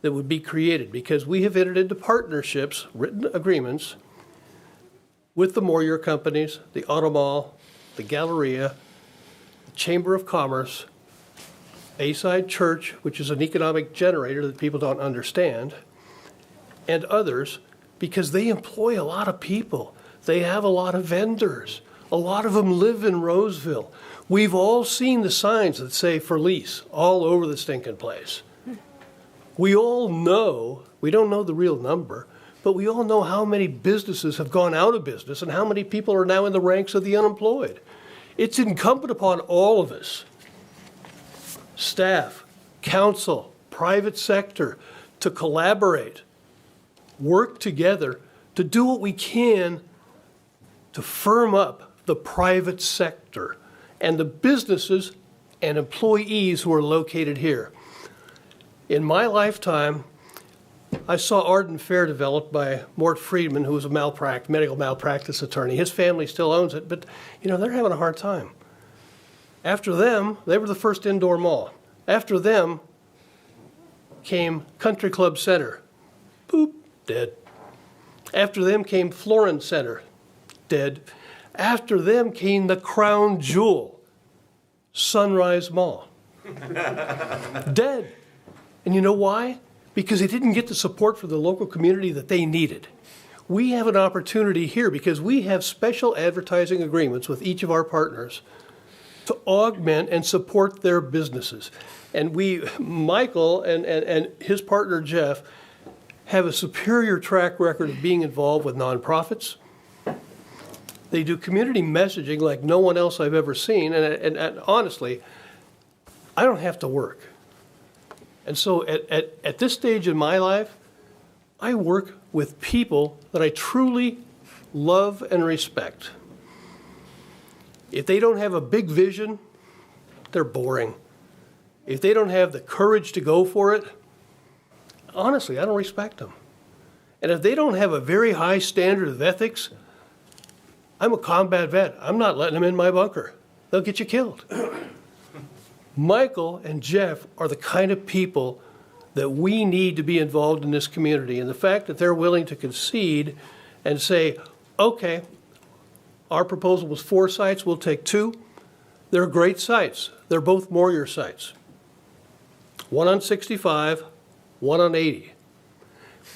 that would be created, because we have entered into partnerships, written agreements, with the Moyer companies, the Auto Mall, the Galleria, the Chamber of Commerce, Bayside Church, which is an economic generator that people don't understand, and others, because they employ a lot of people. They have a lot of vendors. A lot of them live in Roseville. We've all seen the signs that say for lease all over the stinking place. We all know, we don't know the real number, but we all know how many businesses have gone out of business and how many people are now in the ranks of the unemployed. It's incumbent upon all of us, staff, council, private sector, to collaborate, work together to do what we can to firm up the private sector and the businesses and employees who are located here. In my lifetime, I saw Arden Fair developed by Mort Friedman, who was a medical malpractice attorney. His family still owns it, but they're having a hard time. After them, they were the first indoor mall. After them came Country Club Center. Boop, dead. After them came Florence Center. Dead. After them came the crown jewel, Sunrise Mall. Dead. And you know why? Because they didn't get the support for the local community that they needed. We have an opportunity here because we have special advertising agreements with each of our partners to augment and support their businesses. And Michael and his partner Jeff, have a superior track record of being involved with nonprofits. They do community messaging like no one else I've ever seen. And honestly, I don't have to work. And so at this stage in my life, I work with people that I truly love and respect. If they don't have a big vision, they're boring. If they don't have the courage to go for it, honestly, I don't respect them. And if they don't have a very high standard of ethics, I'm a combat vet. I'm not letting them in my bunker. They'll get you killed. Michael and Jeff are the kind of people that we need to be involved in this community. And the fact that they're willing to concede and say, okay, our proposal was 4 sites, we'll take 2. They're great sites. They're both Moyer sites. One on 65, one on 80.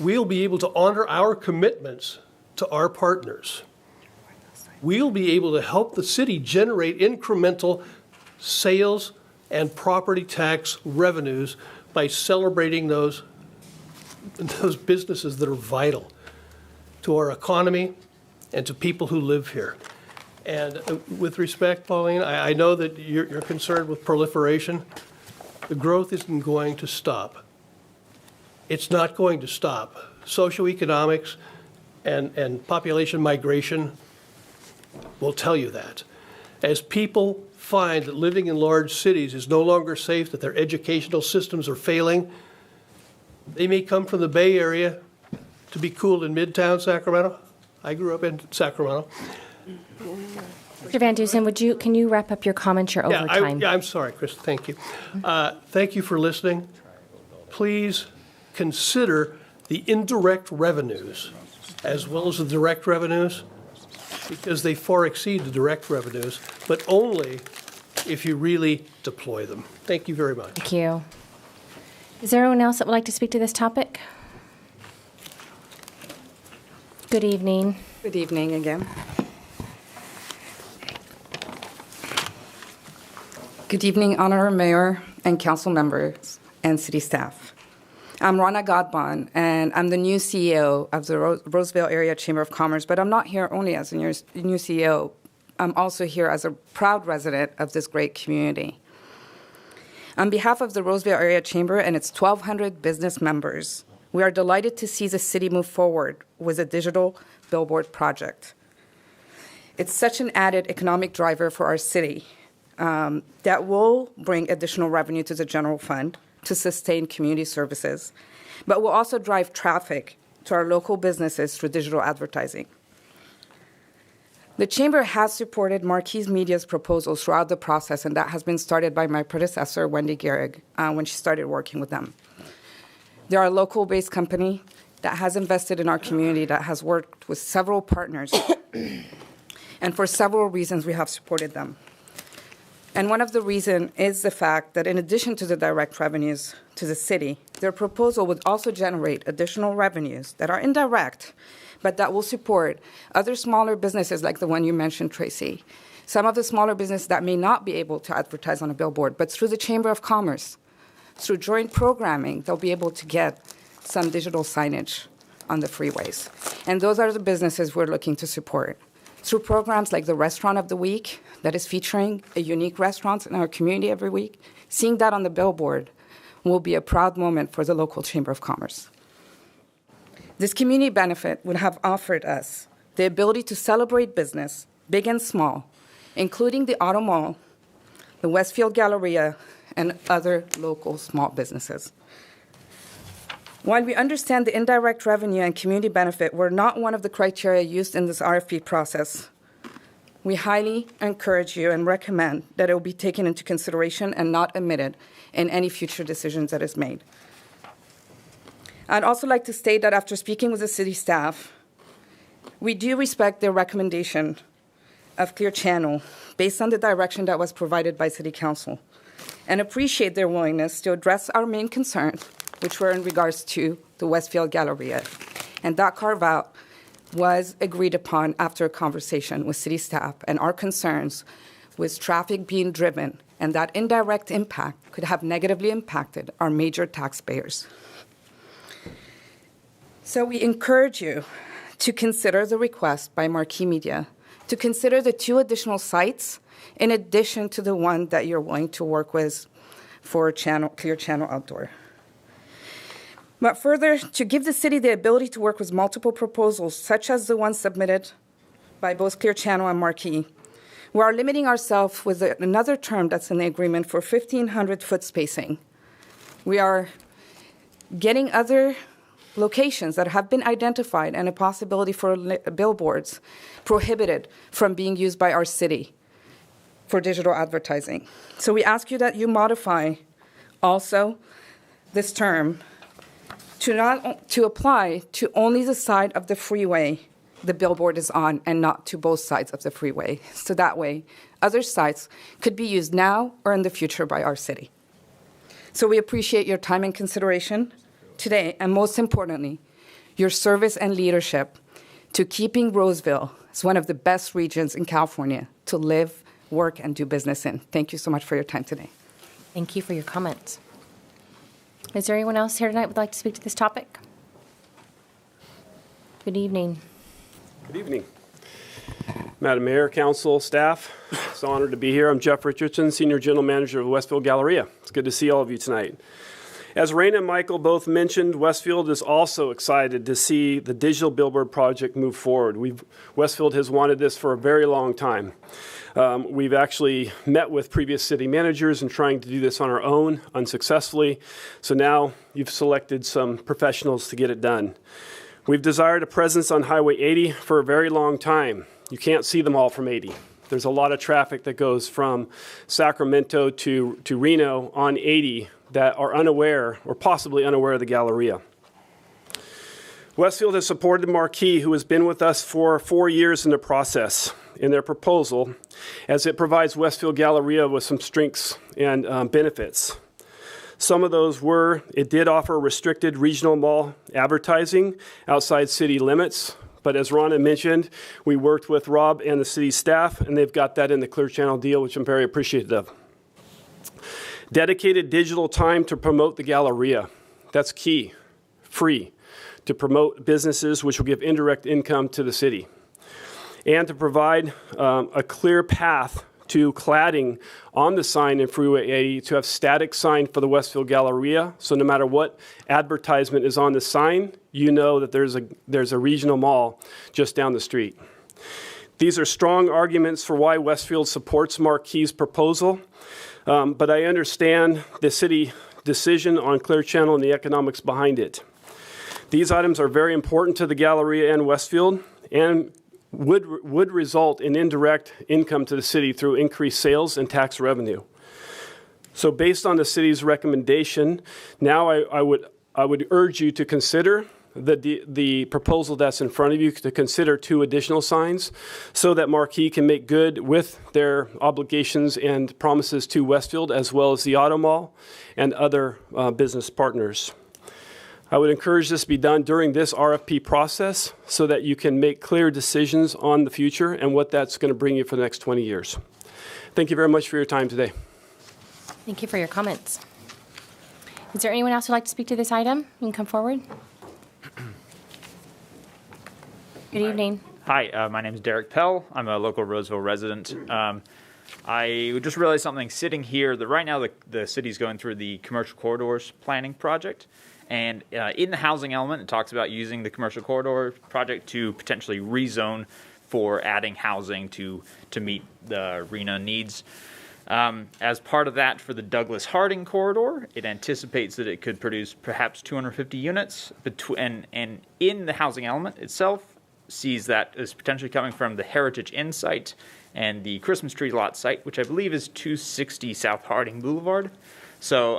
We'll be able to honor our commitments to our partners. We'll be able to help the city generate incremental sales and property tax revenues by celebrating those businesses that are vital to our economy and to people who live here. And with respect, Pauline, I know that you're concerned with proliferation. The growth isn't going to stop. It's not going to stop. Socioeconomics and population migration will tell you that. As people find that living in large cities is no longer safe, that their educational systems are failing, they may come from the Bay Area to be cool in Midtown Sacramento. I grew up in Sacramento.
Mr. Van Dusen, can you wrap up your comments? You're over time.
I'm sorry, Chris. Thank you. Thank you for listening. Please consider the indirect revenues as well as the direct revenues, because they far exceed the direct revenues, but only if you really deploy them. Thank you very much.
Thank you. Is there anyone else that would like to speak to this topic? Good evening.
Good evening again. Good evening, Honorable Mayor and council members and city staff. I'm Rana Godbon, and I'm the new CEO of the Roseville Area Chamber of Commerce, but I'm not here only as a new CEO. I'm also here as a proud resident of this great community. On behalf of the Roseville Area Chamber and its 1,200 business members, we are delighted to see the city move forward with a digital billboard project. It's such an added economic driver for our city that will bring additional revenue to the general fund to sustain community services, but will also drive traffic to our local businesses through digital advertising. The Chamber has supported Marquis Media's proposals throughout the process, and that has been started by my predecessor, Wendy Gehrig, when she started working with them. They are a local-based company that has invested in our community, that has worked with several partners, and for several reasons we have supported them. And one of the reasons is the fact that in addition to the direct revenues to the city, their proposal would also generate additional revenues that are indirect, but that will support other smaller businesses like the one you mentioned, Tracy. Some of the smaller businesses that may not be able to advertise on a billboard, but through the Chamber of Commerce, through joint programming, they'll be able to get some digital signage on the freeways. And those are the businesses we're looking to support. Through programs like the Restaurant of the Week, that is featuring a unique restaurant in our community every week, seeing that on the billboard will be a proud moment for the local Chamber of Commerce. This community benefit would have offered us the ability to celebrate business, big and small, including the Auto Mall, the Westfield Galleria, and other local small businesses. While we understand the indirect revenue and community benefit were not one of the criteria used in this RFP process, we highly encourage you and recommend that it will be taken into consideration and not omitted in any future decisions that is made. I'd also like to state that after speaking with the city staff, we do respect their recommendation of Clear Channel based on the direction that was provided by City Council, and appreciate their willingness to address our main concerns, which were in regards to the Westfield Galleria. And that carve-out was agreed upon after a conversation with city staff, and our concerns with traffic being driven and that indirect impact could have negatively impacted our major taxpayers. So we encourage you to consider the request by Marquis Media to consider the 2 additional sites in addition to the one that you're willing to work with for Clear Channel Outdoor. But further, to give the city the ability to work with multiple proposals, such as the one submitted by both Clear Channel and Marquis, we are limiting ourselves with another term that's in the agreement for 1,500-foot spacing. We are getting other locations that have been identified and a possibility for billboards prohibited from being used by our city for digital advertising. So we ask you that you modify also this term to apply to only the side of the freeway the billboard is on and not to both sides of the freeway. So that way, other sites could be used now or in the future by our city. So we appreciate your time and consideration today, and most importantly, your service and leadership to keeping Roseville as one of the best regions in California to live, work, and do business in. Thank you so much for your time today.
Thank you for your comments. Is there anyone else here tonight who would like to speak to this topic? Good evening.
Good evening. Madam Mayor, council, staff, it's an honor to be here. I'm Jeff Richardson, Senior General Manager of Westfield Galleria. It's good to see all of you tonight. As Raina and Michael both mentioned, Westfield is also excited to see the digital billboard project move forward. Westfield has wanted this for a very long time. We've actually met with previous city managers and trying to do this on our own unsuccessfully. So now you've selected some professionals to get it done. We've desired a presence on Highway 80 for a very long time. You can't see them all from 80. There's a lot of traffic that goes from Sacramento to Reno on 80 that are unaware or possibly unaware of the Galleria. Westfield has supported Marquis, who has been with us for 4 years in the process, in their proposal, as it provides Westfield Galleria with some strengths and benefits. Some of those were, it did offer restricted regional mall advertising outside city limits, But as Rhonda mentioned, we worked with Rob and the city staff, and they've got that in the Clear Channel deal, which I'm very appreciative of. Dedicated digital time to promote the Galleria. That's key. Free. To promote businesses, which will give indirect income to the city. And to provide a clear path to cladding on the sign in Freeway 80 to have static sign for the Westville Galleria. So no matter what advertisement is on the sign, you know that there's a regional mall just down the street. These are strong arguments for why Westfield supports Marquis' proposal, but I understand the city decision on Clear Channel and the economics behind it. These items are very important to the Galleria and Westfield and would result in indirect income to the city through increased sales and tax revenue. So based on the city's recommendation, now I would urge you to consider the proposal that's in front of you, to consider 2 additional signs so that Marquis can make good with their obligations and promises to Westfield as well as the Auto Mall and other business partners. I would encourage this to be done during this RFP process so that you can make clear decisions on the future and what that's going to bring you for the next 20 years. Thank you very much for your time today.
Thank you for your comments. Is there anyone else who'd like to speak to this item? You can come forward. Good evening.
Hi, my name is Derek Pell. I'm a local Roseville resident. I just realized something sitting here that right now the city's going through the commercial corridors planning project. And in the housing element, it talks about using the commercial corridor project to potentially rezone for adding housing to meet the arena needs. As part of that, for the Douglas Harding corridor, it anticipates that it could produce perhaps 250 units. And in the housing element itself, sees that as potentially coming from the Heritage Inn site and the Christmas Tree Lot site, which I believe is 260 South Harding Boulevard. So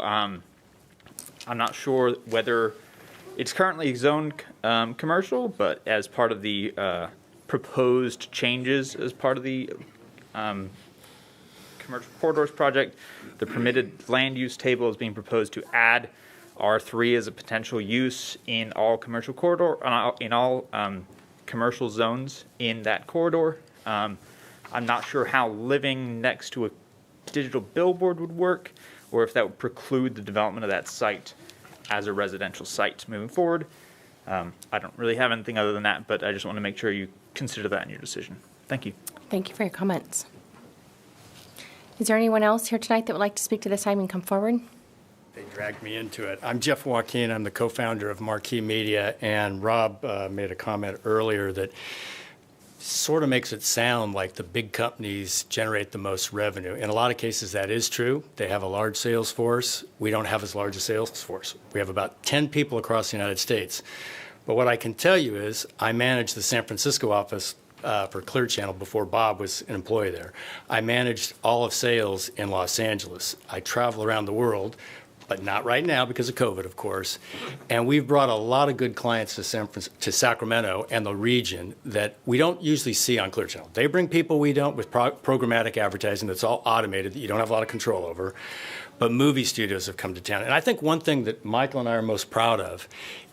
I'm not sure whether it's currently zoned commercial, but as part of the proposed changes as part of the commercial corridors project, the permitted land use table is being proposed to add R3 as a potential use in all commercial commercial zones in that corridor. I'm not sure how living next to a digital billboard would work, or if that would preclude the development of that site as a residential site moving forward. I don't really have anything other than that, but I just want to make sure you consider that in your decision. Thank you.
Thank you for your comments. Is there anyone else here tonight that would like to speak to this item and come forward?
They dragged me into it. I'm Jeff Joaquin. I'm the co-founder of Marquis Media, and Rob made a comment earlier that sort of makes it sound like the big companies generate the most revenue. In a lot of cases, that is true. They have a large sales force. We don't have as large a sales force. We have about 10 people across the United States. But what I can tell you is I managed the San Francisco office for Clear Channel before Bob was an employee there. I managed all of sales in Los Angeles. I travel around the world, but not right now because of COVID, of course. And we've brought a lot of good clients to Sacramento and the region that we don't usually see on Clear Channel. They bring people we don't with programmatic advertising that's all automated that you don't have a lot of control over. But movie studios have come to town. And I think one thing that Michael and I are most proud of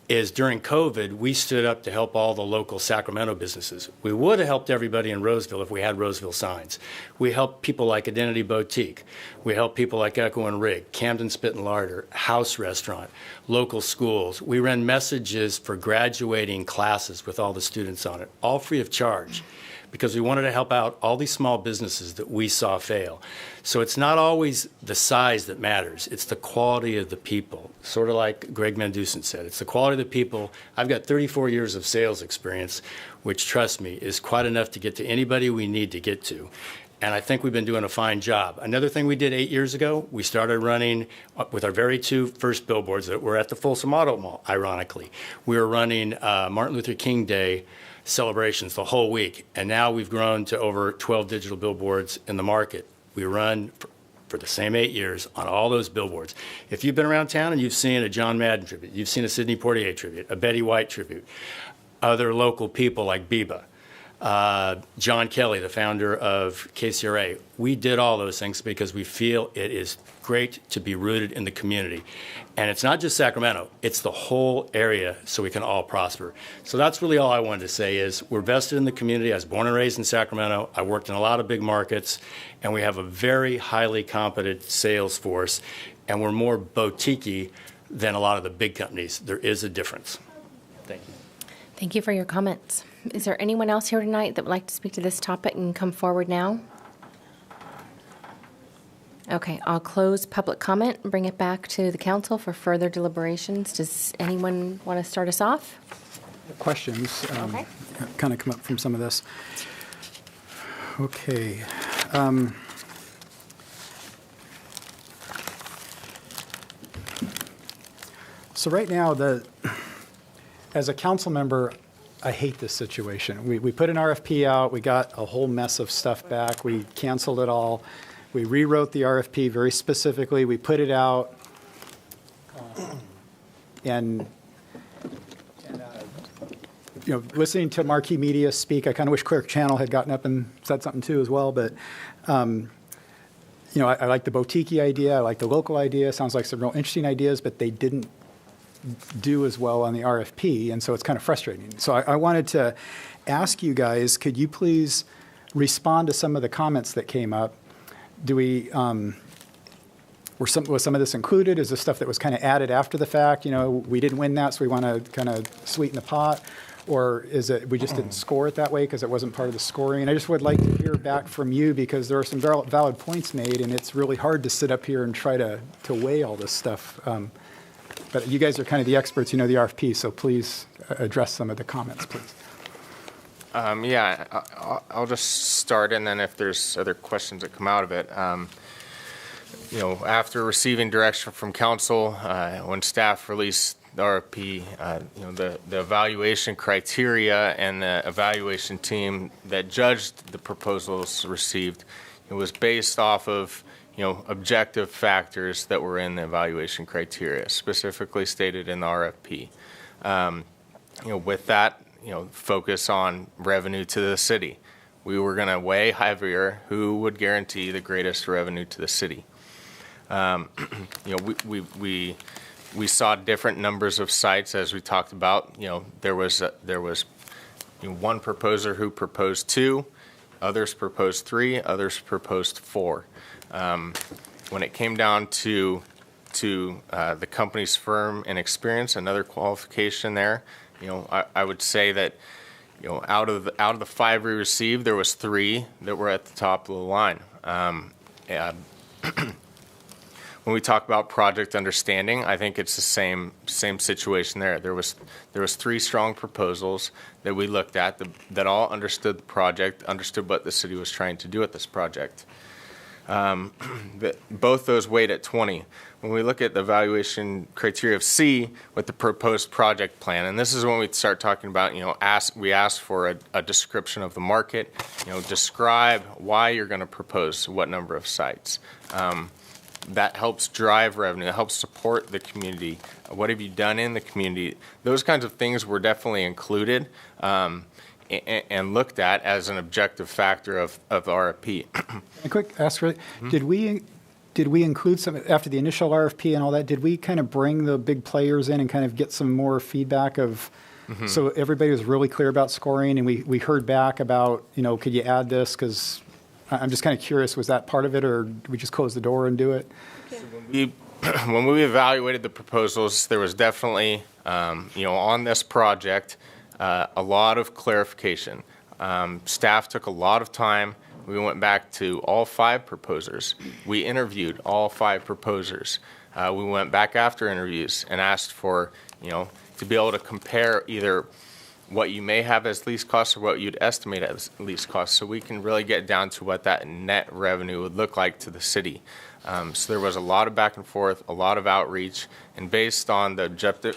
is during COVID, we stood up to help all the local Sacramento businesses. We would have helped everybody in Roseville if we had Roseville signs. We helped people like Identity Boutique. We helped people like Echo and Rig, Camden Spit and Larder, House Restaurant, local schools. We ran messages for graduating classes with all the students on it, all free of charge, because we wanted to help out all these small businesses that we saw fail. So it's not always the size that matters. It's the quality of the people, sort of like Greg Mendusin said. It's the quality of the people. I've got 34 years of sales experience, which, trust me, is quite enough to get to anybody we need to get to. And I think we've been doing a fine job. Another thing we did 8 years ago, we started running with our very two first billboards that were at the Folsom Auto Mall, ironically. We were running Martin Luther King Day celebrations the whole week, and now we've grown to over 12 digital billboards in the market. We run for the same 8 years on all those billboards. If you've been around town and you've seen a John Madden tribute, you've seen a Sidney Poitier tribute, a Betty White tribute, other local people like Biba, John Kelly, the founder of KCRA. We did all those things because we feel it is great to be rooted in the community. And it's not just Sacramento, it's the whole area so we can all prosper. So that's really all I wanted to say is we're vested in the community. I was born and raised in Sacramento. I worked in a lot of big markets, and we have a very highly competent sales force, and we're more boutique-y than a lot of the big companies. There is a difference. Thank you.
Thank you for your comments. Is there anyone else here tonight that would like to speak to this topic and come forward now? Okay, I'll close public comment and bring it back to the council for further deliberations. Does anyone want to start us off?
Questions
Okay.
kind of come up from some of this. Okay. So right now, as a council member, I hate this situation. We put an RFP out. We got a whole mess of stuff back. We canceled it all. We rewrote the RFP very specifically. We put it out. And listening to Marquee Media speak, I kind of wish Clear Channel had gotten up and said something too as well. But, I like the boutique idea. I like the local idea. Sounds like some real interesting ideas, but they didn't do as well on the RFP, and so it's kind of frustrating. So I wanted to ask you guys, could you please respond to some of the comments that came up? Was some of this included? Is this stuff that was kind of added after the fact? We didn't win that, so we want to kind of sweeten the pot? Or is it we just didn't score it that way because it wasn't part of the scoring? And I just would like to hear back from you because there are some valid points made, and it's really hard to sit up here and try to weigh all this stuff. But you guys are kind of the experts, the RFP, so please address some of the comments, please.
I'll just start, and then if there's other questions that come out of it. After receiving direction from council, when staff released the RFP, the evaluation criteria and the evaluation team that judged the proposals received, it was based off of objective factors that were in the evaluation criteria, specifically stated in the RFP. With that, focus on revenue to the city. We were going to weigh heavier who would guarantee the greatest revenue to the city. We saw different numbers of sites as we talked about. There was one proposer who proposed 2, others proposed 3, others proposed 4. When it came down to the company's firm and experience, another qualification there, I would say that out of the 5 we received, there was 3 that were at the top of the line. When we talk about project understanding, I think it's the same situation there. There was 3 strong proposals that we looked at that all understood the project, understood what the city was trying to do with this project. Both those weighed at 20. When we look at the evaluation criteria of C with the proposed project plan, and this is when we start talking about, we ask for a description of the market, describe why you're going to propose what number of sites. That helps drive revenue, it helps support the community. What have you done in the community? Those kinds of things were definitely included and looked at as an objective factor of the RFP.
A quick ask, really, did we include some, after the initial RFP and all that, did we kind of bring the big players in and kind of get some more feedback of, so everybody was really clear about scoring, and we heard back about, could you add this? Because I'm just kind of curious, was that part of it, or did we just close the door and do it?
When we evaluated the proposals, there was definitely, on this project, a lot of clarification. Staff took a lot of time. We went back to all 5 proposers. We interviewed all 5 proposers. We went back after interviews and asked for, to be able to compare either what you may have as least cost or what you'd estimate as least cost, so we can really get down to what that net revenue would look like to the city. So there was a lot of back and forth, a lot of outreach, and based on the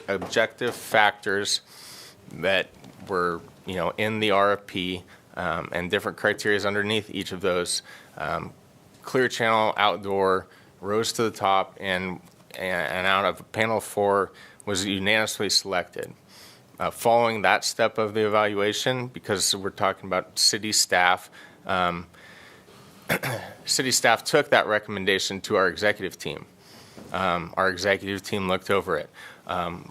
objective factors that were, in the RFP and different criteria underneath each of those, Clear Channel Outdoor rose to the top, and out of a panel of 4 was unanimously selected. Following that step of the evaluation, because we're talking about city staff, city staff took that recommendation to our executive team. Our executive team looked over it.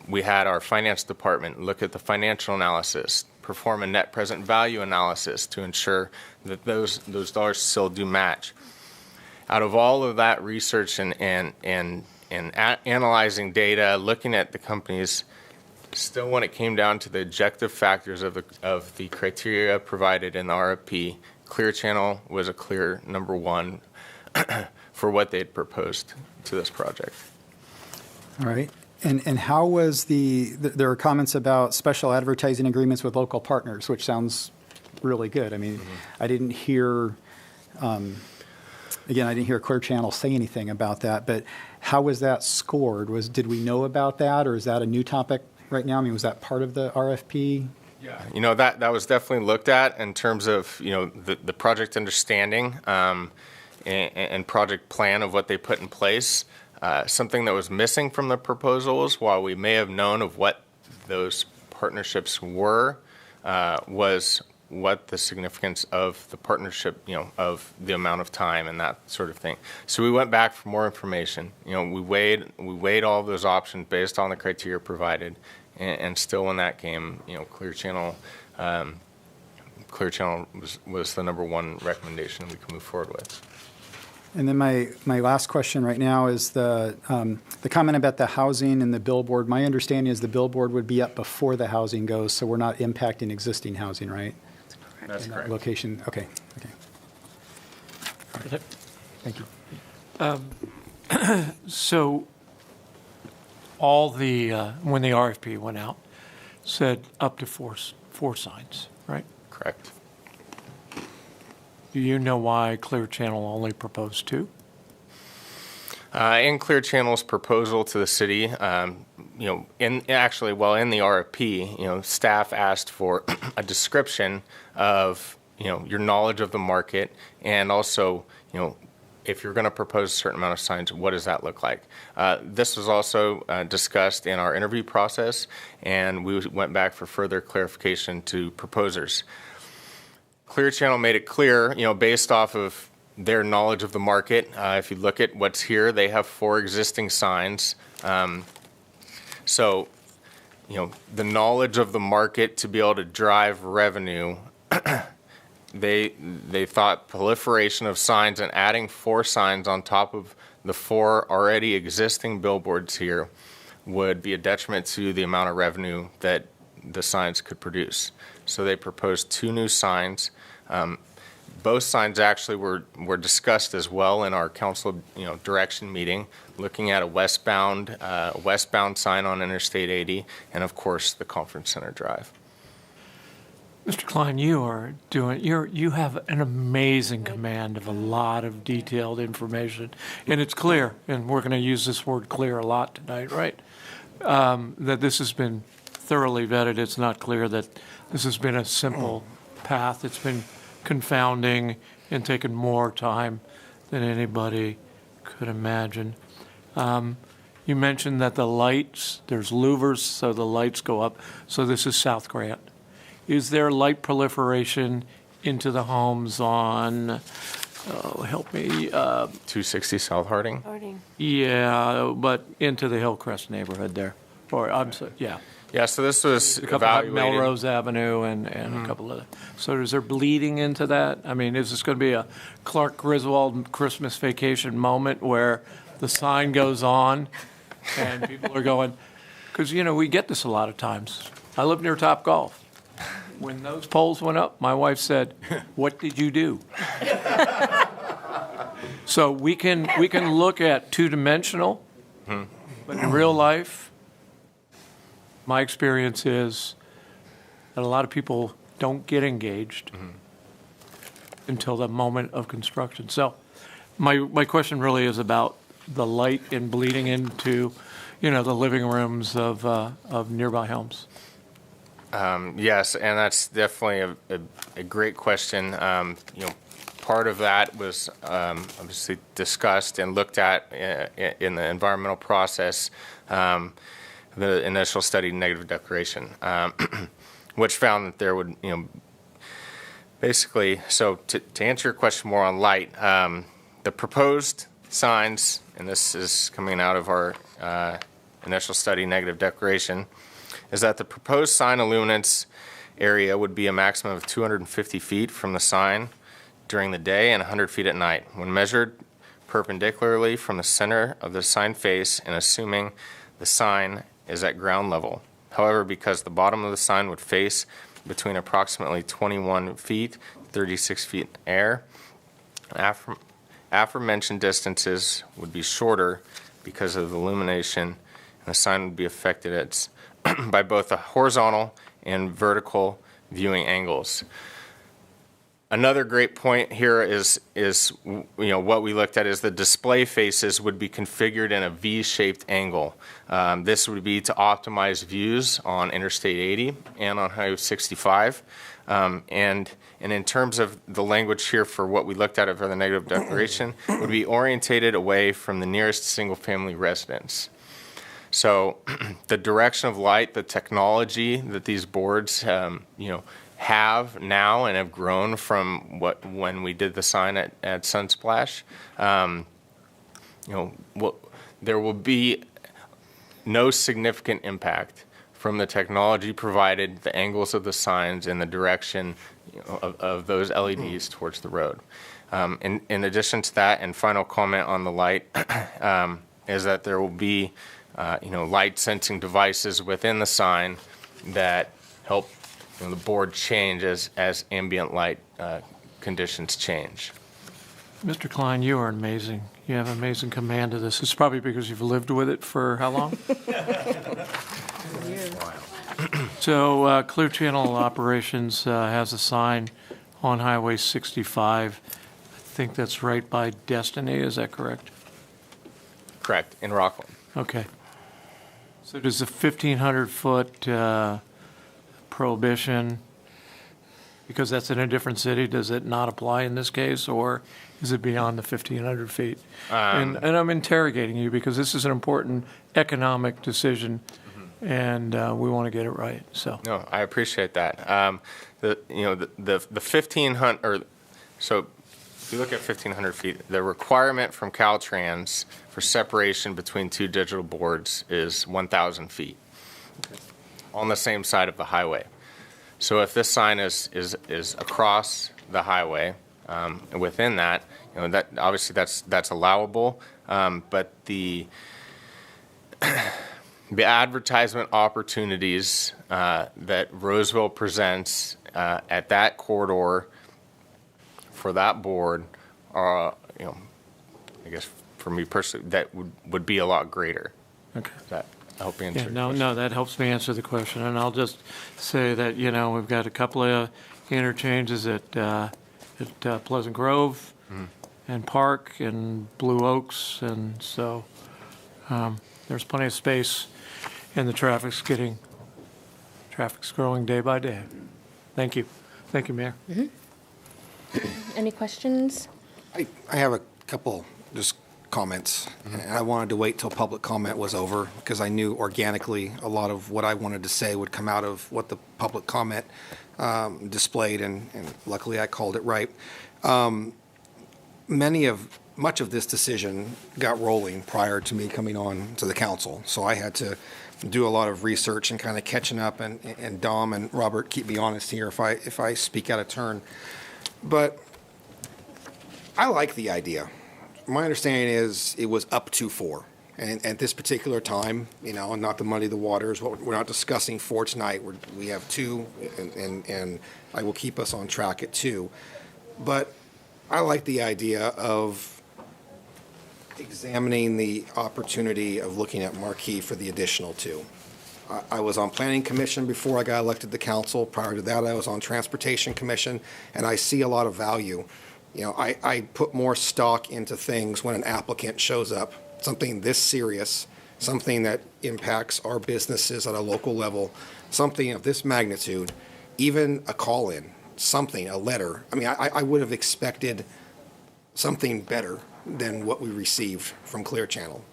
We had our finance department look at the financial analysis, perform a net present value analysis to ensure that those dollars still do match. Out of all of that research and analyzing data, looking at the companies, still when it came down to the objective factors of the criteria provided in the RFP, Clear Channel was a clear number one for what they had proposed to this project.
All right. And how was there are comments about special advertising agreements with local partners, which sounds really good. I mean, I didn't hear, again, I didn't hear Clear Channel say anything about that, but how was that scored? Did we know about that, or is that a new topic right now? I mean, was that part of the RFP?
Yeah. You know, that was definitely looked at in terms of, you know, the project understanding and project plan of what they put in place. Something that was missing from the proposals, while we may have known of what those partnerships were, was what the significance of the partnership, you know, of the amount of time and that sort of thing. So we went back for more information. You know, we weighed all of those options based on the criteria provided, and still when that came, you know, Clear Channel was the number one recommendation we could move forward with.
And then my last question right now is the comment about the housing and the billboard. My understanding is the billboard would be up before the housing goes, so we're not impacting existing housing, right?
That's correct.
Location, okay. All right. Thank you.
So all the, when the RFP went out, said up to four signs, right?
Correct.
Do you know why Clear Channel only proposed 2?
In Clear Channel's proposal to the city, you know, in the RFP, you know, staff asked for a description of, you know, your knowledge of the market, and also, you know, if you're going to propose a certain amount of signs, what does that look like? This was also discussed in our interview process, and we went back for further clarification to proposers. Clear Channel made it clear, you know, based off of their knowledge of the market. If you look at what's here, they have 4 existing signs. So, you know, the knowledge of the market to be able to drive revenue, they thought proliferation of signs and adding 4 signs on top of the 4 already existing billboards here would be a detriment to the amount of revenue that the signs could produce. So they proposed 2 new signs. Both signs actually were discussed as well in our council, you know, direction meeting, looking at a westbound sign on Interstate 80, and of course the Conference Center Drive.
Mr. Klein, you have an amazing command of a lot of detailed information, and it's clear, and we're going to use this word clear a lot tonight, right? That this has been thoroughly vetted. It's not clear that this has been a simple path. It's been confounding and taken more time than anybody could imagine. You mentioned that the lights, there's louvers, so the lights go up. So this is South Grant. Is there light proliferation into the homes on, help me?
260 South Harding?
Yeah, but into the Hillcrest neighborhood there. Or, I'm sorry, yeah.
Yeah, so this was
A couple of
evaluated.
Melrose Avenue and a couple of, so is there bleeding into that? I mean, is this going to be a Clark Griswold Christmas vacation moment where the sign goes on and people are going, because, you know, we get this a lot of times. I live near Top Golf. When those poles went up, my wife said, "What did you do?" So we can look at two-dimensional, but in real life, my experience is that a lot of people don't get engaged until the moment of construction. So my question really is about the light and bleeding into, you know, the living rooms of nearby homes.
Yes, and that's definitely a great question. You know, part of that was obviously discussed and looked at in the environmental process. the initial study negative declaration, which found that there would, basically, so to answer your question more on light, the proposed signs, and this is coming out of our initial study negative declaration, is that the proposed sign illuminance area would be a maximum of 250 feet from the sign during the day and 100 feet at night. When measured perpendicularly from the center of the sign face and assuming the sign is at ground level. However, because the bottom of the sign would face between approximately 21 feet, 36 feet in air, aforementioned distances would be shorter because of the illumination, and the sign would be affected by both the horizontal and vertical viewing angles. Another great point here is what we looked at is the display faces would be configured in a V-shaped angle. This would be to optimize views on Interstate 80 and on Highway 65. And in terms of the language here for what we looked at for the negative declaration, would be orientated away from the nearest single-family residence. So the direction of light, the technology that these boards, have now and have grown from when we did the sign at Sunsplash, there will be no significant impact from the technology provided, the angles of the signs, and the direction of those LEDs towards the road. In addition to that, and final comment on the light, is that there will be light sensing devices within the sign that help the board change as ambient light conditions change.
Mr. Klein, you are amazing. You have amazing command of this. It's probably because you've lived with it for how long? So Clear Channel Operations has a sign on Highway 65. I think that's right by Destiny. Is that correct?
Correct, in Rockland.
Okay. So does the 1,500-foot prohibition, because that's in a different city, does it not apply in this case, or is it beyond the 1,500 feet? And I'm interrogating you because this is an important economic decision, and we want to get it right. So
no, I appreciate that. The 1,500, or so if you look at 1,500 feet, the requirement from Caltrans for separation between two digital boards is 1,000 feet on the same side of the highway. So if this sign is across the highway, within that, that obviously that's allowable, but the advertisement opportunities that Roseville presents at that corridor for that board are, I guess for me personally, that would be a lot greater.
Okay.
That I hope you answer.
No, that helps me answer the question, and I'll just say that we've got a couple of interchanges at Pleasant Grove and Park and Blue Oaks, and so there's plenty of space, and the traffic's growing day by day. Thank you, Mayor.
Any questions?
I have a couple just comments, and I wanted to wait till public comment was over because I knew organically a lot of what I wanted to say would come out of what the public comment displayed, and luckily I called it right. Much of this decision got rolling prior to me coming on to the council, so I had to do a lot of research and kind of catching up, and Dom and Robert, keep me honest here if I speak out of turn. But I like the idea. My understanding is it was up to 4. And at this particular time, and not to muddy the waters, we're not discussing 4 tonight. We have 2, and I will keep us on track at 2. But I like the idea of examining the opportunity of looking at Marquee for the additional 2. I was on Planning Commission before I got elected to council. Prior to that, I was on Transportation Commission, and I see a lot of value. I put more stock into things when an applicant shows up, something this serious, something that impacts our businesses at a local level, something of this magnitude, even a call-in, something, a letter. I mean, I would have expected something better than what we received from Clear Channel.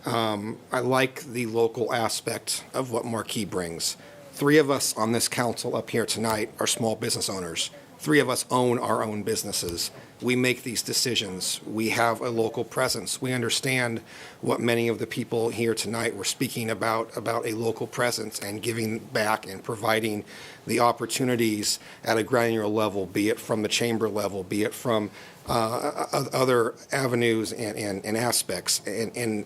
I like the local aspect of what Marquee brings. 3 of us on this council up here tonight are small business owners. 3 of us own our own businesses. We make these decisions. We have a local presence. We understand what many of the people here tonight were speaking about a local presence and giving back and providing the opportunities at a granular level, be it from the chamber level, be it from other avenues and aspects. And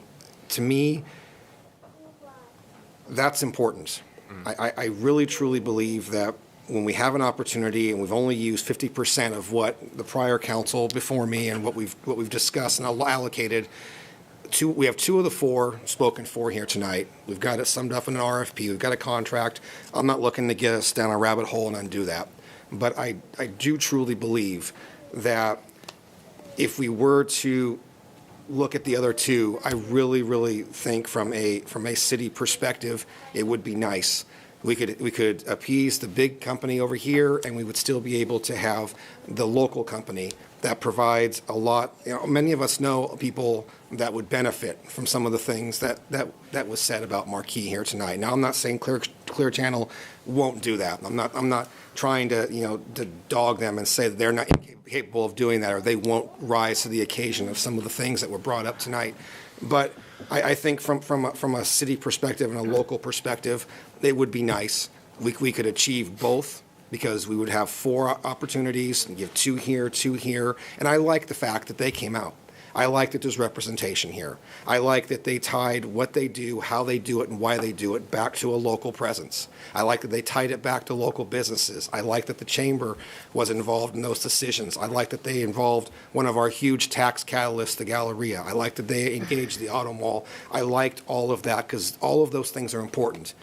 to me, that's important. I really, truly believe that when we have an opportunity and we've only used 50% of what the prior council before me and what we've discussed and allocated, we have 2 of the 4 spoken for here tonight. We've got it summed up in an RFP. We've got a contract. I'm not looking to get us down a rabbit hole and undo that. But I do truly believe that if we were to look at the other 2, I really, really think from a city perspective, it would be nice. We could appease the big company over here, and we would still be able to have the local company that provides a lot. Many of us know people that would benefit from some of the things that was said about Marquee here tonight. Now, I'm not saying Clear Channel won't do that. I'm not trying to to dog them and say that they're not capable of doing that or they won't rise to the occasion of some of the things that were brought up tonight. But I think from a city perspective and a local perspective, it would be nice. We could achieve both because we would have 4 opportunities and give 2 here, 2 here. And I like the fact that they came out. I like that there's representation here. I like that they tied what they do, how they do it, and why they do it back to a local presence. I like that they tied it back to local businesses. I like that the chamber was involved in those decisions. I like that they involved one of our huge tax catalysts, the Galleria. I like that they engaged the Auto Mall. I liked all of that because all of those things are important.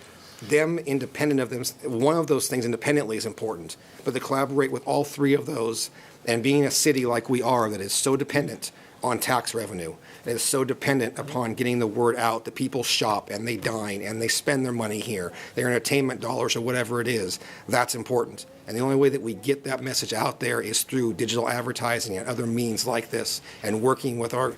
Them independent of them, one of those things independently is important, but to collaborate with all 3 of those and being a city like we are that is so dependent on tax revenue, that is so dependent upon getting the word out that people shop and they dine and they spend their money here, their entertainment dollars or whatever it is, that's important. And the only way that we get that message out there is through digital advertising and other means like this and working with our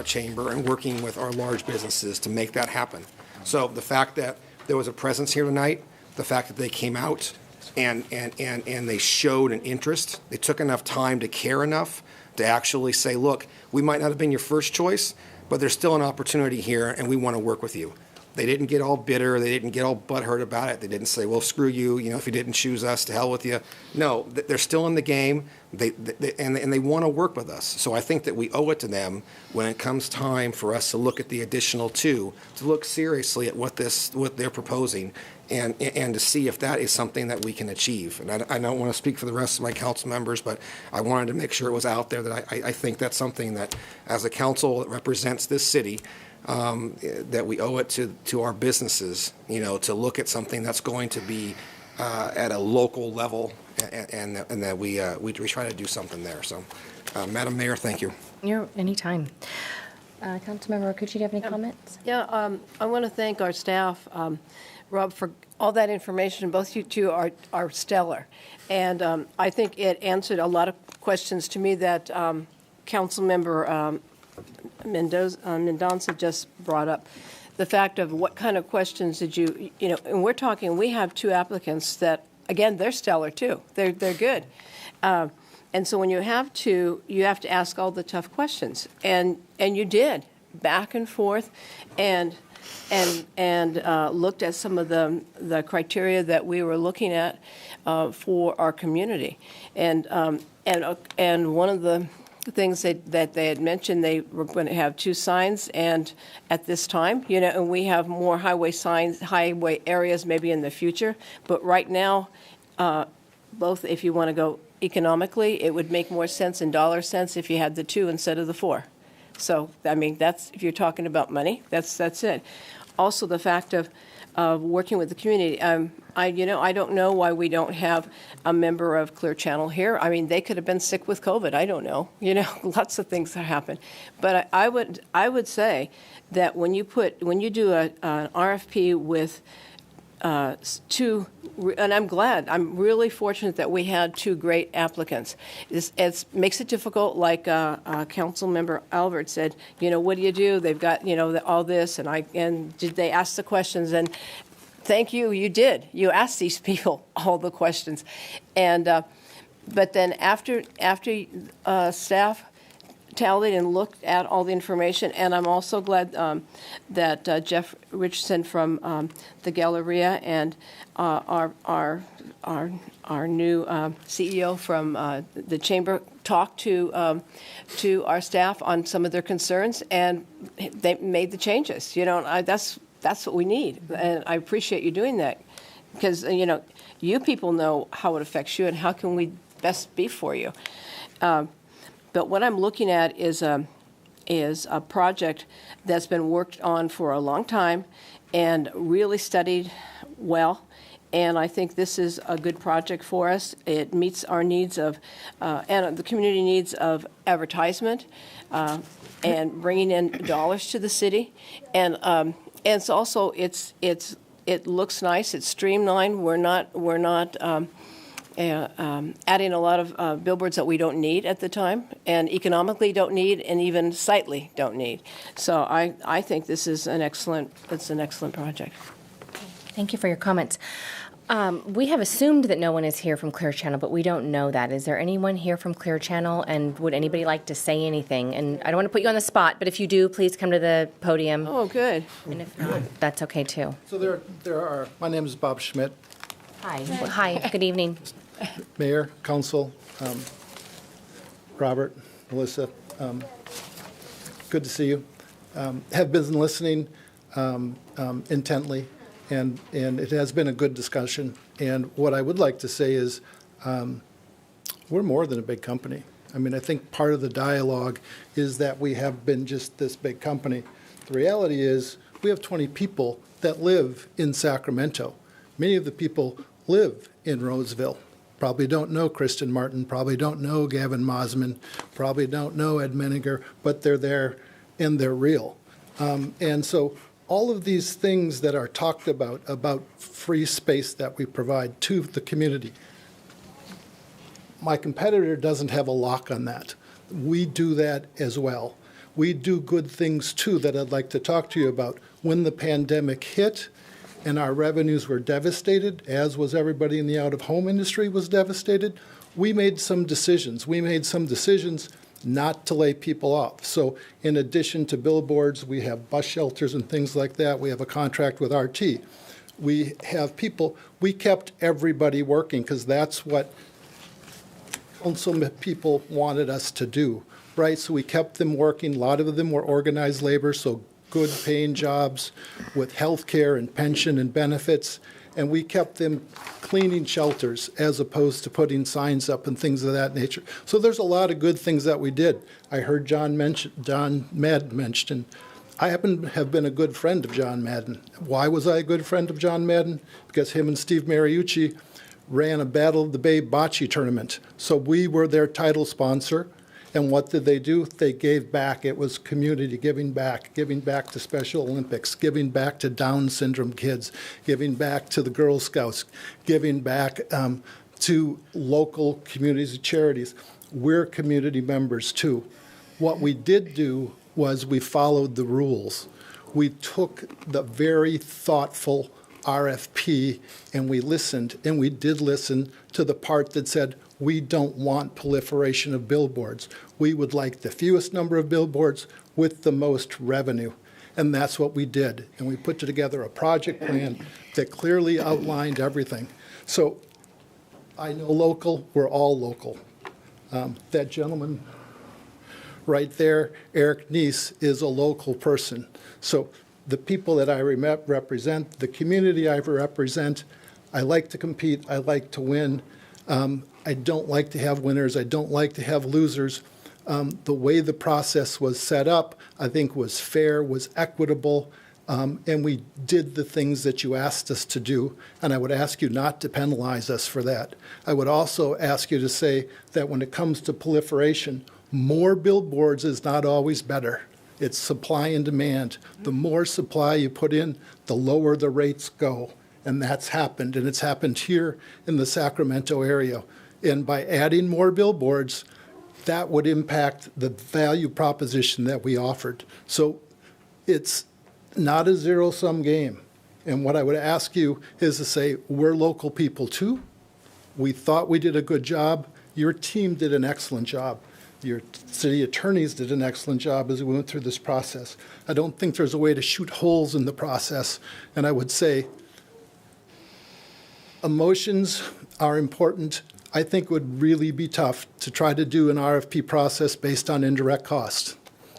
chamber and working with our large businesses to make that happen. So the fact that there was a presence here tonight, the fact that they came out and they showed an interest, they took enough time to care enough to actually say, look, we might not have been your first choice, but there's still an opportunity here and we want to work with you. They didn't get all bitter. They didn't get all butthurt about it. They didn't say, well, screw you, if you didn't choose us, to hell with you. No, they're still in the game, and they want to work with us. So I think that we owe it to them when it comes time for us to look at the additional 2, to look seriously at what they're proposing and to see if that is something that we can achieve. And I don't want to speak for the rest of my council members, but I wanted to make sure it was out there that I think that's something that, as a council that represents this city, that we owe it to our businesses, to look at something that's going to be at a local level, and that we try to do something there. So, Madam Mayor, thank you.
You're anytime. Councilmember Rakucci, do you have any comments?
Yeah, I want to thank our staff, Rob, for all that information. Both you two are stellar. And I think it answered a lot of questions to me that Councilmember Mendoza just brought up. The fact of what kind of questions did you, and we're talking, we have 2 applicants that, again, they're stellar too. They're good. And so when you have to ask all the tough questions. And you did, back and forth, and looked at some of the criteria that we were looking at for our community. And one of the things that they had mentioned, they were going to have 2 signs, and at this time, and we have more highway signs, highway areas maybe in the future, but right now, both, if you want to go economically, it would make more sense in dollar sense if you had the 2 instead of the 4. So, that's, if you're talking about money, that's it. Also, the fact of working with the community. I don't know why we don't have a member of Clear Channel here. They could have been sick with COVID. I don't know. Lots of things that happen. But I would say that when you do an RFP with 2 and I'm glad. I'm really fortunate that we had two great applicants. It makes it difficult, like Council Member Albert said. What do you do? They've got all this, and did they ask the questions? And thank you, you did. You asked these people all the questions, and but then after staff tallied and looked at all the information, and I'm also glad that Jeff Richardson from the Galleria and our new CEO from the chamber talked to our staff on some of their concerns, and they made the changes. That's what we need, and I appreciate you doing that, because you people know how it affects you and how can we best be for you. But what I'm looking at is a project that's been worked on for a long time and really studied well. And I think this is a good project for us. It meets our needs of, and the community needs of advertisement and bringing in dollars to the city. And it's also, it looks nice. It's streamlined. We're not adding a lot of billboards that we don't need at the time, and economically don't need, and even sightly don't need. So I think this is an excellent project.
Thank you for your comments. We have assumed that no one is here from Clear Channel, but we don't know that. Is there anyone here from Clear Channel, and would anybody like to say anything? And I don't want to put you on the spot, but if you do, please come to the podium.
Oh, good.
And if not, that's okay too.
So there are, my name is Bob Schmidt.
Hi. Hi, good evening.
Mayor, Council, Robert, Melissa, good to see you. Have been listening intently, and it has been a good discussion. And what I would like to say is we're more than a big company. I mean, I think part of the dialogue is that we have been just this big company. The reality is we have 20 people that live in Sacramento. Many of the people live in Roseville. Probably don't know Kristen Martin, probably don't know Gavin Mosman, probably don't know Ed Menninger, but they're there and they're real. And so all of these things that are talked about free space that we provide to the community, my competitor doesn't have a lock on that. We do that as well. We do good things too that I'd like to talk to you about. When the pandemic hit, and our revenues were devastated, as was everybody in the out-of-home industry was devastated, we made some decisions. We made some decisions not to lay people off. So in addition to billboards, we have bus shelters and things like that. We have a contract with RT. We have people, we kept everybody working because that's what council people wanted us to do, right? So we kept them working. A lot of them were organized labor, so good paying jobs with health care and pension and benefits, and we kept them cleaning shelters as opposed to putting signs up and things of that nature. So there's a lot of good things that we did. I heard John Madden mention. I happen to have been a good friend of John Madden. Why was I a good friend of John Madden? Because him and Steve Mariucci ran a Battle of the Bay bocce tournament. So we were their title sponsor. And what did they do? They gave back. It was community giving back to Special Olympics, giving back to Down syndrome kids, giving back to the Girl Scouts, giving back to local communities and charities. We're community members too. What we did do was we followed the rules. We took the very thoughtful RFP and we listened, and we did listen to the part that said, we don't want proliferation of billboards. We would like the fewest number of billboards with the most revenue. And that's what we did. And we put together a project plan that clearly outlined everything. So I know local, we're all local. That gentleman right there, Eric Neese, is a local person. So the people that I represent, the community I represent, I like to compete, I like to win. I don't like to have winners. I don't like to have losers. The way the process was set up, I think, was fair, was equitable, and we did the things that you asked us to do, and I would ask you not to penalize us for that. I would also ask you to say that when it comes to proliferation, more billboards is not always better. It's supply and demand. The more supply you put in, the lower the rates go. And that's happened, and it's happened here in the Sacramento area. And by adding more billboards, that would impact the value proposition that we offered. So it's not a zero-sum game. And what I would ask you is to say, we're local people too. We thought we did a good job. Your team did an excellent job. Your city attorneys did an excellent job as we went through this process. I don't think there's a way to shoot holes in the process. And I would say emotions are important. I think it would really be tough to try to do an RFP process based on indirect cost.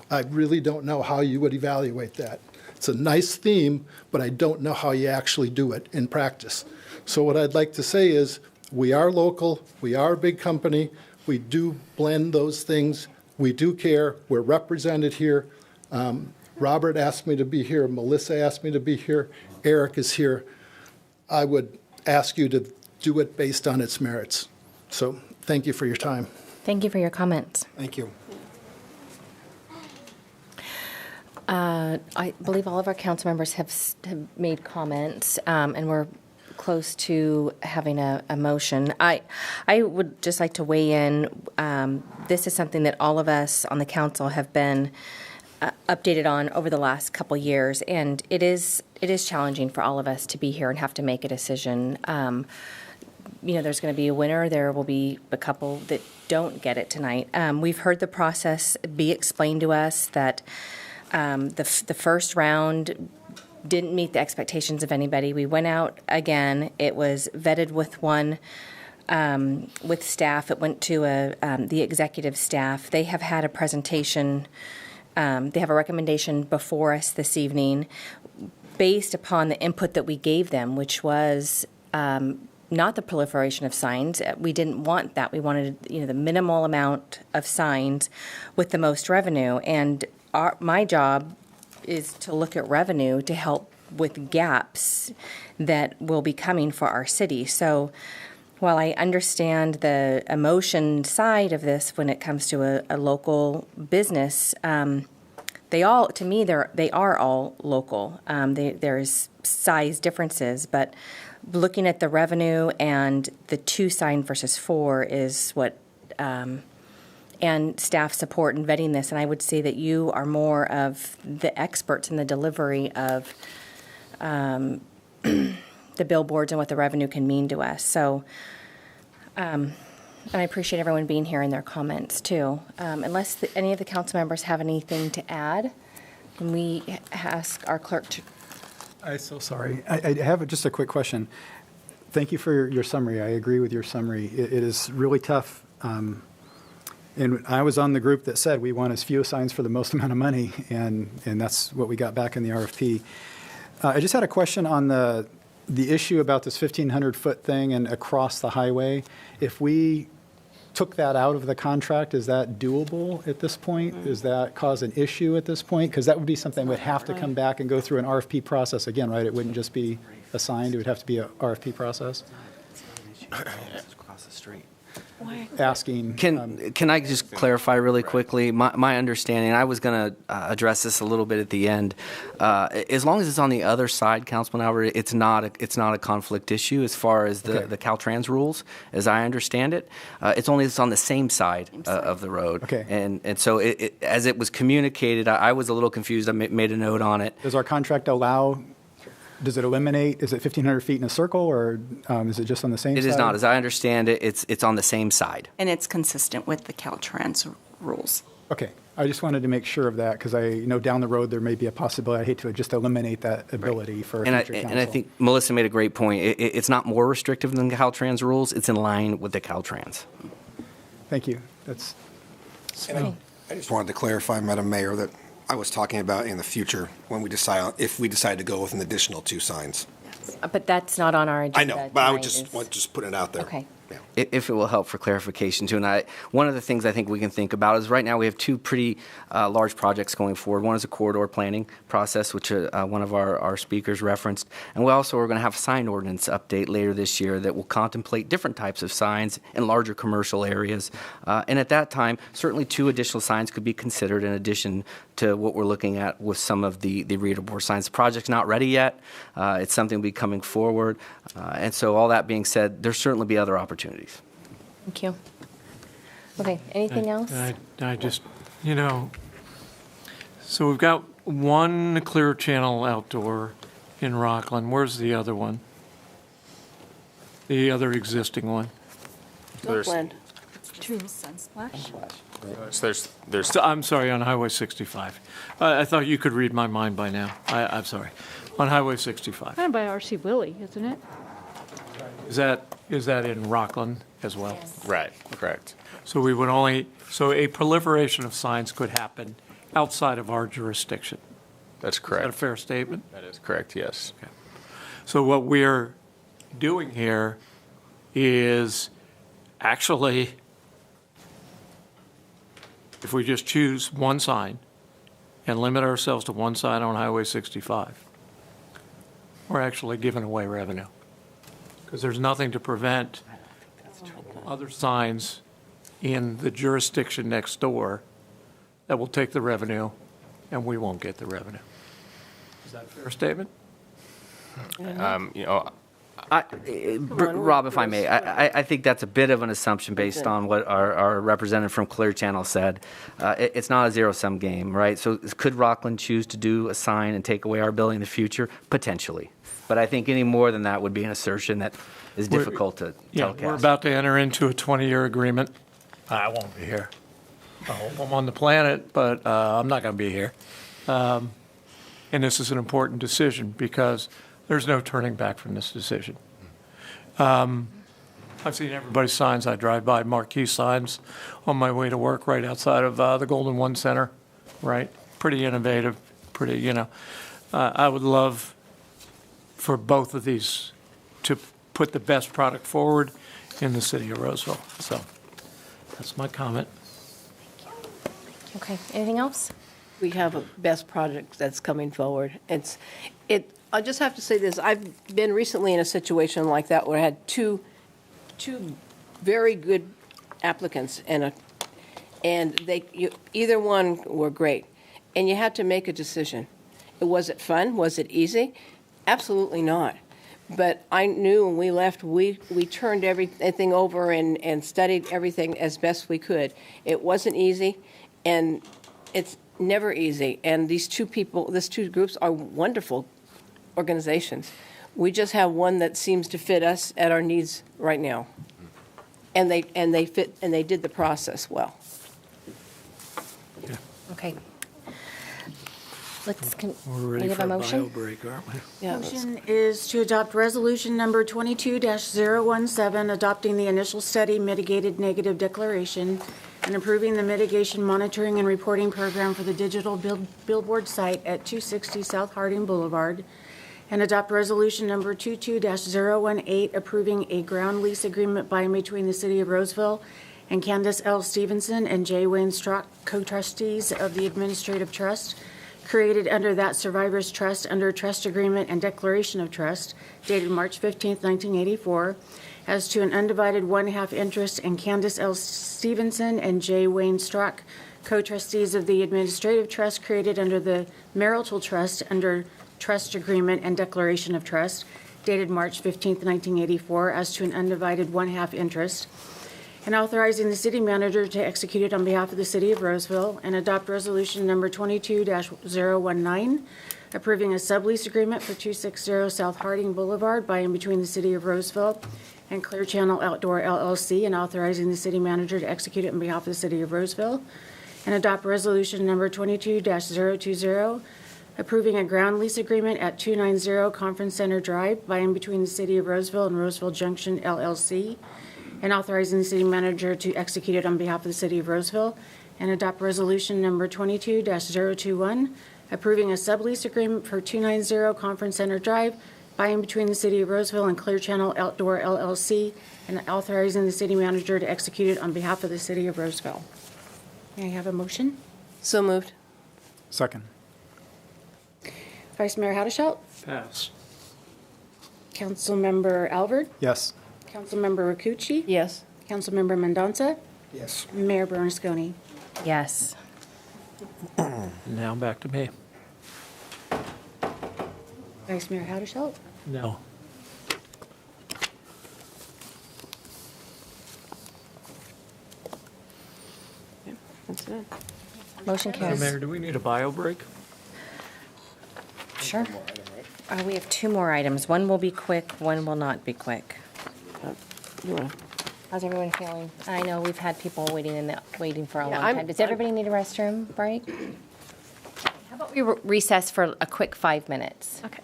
I really don't know how you would evaluate that. It's a nice theme, but I don't know how you actually do it in practice. So what I'd like to say is, we are local, we are a big company, we do blend those things, we do care, we're represented here. Robert asked me to be here, Melissa asked me to be here, Eric is here. I would ask you to do it based on its merits. So thank you for your time.
Thank you for your comments.
Thank you.
I believe all of our council members have made comments, and we're close to having a motion. I would just like to weigh in. This is something that all of us on the council have been updated on over the last couple years, and it is challenging for all of us to be here and have to make a decision. There's going to be a winner. There will be a couple that don't get it tonight. We've heard the process be explained to us that the first round didn't meet the expectations of anybody. We went out again. It was vetted with with staff. It went to the executive staff. They have had a presentation. They have a recommendation before us this evening based upon the input that we gave them, which was not the proliferation of signs. We didn't want that. We wanted the minimal amount of signs with the most revenue. And my job is to look at revenue to help with gaps that will be coming for our city. So while I understand the emotion side of this when it comes to a local business, they are all local. There's size differences, but looking at the revenue and the 2 sign versus 4 is what and staff support in vetting this. And I would say that you are more of the experts in the delivery of the billboards and what the revenue can mean to us. So, and I appreciate everyone being here and their comments too. Unless any of the council members have anything to add, can we ask our clerk to...
I'm so sorry. I have just a quick question. Thank you for your summary. I agree with your summary. It is really tough. And I was on the group that said we want as few signs for the most amount of money, and that's what we got back in the RFP. I just had a question on the issue about this 1,500-foot thing and across the highway. If we took that out of the contract, is that doable at this point? Does that cause an issue at this point? Because that would be something that would have to come back and go through an RFP process again, right? It wouldn't just be assigned. It would have to be an RFP process.
Across the street.
Asking.
Can I just clarify really quickly? My understanding, I was going to address this a little bit at the end. As long as it's on the other side, Councilman Albert, it's not a conflict issue as far as the Caltrans rules, as I understand it. It's on the same side of the road.
Okay.
And so as it was communicated, I was a little confused. I made a note on it.
Does our contract allow? Does it eliminate, is it 1,500 feet in a circle, or is it just on the same side?
It is not. As I understand it, it's on the same side.
And it's consistent with the Caltrans rules.
Okay. I just wanted to make sure of that, because I know down the road there may be a possibility. I hate to just eliminate that ability for future council.
And I think Melissa made a great point. It's not more restrictive than the Caltrans rules. It's in line with the Caltrans.
Thank you.
I just wanted to clarify, Madam Mayor, that I was talking about in the future when if we decide to go with an additional 2 signs.
But that's not on our agenda.
I know, but I would just put it out there.
Okay.
If it will help for clarification too. And one of the things I think we can think about is right now we have two pretty large projects going forward. One is a corridor planning process, which one of our speakers referenced. And we also are going to have a sign ordinance update later this year that will contemplate different types of signs in larger commercial areas. And at that time, certainly 2 additional signs could be considered in addition to what we're looking at with some of the reader signs. The project's not ready yet. It's something will be coming forward. And so all that being said, there'll certainly be other opportunities.
Thank you. Okay, anything else?
I just, so we've got one Clear Channel outdoor in Rockland. Where's the other one? The other existing one?
Oakland.
True Sunsplash.
I'm sorry, on Highway 65. I thought you could read my mind by now. I'm sorry. On Highway 65.
Kind of by R.C. Willie, isn't it?
Is that in Rockland as well?
Yes. Right, correct.
So a proliferation of signs could happen outside of our jurisdiction.
That's correct.
Is that a fair statement?
That is correct, yes.
Okay. So what we're doing here is actually, if we just choose one sign and limit ourselves to one sign on Highway 65, we're actually giving away revenue. Because there's nothing to prevent other signs in the jurisdiction next door that will take the revenue, and we won't get the revenue. Is that a fair statement?
Rob, if I may, I think that's a bit of an assumption based on what our representative from Clear Channel said. It's not a zero-sum game, right? So could Rockland choose to do a sign and take away our building in the future? Potentially. But I think any more than that would be an assertion that is difficult to telecast.
We're about to enter into a 20-year agreement. I won't be here. I'm on the planet, but I'm not going to be here. And this is an important decision because there's no turning back from this decision. I've seen everybody's signs. I drive by marquee signs on my way to work right outside of the Golden One Center, right? Pretty innovative, I would love for both of these to put the best product forward in the city of Roseville. So that's my comment.
Okay, anything else?
We have a best project that's coming forward. I just have to say this, I've been recently in a situation like that where I had two very good applicants and either one were great. And you had to make a decision. Was it fun? Was it easy? Absolutely not. But I knew when we left, we turned everything over and studied everything as best we could. It wasn't easy, and it's never easy. And these two groups are wonderful organizations. We just have one that seems to fit us at our needs right now. And they fit, and they did the process well.
Okay.
We're ready
have
for
a
a
motion?
bio break, aren't we?
Yeah,
Motion is to adopt resolution number 22-017, adopting the initial study mitigated negative declaration and approving the mitigation monitoring and reporting program for the digital billboard site at 260 South Harding Boulevard, and adopt resolution number 22-018, approving a ground lease agreement by and between the City of Roseville and Candace L. Stevenson and J. Wayne Strock, co-trustees of the Administrative Trust, created under that Survivors Trust under Trust Agreement and Declaration of Trust, dated March 15, 1984, as to an undivided 1/2 interest in Candace L. Stevenson and J. Wayne Strock, co-trustees of the Administrative Trust, created under the Marital Trust under Trust Agreement and Declaration of Trust, dated March 15, 1984, as to an undivided 1/2 interest, and authorizing the city manager to execute it on behalf of the City of Roseville, and adopt resolution number 22-019, approving a sublease agreement for 260 South Harding Boulevard by and between the City of Roseville and Clear Channel Outdoor LLC, and authorizing the city manager to execute it on behalf of the City of Roseville, and adopt resolution number 22-020, approving a ground lease agreement at 290 Conference Center Drive by and between the City of Roseville and Roseville Junction LLC, and authorizing the city manager to execute it on behalf of the City of Roseville, and adopt resolution number 22-021, approving a sublease agreement for 290 Conference Center Drive by and between the City of Roseville and Clear Channel Outdoor LLC, and authorizing the city manager to execute it on behalf of the City of Roseville. May I have a motion?
So moved.
Second.
Vice Mayor Haddashelt?
Pass.
Councilmember Alvord?
Yes.
Councilmember Rakucci?
Yes.
Councilmember Mendonça?
Yes.
Mayor Bernasconi?
Yes.
Now back to me.
Vice Mayor Haddashelt?
No.
That's it.
Motion carries.
Mayor, do we need a bio break?
Sure. We have two more items. One will be quick, one will not be quick.
You wanna-
How's everyone feeling? I know we've had people waiting for a
Yeah,
long time. Does everybody need a restroom break? How about we recess for a quick 5 minutes?
Okay.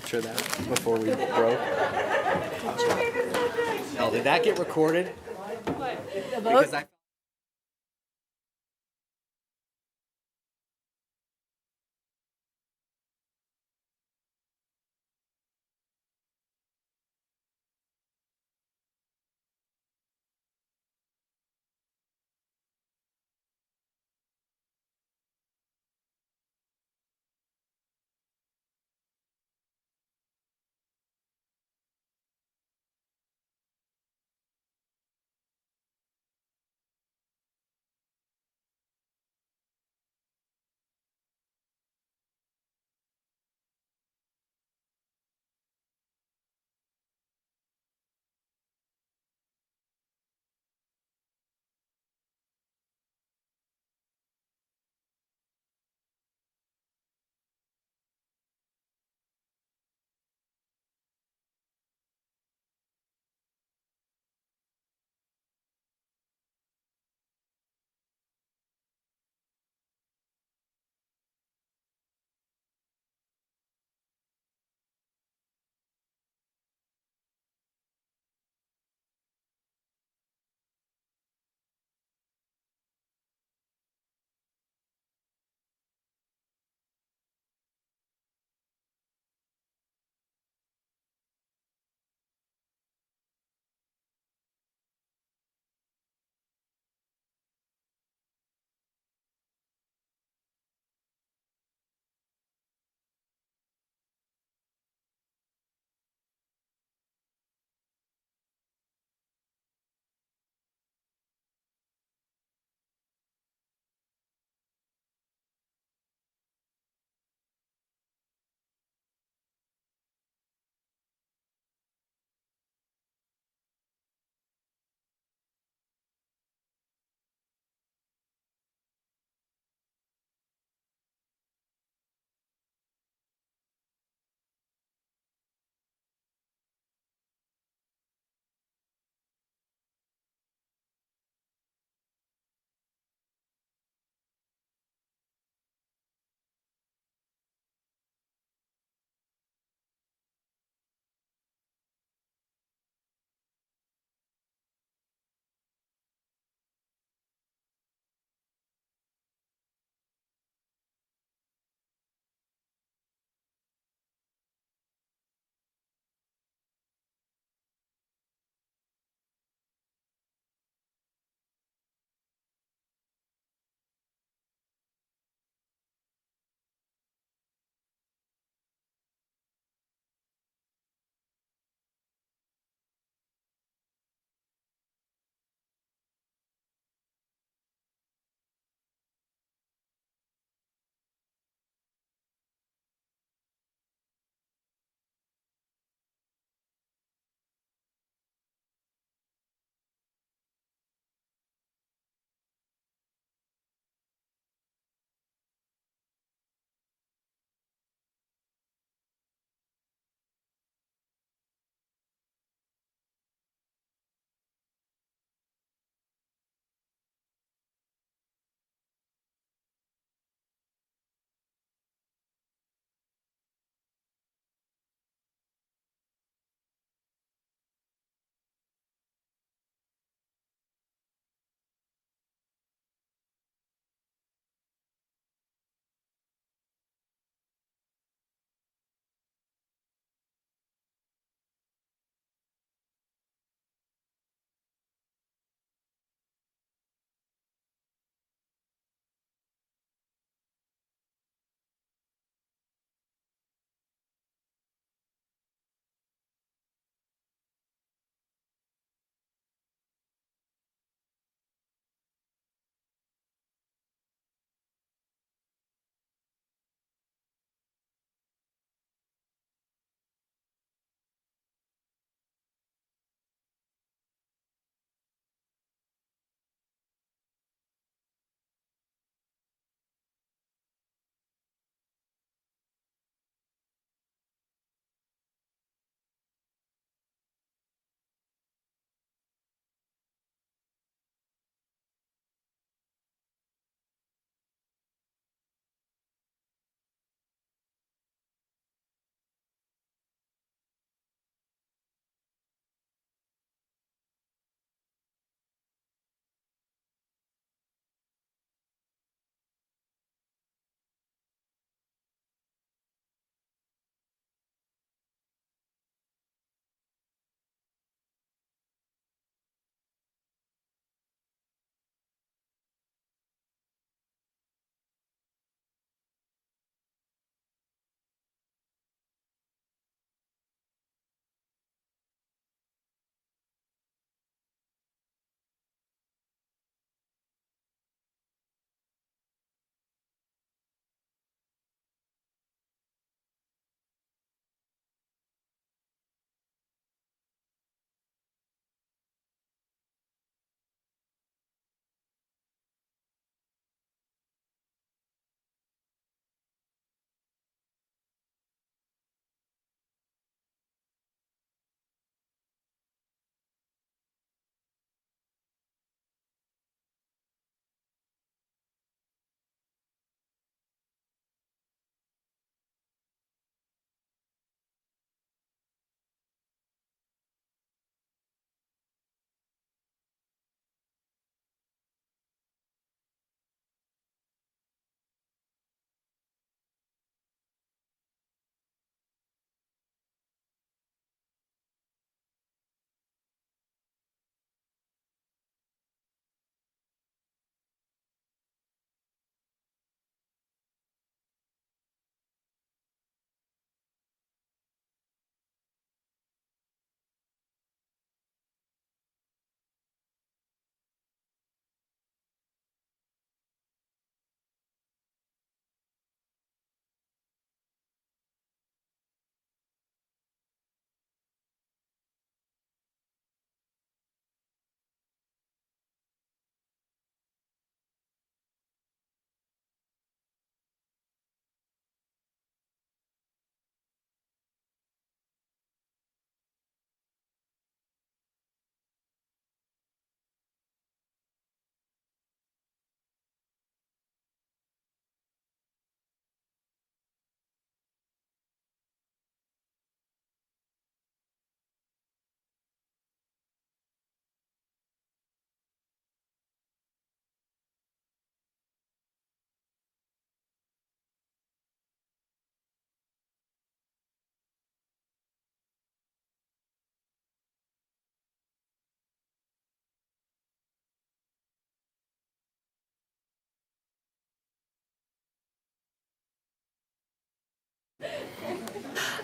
Sure that before we broke. Oh, did that get recorded?
What?
Because I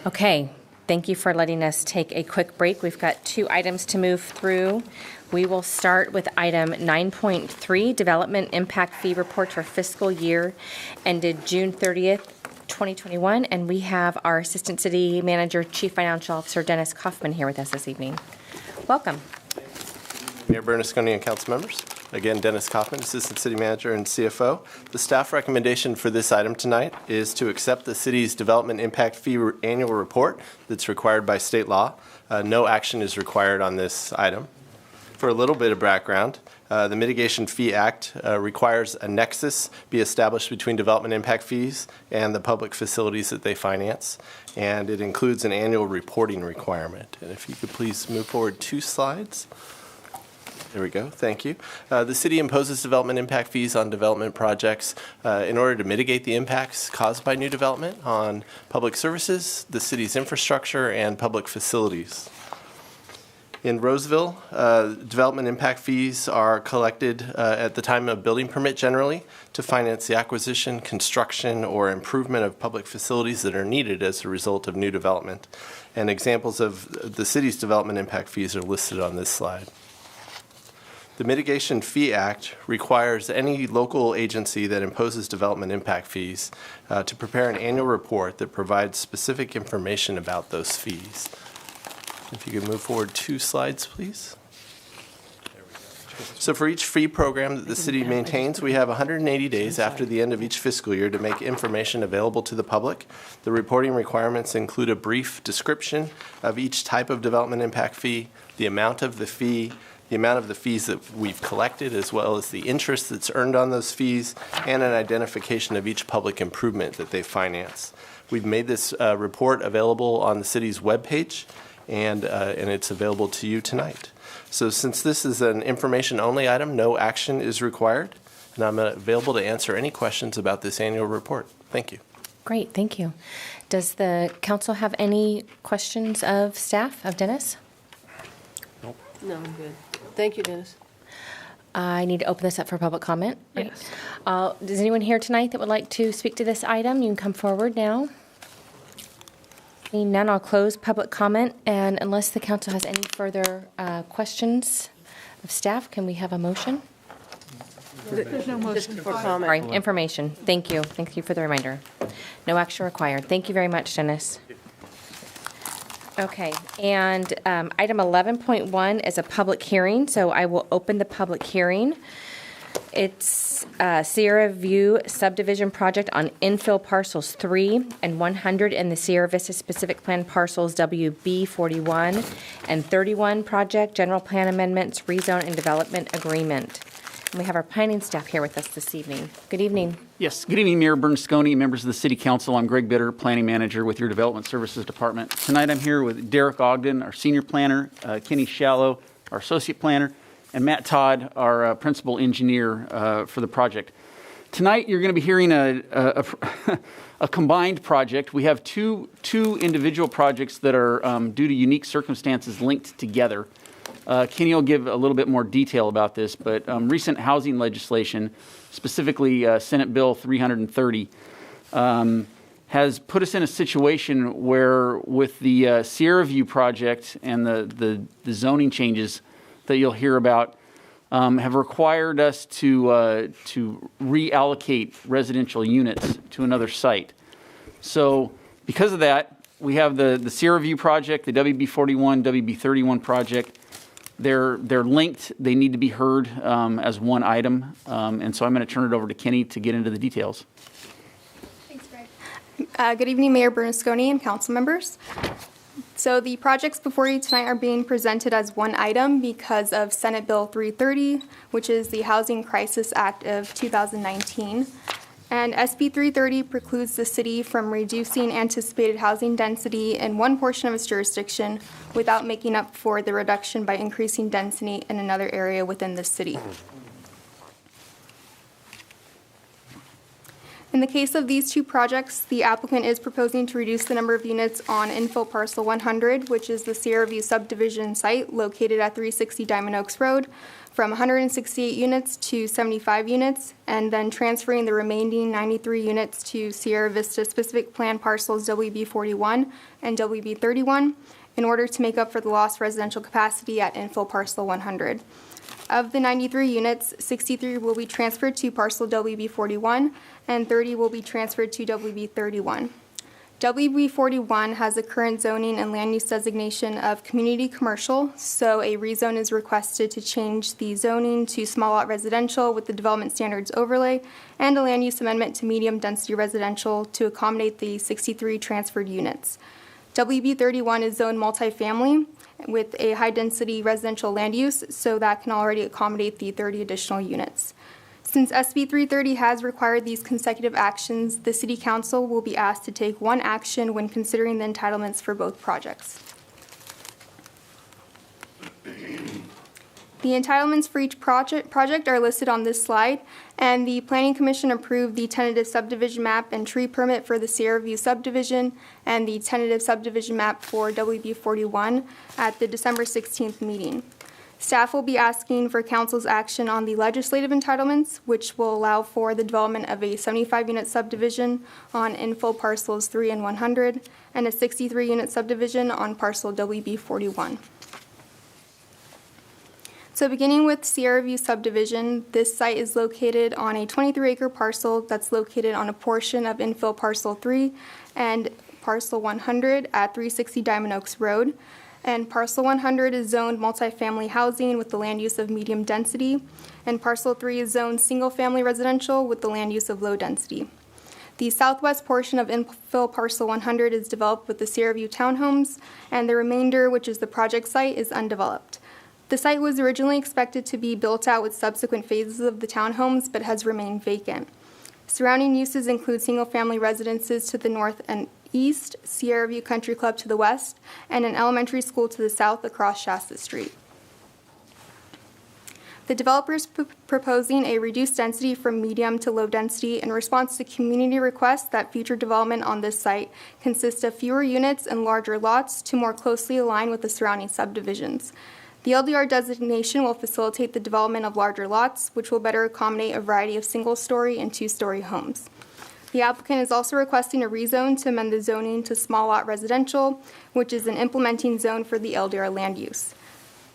Okay, thank you for letting us take a quick break. We've got 2 items to move through. We will start with item 9.3, Development Impact Fee Report for fiscal year ended June 30th, 2021. And we have our Assistant City Manager, Chief Financial Officer, Dennis Kaufman, here with us this evening. Welcome.
Mayor Bernasconi and council members. Again, Dennis Kaufman, Assistant City Manager and CFO. The staff recommendation for this item tonight is to accept the city's Development Impact Fee Annual Report that's required by state law. No action is required on this item. For a little bit of background, the Mitigation Fee Act requires a nexus be established between development impact fees and the public facilities that they finance, and it includes an annual reporting requirement. And if you could please move forward 2 slides. There we go. Thank you. The city imposes development impact fees on development projects in order to mitigate the impacts caused by new development on public services, the city's infrastructure, and public facilities. In Roseville, development impact fees are collected at the time of building permit generally to finance the acquisition, construction, or improvement of public facilities that are needed as a result of new development. And examples of the city's development impact fees are listed on this slide. The Mitigation Fee Act requires any local agency that imposes development impact fees to prepare an annual report that provides specific information about those fees. If you could move forward 2 slides, please. So for each fee program that the city maintains, we have 180 days after the end of each fiscal year to make information available to the public. The reporting requirements include a brief description of each type of development impact fee, the amount of the fee, the amount of the fees that we've collected, as well as the interest that's earned on those fees, and an identification of each public improvement that they finance. We've made this report available on the city's webpage, and it's available to you tonight. So since this is an information-only item, no action is required, and I'm available to answer any questions about this annual report. Thank you.
Great, thank you. Does the council have any questions of staff, of Dennis?
No, I'm good. Thank you, Dennis.
I need to open this up for public comment.
Yes.
Is anyone here tonight that would like to speak to this item? You can come forward now. Seeing none, I'll close public comment, and unless the council has any further questions of staff, can we have a motion?
There's no motion for comment.
Sorry, information. Thank you. Thank you for the reminder. No action required. Thank you very much, Dennis. Okay, and item 11.1 is a public hearing, so I will open the public hearing. It's Sierra View subdivision project on infill parcels 3 and 100 in the Sierra Vista specific plan parcels WB 41 and 31 project, general plan amendments, rezone and development agreement. And we have our planning staff here with us this evening. Good evening.
Yes, good evening, Mayor Bernasconi, members of the City Council. I'm Greg Bitter, Planning Manager with your Development Services Department. Tonight I'm here with Derek Ogden, our Senior Planner, Kenny Shallow, our Associate Planner, and Matt Todd, our Principal Engineer for the project. Tonight you're going to be hearing a combined project. We have two individual projects that are, due to unique circumstances, linked together. Kenny will give a little bit more detail about this, but recent housing legislation, specifically Senate Bill 330, has put us in a situation where with the Sierra View project and the zoning changes that you'll hear about have required us to reallocate residential units to another site. So because of that, we have the Sierra View project, the WB 41, WB 31 project. They're linked. They need to be heard as one item. And so I'm going to turn it over to Kenny to get into the details.
Thanks, Greg. Good evening, Mayor Bernasconi and council members. So the projects before you tonight are being presented as one item because of Senate Bill 330, which is the Housing Crisis Act of 2019. And SB 330 precludes the city from reducing anticipated housing density in one portion of its jurisdiction without making up for the reduction by increasing density in another area within the city. In the case of these two projects, the applicant is proposing to reduce the number of units on infill parcel 100, which is the Sierra View subdivision site located at 360 Diamond Oaks Road, from 168 units to 75 units, and then transferring the remaining 93 units to Sierra Vista specific plan parcels WB41 and WB31 in order to make up for the lost residential capacity at infill parcel 100. Of the 93 units, 63 will be transferred to parcel WB41 and 30 will be transferred to WB31. WB41 has a current zoning and land use designation of community commercial, so a rezone is requested to change the zoning to small lot residential with the development standards overlay and a land use amendment to medium density residential to accommodate the 63 transferred units. WB31 is zoned multifamily with a high density residential land use, so that can already accommodate the 30 additional units. Since SB 330 has required these consecutive actions, the City Council will be asked to take one action when considering the entitlements for both projects. The entitlements for each project are listed on this slide, and the Planning Commission approved the tentative subdivision map and tree permit for the Sierra View subdivision and the tentative subdivision map for WB41 at the December 16th meeting. Staff will be asking for Council's action on the legislative entitlements, which will allow for the development of a 75-unit subdivision on infill parcels 3 and 100, and a 63-unit subdivision on parcel WB41. So beginning with Sierra View subdivision, this site is located on a 23-acre parcel that's located on a portion of infill parcel 3 and parcel 100 at 360 Diamond Oaks Road. And parcel 100 is zoned multifamily housing with the land use of medium density, and parcel 3 is zoned single-family residential with the land use of low density. The southwest portion of infill parcel 100 is developed with the Sierra View townhomes, and the remainder, which is the project site, is undeveloped. The site was originally expected to be built out with subsequent phases of the townhomes, but has remained vacant. Surrounding uses include single-family residences to the north and east, Sierra View Country Club to the west, and an elementary school to the south across Shasta Street. The developer is proposing a reduced density from medium to low density in response to community requests that future development on this site consists of fewer units and larger lots to more closely align with the surrounding subdivisions. The LDR designation will facilitate the development of larger lots, which will better accommodate a variety of single-story and two-story homes. The applicant is also requesting a rezone to amend the zoning to small lot residential, which is an implementing zone for the LDR land use.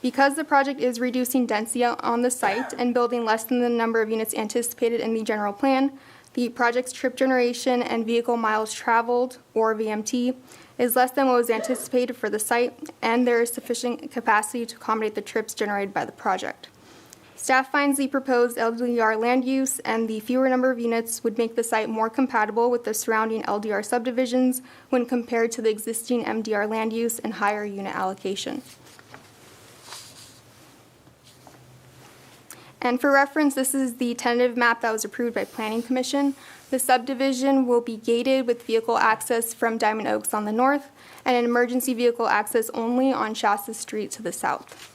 Because the project is reducing density on the site and building less than the number of units anticipated in the general plan, the project's trip generation and vehicle miles traveled, or VMT, is less than what was anticipated for the site, and there is sufficient capacity to accommodate the trips generated by the project. Staff finds the proposed LDR land use and the fewer number of units would make the site more compatible with the surrounding LDR subdivisions when compared to the existing MDR land use and higher unit allocation. And for reference, this is the tentative map that was approved by Planning Commission. The subdivision will be gated with vehicle access from Diamond Oaks on the north and an emergency vehicle access only on Shasta Street to the south.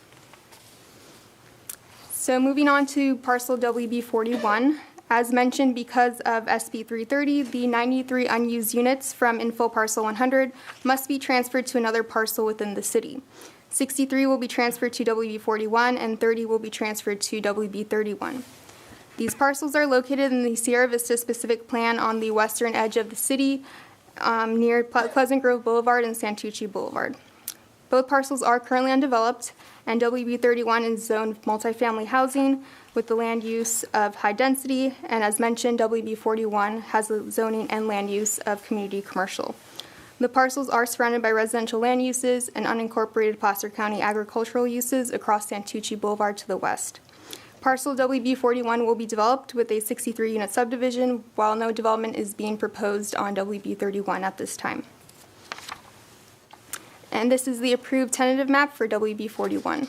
So moving on to parcel WB41, as mentioned, because of SB 330, the 93 unused units from infill parcel 100 must be transferred to another parcel within the city. 63 will be transferred to WB41 and 30 will be transferred to WB31. These parcels are located in the Sierra Vista specific plan on the western edge of the city near Pleasant Grove Boulevard and Santucci Boulevard. Both parcels are currently undeveloped, and WB31 is zoned multifamily housing with the land use of high density, and as mentioned, WB41 has the zoning and land use of community commercial. The parcels are surrounded by residential land uses and unincorporated Placer County agricultural uses across Santucci Boulevard to the west. Parcel WB41 will be developed with a 63-unit subdivision, while no development is being proposed on WB31 at this time. And this is the approved tentative map for WB41.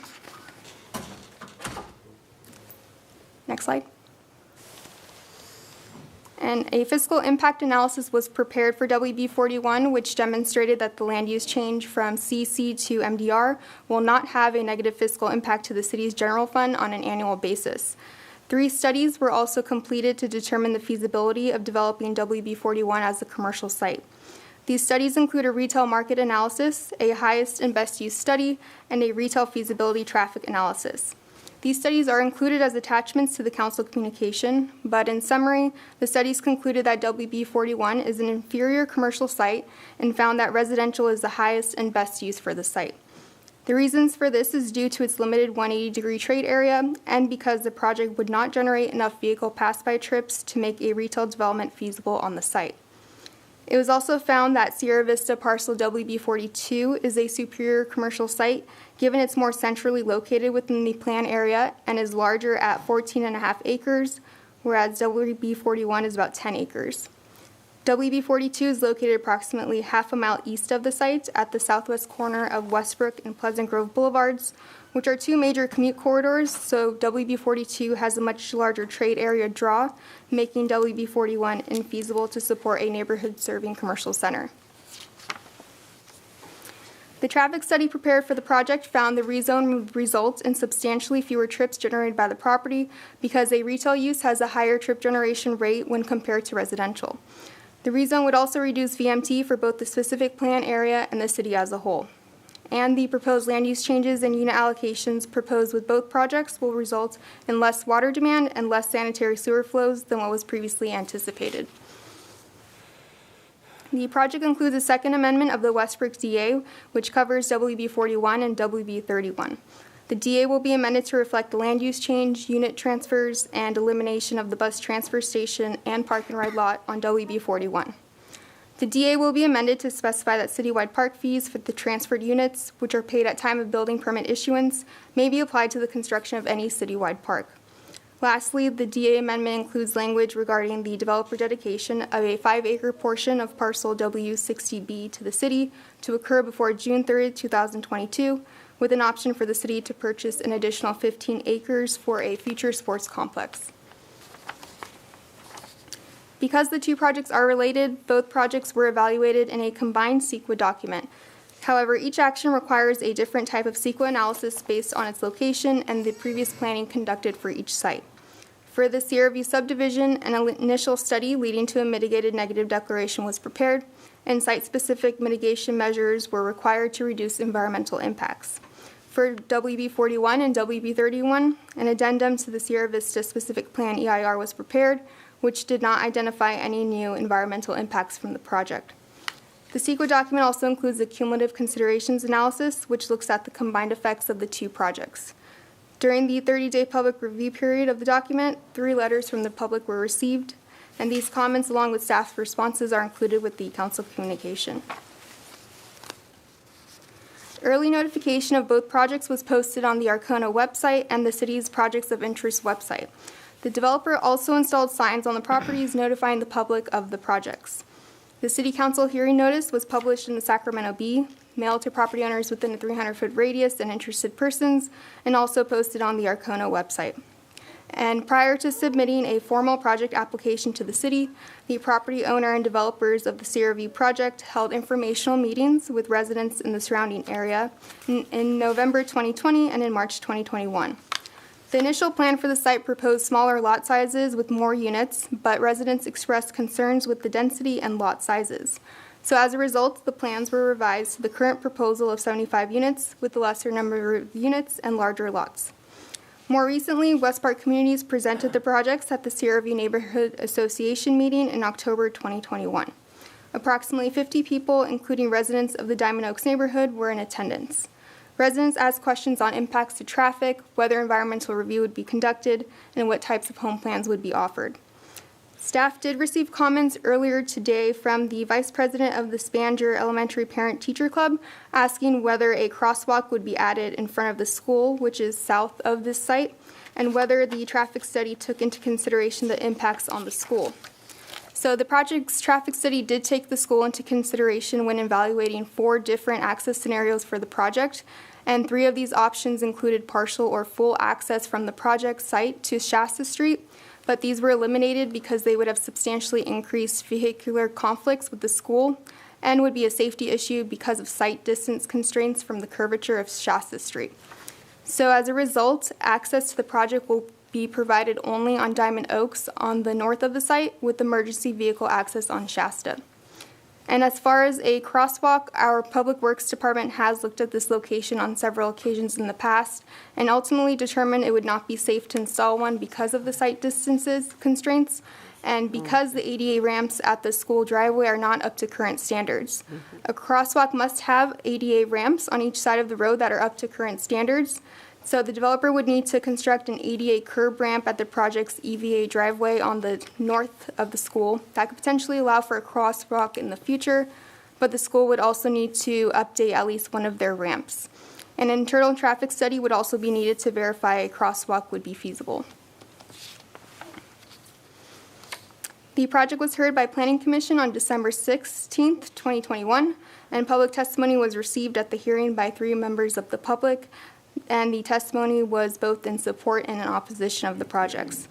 Next slide. And a fiscal impact analysis was prepared for WB41, which demonstrated that the land use change from CC to MDR will not have a negative fiscal impact to the city's general fund on an annual basis. 3 studies were also completed to determine the feasibility of developing WB41 as a commercial site. These studies include a retail market analysis, a highest and best use study, and a retail feasibility traffic analysis. These studies are included as attachments to the council communication, but in summary, the studies concluded that WB41 is an inferior commercial site and found that residential is the highest and best use for the site. The reasons for this is due to its limited 180-degree trade area and because the project would not generate enough vehicle pass-by trips to make a retail development feasible on the site. It was also found that Sierra Vista parcel WB42 is a superior commercial site given it's more centrally located within the plan area and is larger at 14.5 acres, whereas WB41 is about 10 acres. WB42 is located approximately half a mile east of the site at the southwest corner of Westbrook and Pleasant Grove Boulevards, which are 2 major commute corridors, so WB42 has a much larger trade area draw, making WB41 infeasible to support a neighborhood-serving commercial center. The traffic study prepared for the project found the rezone would result in substantially fewer trips generated by the property because a retail use has a higher trip generation rate when compared to residential. The rezone would also reduce VMT for both the specific plan area and the city as a whole. And the proposed land use changes and unit allocations proposed with both projects will result in less water demand and less sanitary sewer flows than what was previously anticipated. The project includes a second amendment of the Westbrook DA, which covers WB41 and WB31. The DA will be amended to reflect the land use change, unit transfers, and elimination of the bus transfer station and park and ride lot on WB41. The DA will be amended to specify that citywide park fees for the transferred units, which are paid at time of building permit issuance, may be applied to the construction of any citywide park. Lastly, the DA amendment includes language regarding the developer dedication of a 5-acre portion of parcel W60B to the city to occur before June 30, 2022, with an option for the city to purchase an additional 15 acres for a future sports complex. Because the 2 projects are related, both projects were evaluated in a combined CEQA document. However, each action requires a different type of CEQA analysis based on its location and the previous planning conducted for each site. For the Sierra View subdivision, an initial study leading to a mitigated negative declaration was prepared, and site-specific mitigation measures were required to reduce environmental impacts. For WB41 and WB31, an addendum to the Sierra Vista specific plan EIR was prepared, which did not identify any new environmental impacts from the project. The CEQA document also includes a cumulative considerations analysis, which looks at the combined effects of the 2 projects. During the 30-day public review period of the document, 3 letters from the public were received, and these comments, along with staff's responses, are included with the council communication. Early notification of both projects was posted on the Arcona website and the city's Projects of Interest website. The developer also installed signs on the properties notifying the public of the projects. The City Council hearing notice was published in the Sacramento Bee, mailed to property owners within a 300-foot radius and interested persons, and also posted on the Arcona website. And prior to submitting a formal project application to the city, the property owner and developers of the Sierra View project held informational meetings with residents in the surrounding area in November 2020 and in March 2021. The initial plan for the site proposed smaller lot sizes with more units, but residents expressed concerns with the density and lot sizes. So as a result, the plans were revised to the current proposal of 75 units with a lesser number of units and larger lots. More recently, West Park Communities presented the projects at the Sierra View Neighborhood Association meeting in October 2021. Approximately 50 people, including residents of the Diamond Oaks neighborhood, were in attendance. Residents asked questions on impacts to traffic, whether environmental review would be conducted, and what types of home plans would be offered. Staff did receive comments earlier today from the Vice President of the Spanger Elementary Parent Teacher Club asking whether a crosswalk would be added in front of the school, which is south of this site, and whether the traffic study took into consideration the impacts on the school. So the project's traffic study did take the school into consideration when evaluating 4 different access scenarios for the project, and 3 of these options included partial or full access from the project site to Shasta Street, but these were eliminated because they would have substantially increased vehicular conflicts with the school and would be a safety issue because of site distance constraints from the curvature of Shasta Street. So as a result, access to the project will be provided only on Diamond Oaks on the north of the site with emergency vehicle access on Shasta. And as far as a crosswalk, our Public Works Department has looked at this location on several occasions in the past and ultimately determined it would not be safe to install one because of the site distances constraints and because the ADA ramps at the school driveway are not up to current standards. A crosswalk must have ADA ramps on each side of the road that are up to current standards. So the developer would need to construct an ADA curb ramp at the project's EVA driveway on the north of the school that could potentially allow for a crosswalk in the future, but the school would also need to update at least one of their ramps. An internal traffic study would also be needed to verify a crosswalk would be feasible. The project was heard by Planning Commission on December 16th, 2021, and public testimony was received at the hearing by 3 members of the public, and the testimony was both in support and in opposition of the projects.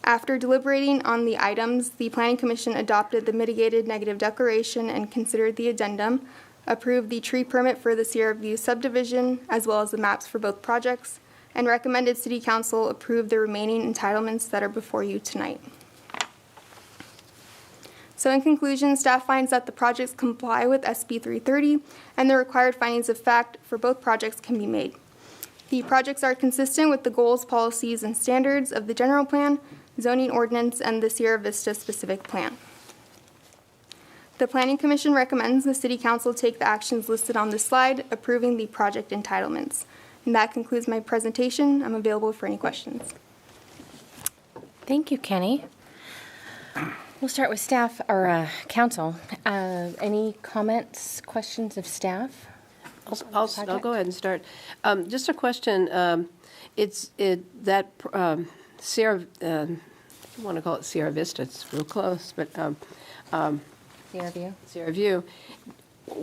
After deliberating on the items, the Planning Commission adopted the mitigated negative declaration and considered the addendum, approved the tree permit for the Sierra View subdivision, as well as the maps for both projects, and recommended City Council approve the remaining entitlements that are before you tonight. So in conclusion, staff finds that the projects comply with SB 330 and the required findings of fact for both projects can be made. The projects are consistent with the goals, policies, and standards of the general plan, zoning ordinance, and the Sierra Vista specific plan. The Planning Commission recommends the City Council take the actions listed on this slide, approving the project entitlements. And that concludes my presentation. I'm available for any questions.
Thank you, Kenny. We'll start with staff or council. Any comments, questions of staff?
I'll go ahead and start. Just a question. Sierra, I want to call it Sierra Vista. It's real close, but
Sierra View.
Sierra View.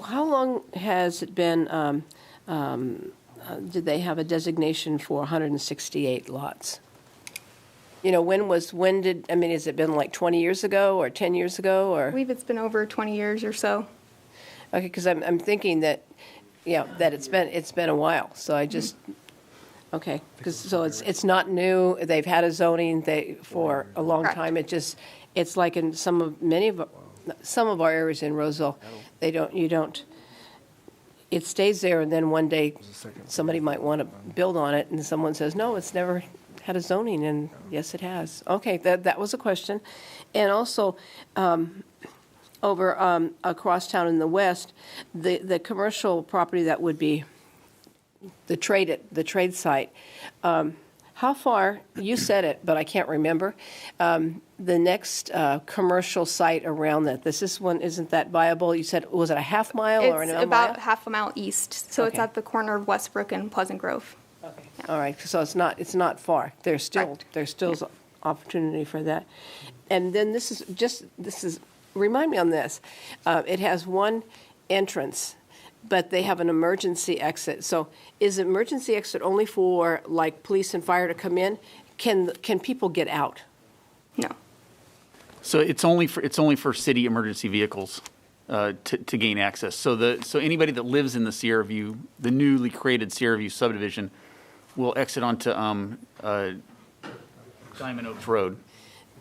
How long has it been? Did they have a designation for 168 lots? You know, has it been like 20 years ago or 10 years ago or?
I believe it's been over 20 years or so.
Okay, because I'm thinking that, that it's been a while. So I just, okay, so it's not new. They've had a zoning for a long time. It's like in some of our areas in Roseville, it stays there, and then one day somebody might want to build on it, and someone says, no, it's never had a zoning, and yes, it has. Okay, that was a question. And also, over across town in the west, the commercial property that would be the trade site, how far, you said it, but I can't remember, the next commercial site around that, this one, isn't that viable? You said, was it a half mile or a mile?
It's about half a mile east, so it's at the corner of Westbrook and Pleasant Grove.
Okay. Yeah. All right, so it's not far. There's still opportunity for that. And then this is remind me on this. It has one entrance, but they have an emergency exit. So is emergency exit only for like police and fire to come in? Can people get out?
No.
So it's only for city emergency vehicles to gain access. So anybody that lives in the Sierra View, the newly created Sierra View subdivision, will exit onto Diamond Oaks Road.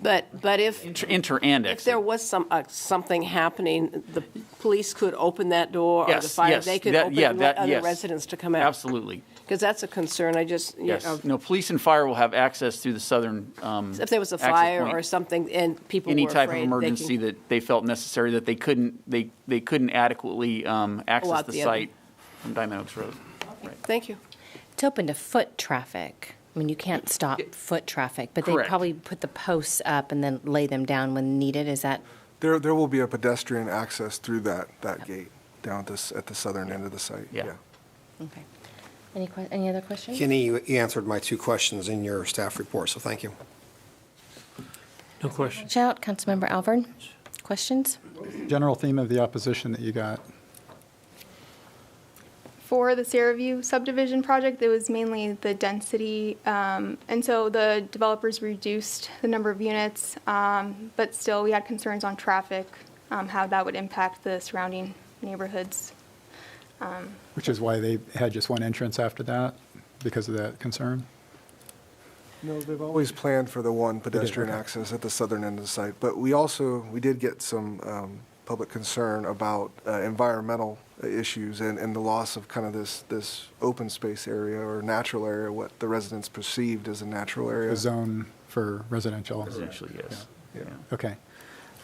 But if
enter and exit.
If there was something happening, the police could open that door, or the fire they could open and let other residents to come out.
Absolutely.
Because that's a concern.
No, police and fire will have access through the southern.
If there was a fire or something, and people
any
were
type of
afraid,
emergency that they felt necessary, that they couldn't adequately access the site from Diamond Oaks Road.
Right. Thank you.
It's open to foot traffic. I mean, you can't stop foot traffic, but they probably put the posts up and then lay them down when needed. Is that?
There will be a pedestrian access through that gate down at the southern end of the site. Yeah.
Okay. Any other questions?
Kenny, you answered my 2 questions in your staff report, so thank you.
No questions.
Shout, Councilmember Alvord. Questions?
General theme of the opposition that you got.
For the Sierra View subdivision project, it was mainly the density, and so the developers reduced the number of units, but still we had concerns on traffic, how that would impact the surrounding neighborhoods.
Which is why they had just one entrance after that, because of that concern?
No, they've always planned for the one pedestrian access at the southern end of the site, but we did get some public concern about environmental issues and the loss of kind of this open space area or natural area, what the residents perceived as a natural area.
A zone for residential?
Residential, yes.
Yeah.
Okay.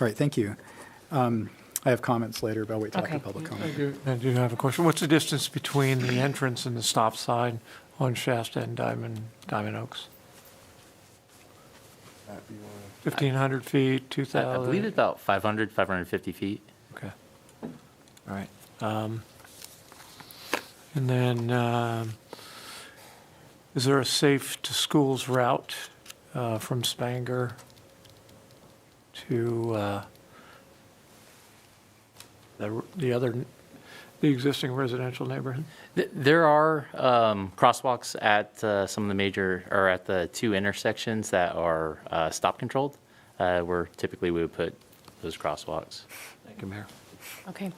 All right, thank you. I have comments later, but I'll wait till after public comment.
I do have a question. What's the distance between the entrance and the stop sign on Shasta and Diamond Oaks? 1,500 feet, 2,000?
I believe it's about 500, 550 feet.
Okay. All right. And then, is there a safe to schools route from Spanger to the existing residential neighborhood?
There are crosswalks at some of the at the two intersections that are stop controlled, where typically we would put those crosswalks.
Thank you, Mayor.
Okay.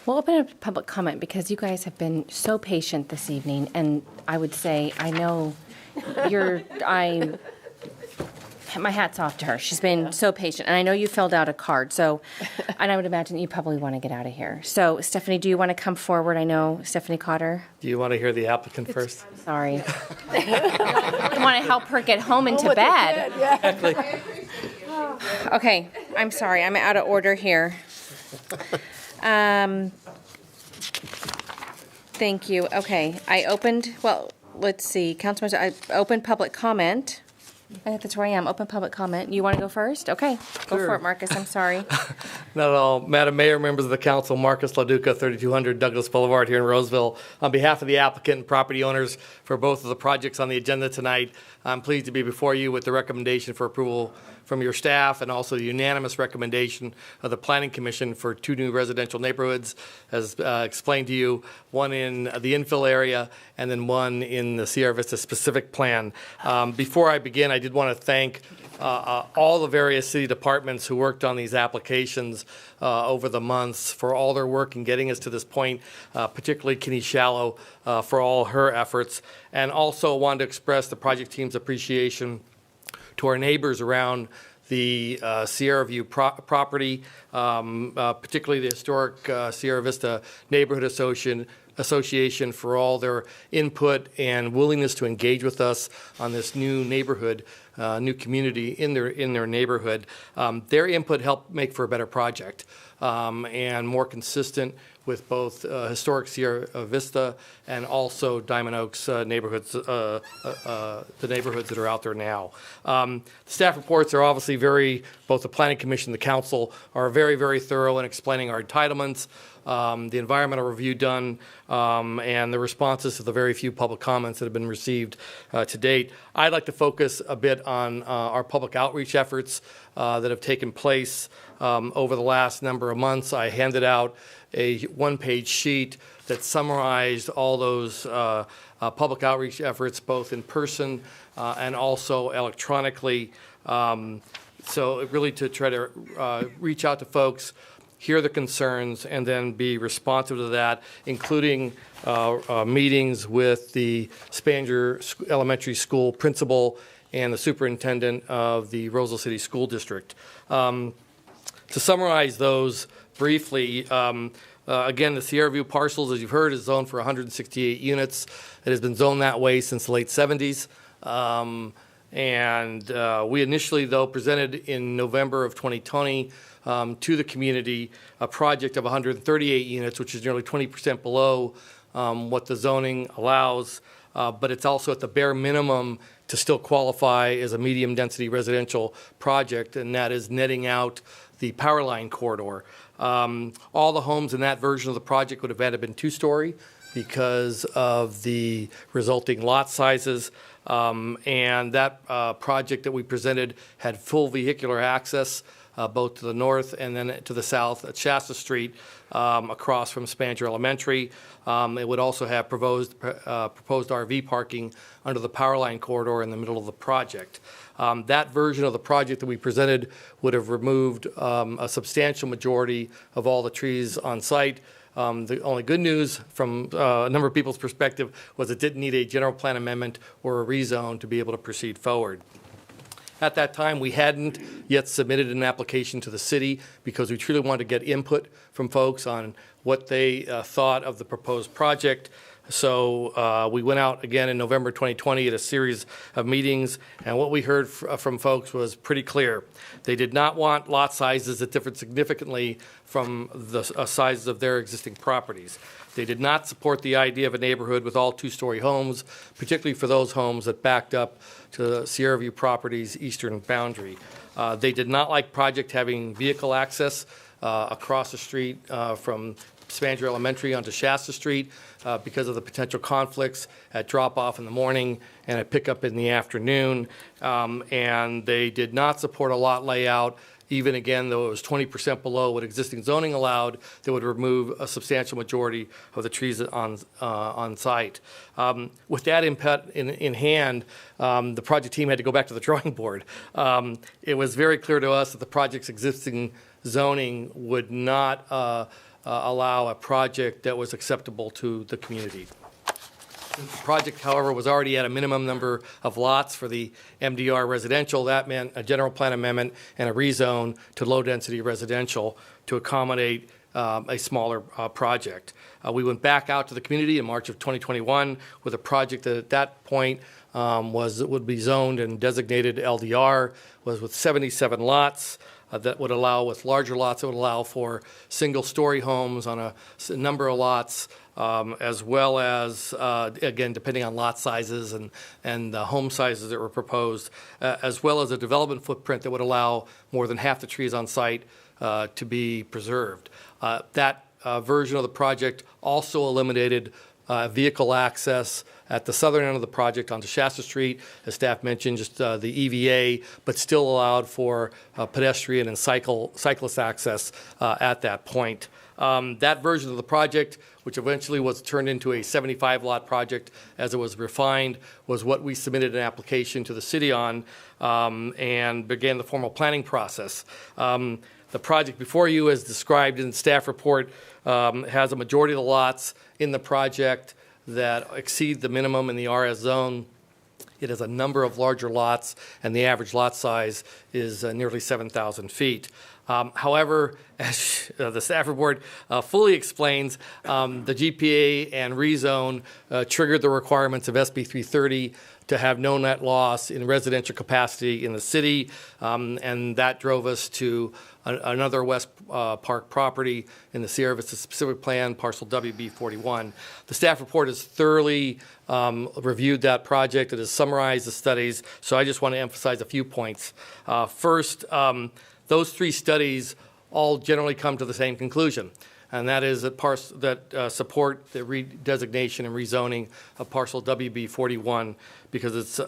We'll open up public comment because you guys have been so patient this evening, and I would say, I know my hat's off to her. She's been so patient, and I know you filled out a card, so, and I would imagine you probably want to get out of here. So, Stephanie, do you want to come forward? I know Stephanie Cotter.
Do you want to hear the applicant first?
Sorry. I want to help her get home and to bed.
Exactly.
Okay, I'm sorry, I'm out of order here. Thank you. Okay, let's see, Councilman, I opened public comment. I think that's where I am, open public comment. You want to go first? Okay, go for it, Marcus, I'm sorry.
Not at all. Madam Mayor, members of the council, Marcus LaDuca, 3200 Douglas Boulevard here in Roseville. On behalf of the applicant and property owners for both of the projects on the agenda tonight, I'm pleased to be before you with the recommendation for approval from your staff and also the unanimous recommendation of the Planning Commission for two new residential neighborhoods, as explained to you, one in the infill area and then one in the Sierra Vista specific plan. Before I begin, I did want to thank all the various city departments who worked on these applications over the months for all their work in getting us to this point, particularly Kenny Shallow for all her efforts. And also wanted to express the project team's appreciation to our neighbors around the Sierra View property, particularly the historic Sierra Vista Neighborhood Association for all their input and willingness to engage with us on this new neighborhood, new community in their neighborhood. Their input helped make for a better project and more consistent with both historic Sierra Vista and also Diamond Oaks neighborhoods, the neighborhoods that are out there now. The staff reports are obviously both the Planning Commission and the Council are very, very thorough in explaining our entitlements, the environmental review done, and the responses to the very few public comments that have been received to date. I'd like to focus a bit on our public outreach efforts that have taken place over the last number of months. I handed out a one-page sheet that summarized all those public outreach efforts, both in person and also electronically. So really to try to reach out to folks, hear the concerns, and then be responsive to that, including meetings with the Spanger Elementary School principal and the superintendent of the Roseville City School District. To summarize those briefly, again, the Sierra View parcels, as you've heard, is zoned for 168 units. It has been zoned that way since the late 70s. We initially, though, presented in November of 2020 to the community a project of 138 units, which is nearly 20% below what the zoning allows, but it's also at the bare minimum to still qualify as a medium-density residential project, and that is netting out the power line corridor. All the homes in that version of the project would have had to been two-story because of the resulting lot sizes. And that project that we presented had full vehicular access both to the north and then to the south at Shasta Street across from Spanger Elementary. It would also have proposed RV parking under the power line corridor in the middle of the project. That version of the project that we presented would have removed a substantial majority of all the trees on site. The only good news from a number of people's perspective was it didn't need a general plan amendment or a rezone to be able to proceed forward. At that time, we hadn't yet submitted an application to the city because we truly wanted to get input from folks on what they thought of the proposed project. So we went out again in November 2020 at a series of meetings, and what we heard from folks was pretty clear. They did not want lot sizes that differed significantly from the sizes of their existing properties. They did not support the idea of a neighborhood with all two-story homes, particularly for those homes that backed up to the Sierra View property's eastern boundary. They did not like project having vehicle access across the street from Spandra Elementary onto Shasta Street because of the potential conflicts at drop-off in the morning and at pickup in the afternoon. And they did not support a lot layout, even again, though it was 20% below what existing zoning allowed, that would remove a substantial majority of the trees on site. With that input in hand, the project team had to go back to the drawing board. It was very clear to us that the project's existing zoning would not allow a project that was acceptable to the community. The project, however, was already at a minimum number of lots for the MDR residential. That meant a general plan amendment and a rezone to low-density residential to accommodate a smaller project. We went back out to the community in March of 2021 with a project that at that point would be zoned and designated LDR, was with 77 lots. That would allow, with larger lots, it would allow for single-story homes on a number of lots, as well as, again, depending on lot sizes and the home sizes that were proposed, as well as a development footprint that would allow more than half the trees on site to be preserved. That version of the project also eliminated vehicle access at the southern end of the project onto Shasta Street, as staff mentioned, just the EVA, but still allowed for pedestrian and cyclist access at that point. That version of the project, which eventually was turned into a 75-lot project as it was refined, was what we submitted an application to the city on and began the formal planning process. The project before you, as described in the staff report, has a majority of the lots in the project that exceed the minimum in the RS zone. It has a number of larger lots, and the average lot size is nearly 7,000 feet. However, as the staff report fully explains, the GPA and rezone triggered the requirements of SB 330 to have no net loss in residential capacity in the city, and that drove us to another West Park property in the Sierra Vista Specific Plan, parcel WB41. The staff report has thoroughly reviewed that project. It has summarized the studies, so I just want to emphasize a few points. First, those three studies all generally come to the same conclusion, and that is that support the redesignation and rezoning of parcel WB41 because it's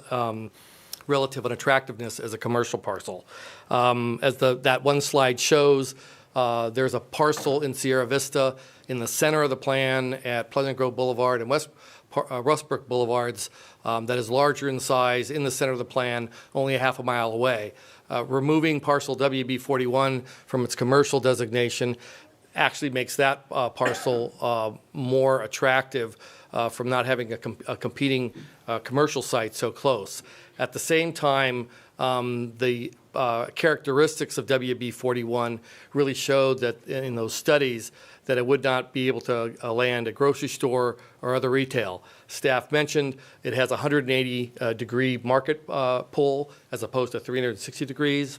relative unattractiveness as a commercial parcel. As that one slide shows, there's a parcel in Sierra Vista in the center of the plan at Pleasant Grove Boulevard and Rustbrook Boulevards that is larger in size in the center of the plan, only a half a mile away. Removing parcel WB41 from its commercial designation actually makes that parcel more attractive from not having a competing commercial site so close. At the same time, the characteristics of WB41 really showed that in those studies that it would not be able to land a grocery store or other retail. Staff mentioned it has a 180-degree market pull as opposed to 360 degrees,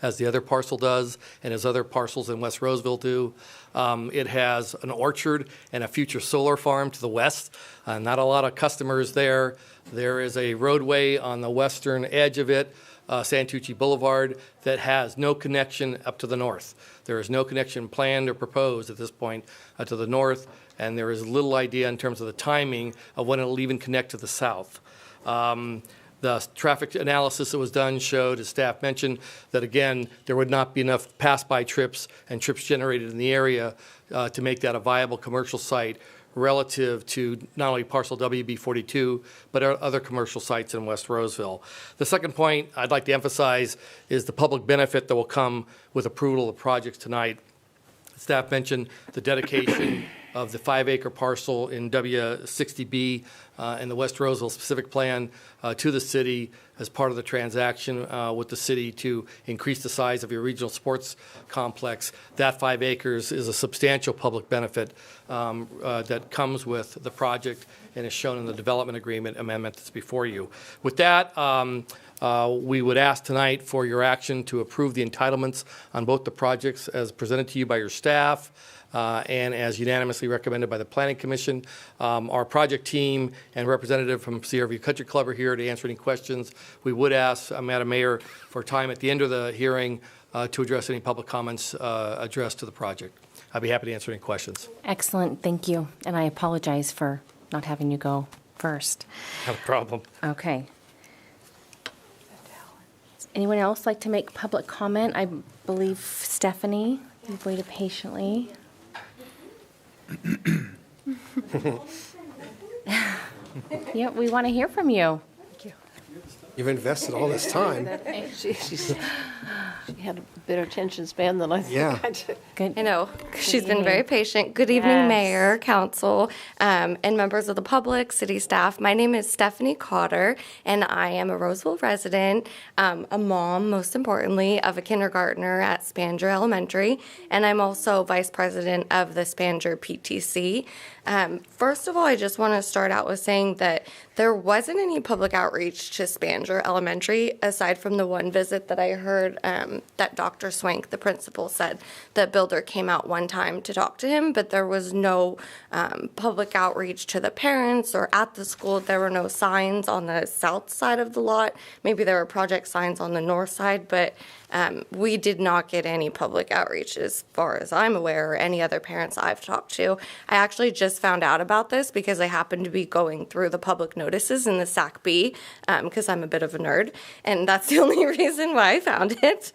as the other parcel does, and as other parcels in West Roseville do. It has an orchard and a future solar farm to the west. Not a lot of customers there. There is a roadway on the western edge of it, Santucci Boulevard, that has no connection up to the north. There is no connection planned or proposed at this point to the north, and there is little idea in terms of the timing of when it will even connect to the south. The traffic analysis that was done showed, as staff mentioned, that again, there would not be enough pass-by trips and trips generated in the area to make that a viable commercial site relative to not only parcel WB42, but other commercial sites in West Roseville. The second point I'd like to emphasize is the public benefit that will come with approval of the projects tonight. Staff mentioned the dedication of the 5-acre parcel in W60B in the West Roseville specific plan to the city as part of the transaction with the city to increase the size of your regional sports complex. That 5 acres is a substantial public benefit that comes with the project and is shown in the development agreement amendment that's before you. With that, we would ask tonight for your action to approve the entitlements on both the projects as presented to you by your staff and as unanimously recommended by the Planning Commission. Our project team and representative from Sierra View Country Club are here to answer any questions. We would ask, Madam Mayor, for time at the end of the hearing to address any public comments addressed to the project. I'd be happy to answer any questions.
Excellent, thank you. And I apologize for not having you go first.
Not a problem.
Okay. Does anyone else like to make public comment? I believe Stephanie, you've waited patiently. Yeah, we want to hear from you.
You've invested all this time.
She had a better attention span than I think
Yeah.
I did.
Good.
I know. She's been
evening.
very patient. Good evening,
Yes.
Mayor, Council, and members of the public, city staff. My name is Stephanie Cotter, and I am a Roseville resident, a mom, most importantly, of a kindergartner at Spanger Elementary, and I'm also vice president of the Spanger PTC. First of all, I just want to start out with saying that there wasn't any public outreach to Spanger Elementary, aside from the one visit that I heard that Dr. Swank, the principal, said that Builder came out one time to talk to him, but there was no public outreach to the parents or at the school. There were no signs on the south side of the lot. Maybe there were project signs on the north side, but we did not get any public outreach as far as I'm aware, or any other parents I've talked to. I actually just found out about this because I happened to be going through the public notices in the SAC-B because I'm a bit of a nerd, and that's the only reason why I found it.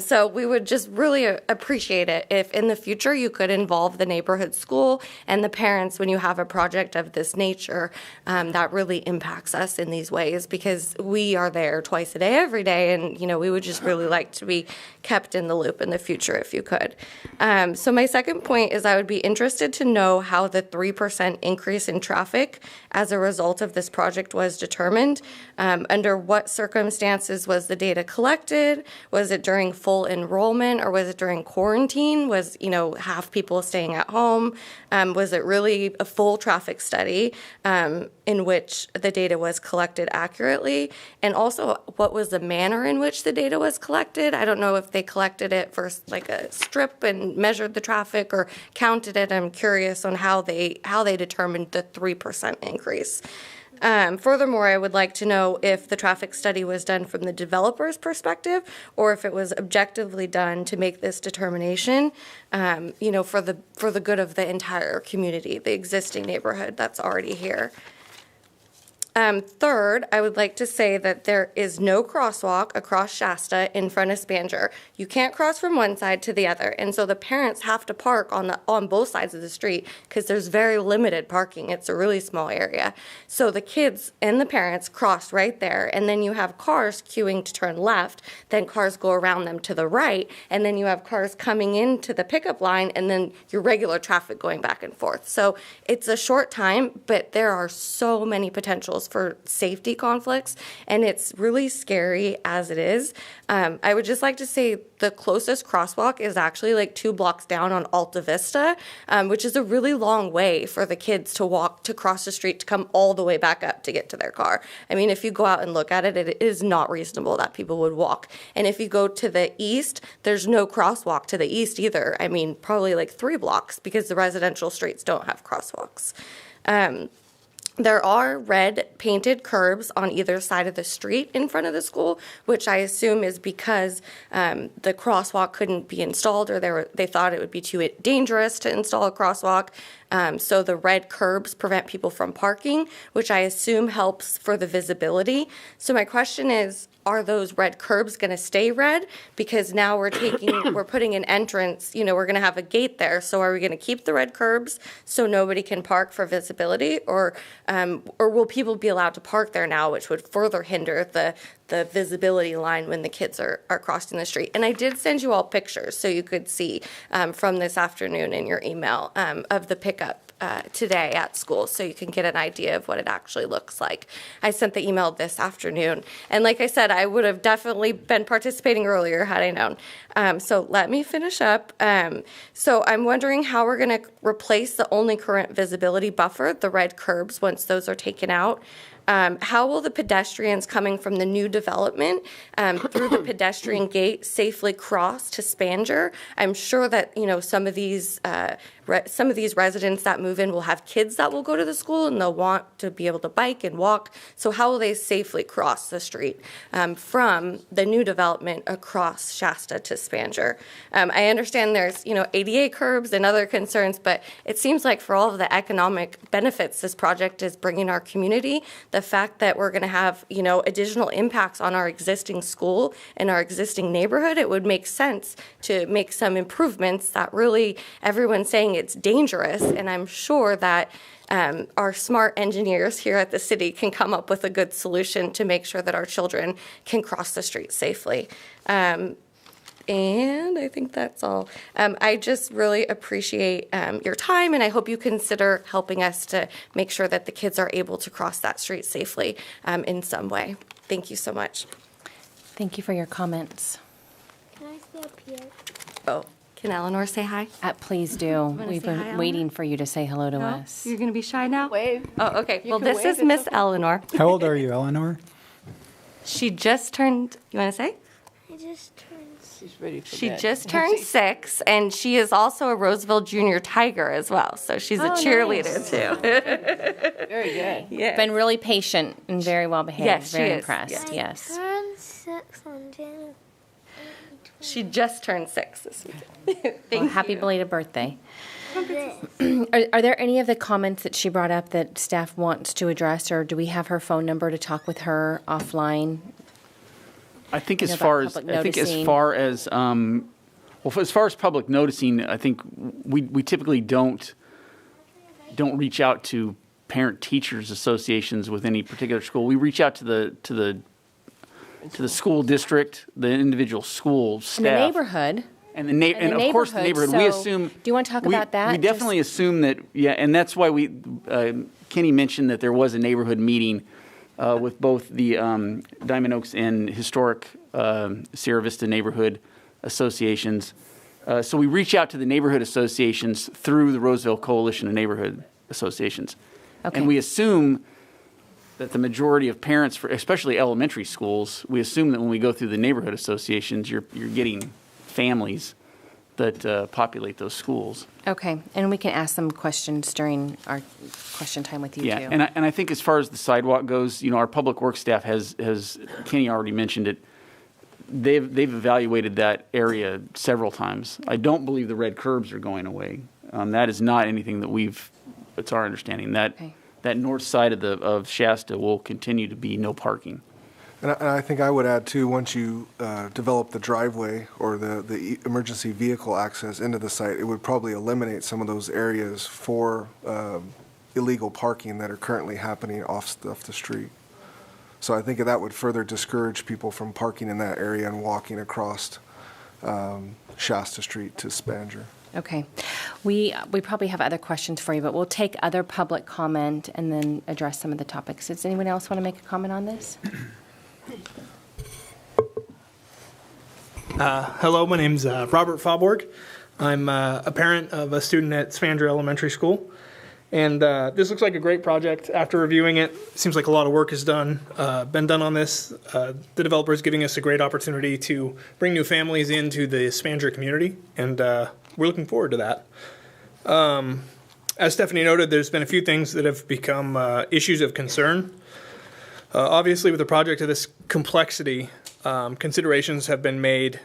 So we would just really appreciate it if in the future you could involve the neighborhood school and the parents when you have a project of this nature that really impacts us in these ways, because we are there twice a day, every day, and we would just really like to be kept in the loop in the future if you could. So my second point is I would be interested to know how the 3% increase in traffic as a result of this project was determined. Under what circumstances was the data collected? Was it during full enrollment, or was it during quarantine? Was, half people staying at home? Was it really a full traffic study in which the data was collected accurately? And also, what was the manner in which the data was collected? I don't know if they collected it first like a strip and measured the traffic or counted it. I'm curious on how they determined the 3% increase. Furthermore, I would like to know if the traffic study was done from the developer's perspective, or if it was objectively done to make this determination, for the good of the entire community, the existing neighborhood that's already here. Third, I would like to say that there is no crosswalk across Shasta in front of Spanger. You can't cross from one side to the other, and so the parents have to park on both sides of the street because there's very limited parking. It's a really small area. So the kids and the parents cross right there, and then you have cars queuing to turn left, then cars go around them to the right, and then you have cars coming into the pickup line, and then your regular traffic going back and forth. So it's a short time, but there are so many potentials for safety conflicts, and it's really scary as it is. I would just like to say the closest crosswalk is actually like 2 blocks down on Alta Vista, which is a really long way for the kids to walk to cross the street to come all the way back up to get to their car. I mean, if you go out and look at it, it is not reasonable that people would walk. And if you go to the east, there's no crosswalk to the east either. I mean, probably like 3 blocks because the residential streets don't have crosswalks. There are red painted curbs on either side of the street in front of the school, which I assume is because the crosswalk couldn't be installed, or they thought it would be too dangerous to install a crosswalk. So the red curbs prevent people from parking, which I assume helps for the visibility. So my question is, are those red curbs going to stay red? Because now we're putting an entrance, we're going to have a gate there. So are we going to keep the red curbs so nobody can park for visibility? Or will people be allowed to park there now, which would further hinder the visibility line when the kids are crossing the street. And I did send you all pictures so you could see from this afternoon in your email of the pickup today at school, so you can get an idea of what it actually looks like. I sent the email this afternoon, and like I said, I would have definitely been participating earlier had I known. So let me finish up. So I'm wondering how we're going to replace the only current visibility buffer, the red curbs, once those are taken out. How will the pedestrians coming from the new development through the pedestrian gate safely cross to Spanger? I'm sure that some of these residents that move in will have kids that will go to the school, and they'll want to be able to bike and walk. So how will they safely cross the street from the new development across Shasta to Spanger? I understand there's ADA curbs and other concerns, but it seems like for all of the economic benefits this project is bringing our community, the fact that we're going to have additional impacts on our existing school and our existing neighborhood, it would make sense to make some improvements that really everyone's saying it's dangerous, and I'm sure that our smart engineers here at the city can come up with a good solution to make sure that our children can cross the street safely. And I think that's all. I just really appreciate your time, and I hope you consider helping us to make sure that the kids are able to cross that street safely in some way. Thank you so much.
Thank you for your comments.
Can I stay up here?
Oh, can Eleanor say hi?
Please do. We've
say hi,
been
Eleanor?
waiting for you to say hello to
No?
us.
You're going to be shy now?
Wave.
Oh, okay.
You
Well,
can
this
wave,
is
it's
Miss
okay.
Eleanor.
How old are you, Eleanor?
She just turned, you want to say?
I just turned.
She's ready for
She
bed.
just turned 6, and she is also a Roseville Junior Tiger as well. So she's a cheerleader, too.
Very good.
Yeah.
Been really patient and very well behaved.
Yes, she
very
is.
impressed. Yes.
Turned 6 on January.
She just turned 6 this weekend.
Well, happy belated birthday. Are there any of the comments that she brought up that staff wants to address, or do we have her phone number to talk with her offline?
I think
You
as
know,
far
about
as
public
I think as
noticing.
far as as far as public noticing, I think we typically don't reach out to parent teachers associations with any particular school. We reach out to the school district, the individual school staff,
In the neighborhood.
and and of course the neighborhood. We
so
assume.
Do you want to talk about that?
We definitely assume that, and that's why Kenny mentioned that there was a neighborhood meeting with both the Diamond Oaks and historic Sierra Vista neighborhood associations. So we reach out to the neighborhood associations through the Roseville Coalition of Neighborhood Associations.
Okay.
And we assume that the majority of parents, for especially elementary schools, we assume that when we go through the neighborhood associations, you're getting families that populate those schools.
Okay, and we can ask them questions during our question time with you,
Yeah,
too.
and I think as far as the sidewalk goes, our public works staff has Kenny already mentioned it. They've evaluated that area several times. I don't believe the red curbs are going away. That is not anything that it's our understanding that that north side of Shasta will continue to be no parking.
And I think I would add too, once you develop the driveway or the emergency vehicle access into the site, it would probably eliminate some of those areas for illegal parking that are currently happening off the street. So I think that would further discourage people from parking in that area and walking across Shasta Street to Spanger.
Okay. We probably have other questions for you, but we'll take other public comment and then address some of the topics. Does anyone else want to make a comment on this?
Hello, my name's Robert Faubourg. I'm a parent of a student at Spanger Elementary School. And this looks like a great project. After reviewing it, seems like a lot of work is been done on this. The developer is giving us a great opportunity to bring new families into the Spanger community, and we're looking forward to that. As Stephanie noted, there's been a few things that have become issues of concern. Obviously, with a project of this complexity, considerations have been made.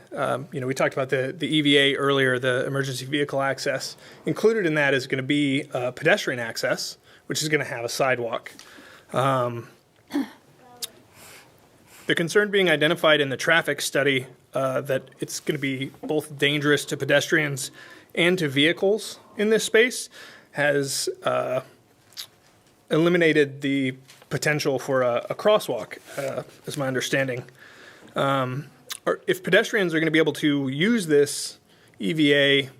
We talked about the EVA earlier, the emergency vehicle access. Included in that is going to be pedestrian access, which is going to have a sidewalk. The concern being identified in the traffic study that it's going to be both dangerous to pedestrians and to vehicles in this space has eliminated the potential for a crosswalk, is my understanding. Or if pedestrians are going to be able to use this EVA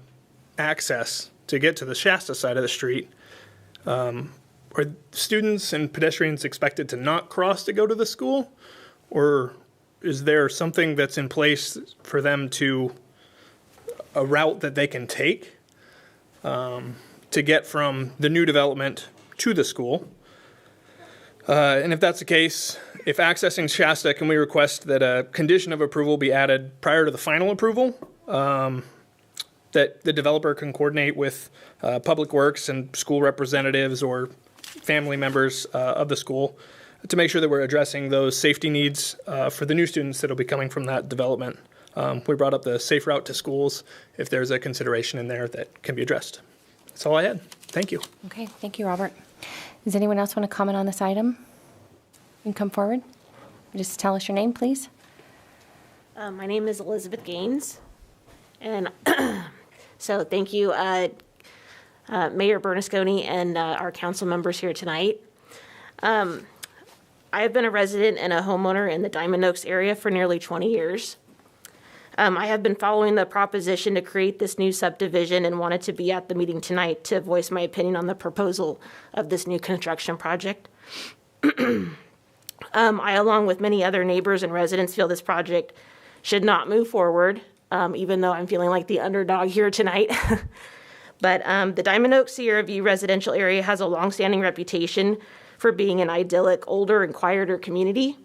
access to get to the Shasta side of the street, are students and pedestrians expected to not cross to go to the school? Or is there something that's in place for them to, a route that they can take to get from the new development to the school? And if that's the case, if accessing Shasta, can we request that a condition of approval be added prior to the final approval? That the developer can coordinate with Public Works and school representatives or family members of the school to make sure that we're addressing those safety needs for the new students that will be coming from that development. We brought up the safe route to schools, if there's a consideration in there that can be addressed. That's all I had. Thank you.
Okay, thank you, Robert. Does anyone else want to comment on this item? You can come forward. Just tell us your name, please.
My name is Elizabeth Gaines, and so thank you, Mayor Bernasconi and our council members here tonight. I have been a resident and a homeowner in the Diamond Oaks area for nearly 20 years. I have been following the proposition to create this new subdivision and wanted to be at the meeting tonight to voice my opinion on the proposal of this new construction project. I, along with many other neighbors and residents, feel this project should not move forward, even though I'm feeling like the underdog here tonight. But the Diamond Oaks Sierra View residential area has a longstanding reputation for being an idyllic, older and quieter community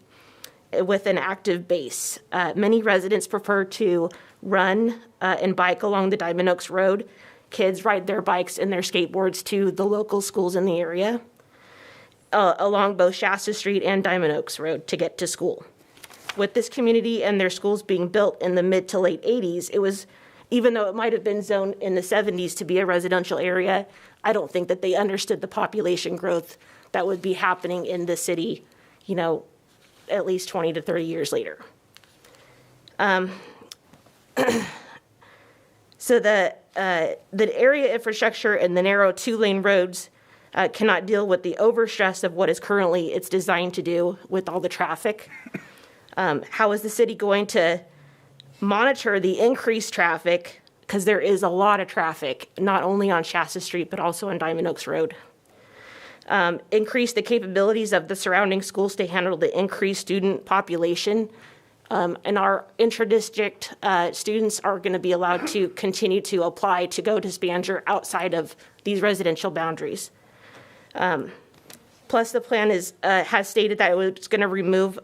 with an active base. Many residents prefer to run and bike along the Diamond Oaks Road. Kids ride their bikes and their skateboards to the local schools in the area, along both Shasta Street and Diamond Oaks Road to get to school. With this community and their schools being built in the mid to late 80s, it was, even though it might have been zoned in the 70s to be a residential area, I don't think that they understood the population growth that would be happening in the city, you know, at least 20 to 30 years later. So the area infrastructure and the narrow 2-lane roads cannot deal with the overstress of what is currently it's designed to do with all the traffic. How is the city going to monitor the increased traffic? Because there is a lot of traffic, not only on Shasta Street, but also on Diamond Oaks Road. Increase the capabilities of the surrounding schools to handle the increased student population. And our intra-district students are going to be allowed to continue to apply to go to Spanger outside of these residential boundaries. Plus, the plan has stated that it was going to remove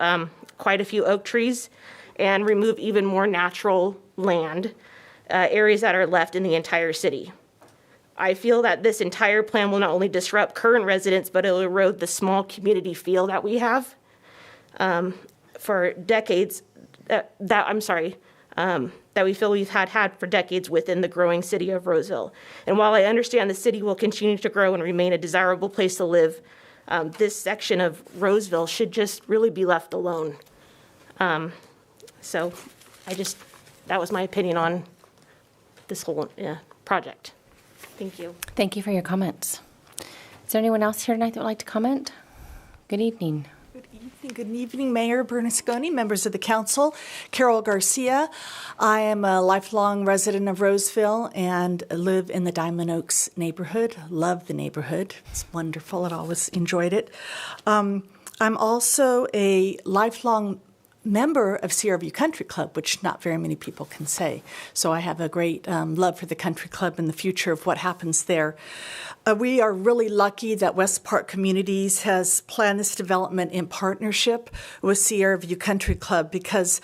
quite a few oak trees and remove even more natural land, areas that are left in the entire city. I feel that this entire plan will not only disrupt current residents, but it will erode the small community feel that we have for decades, that we feel we've had for decades within the growing city of Roseville. And while I understand the city will continue to grow and remain a desirable place to live, this section of Roseville should just really be left alone. So that was my opinion on this whole project. Thank you.
Thank you for your comments. Is there anyone else here tonight that would like to comment? Good evening.
Good evening, Mayor Bernasconi, members of the council. Carol Garcia. I am a lifelong resident of Roseville and live in the Diamond Oaks neighborhood. Love the neighborhood. It's wonderful. I've always enjoyed it. I'm also a lifelong member of Sierra View Country Club, which not very many people can say. So I have a great love for the country club and the future of what happens there. We are really lucky that West Park Communities has planned this development in partnership with Sierra View Country Club, because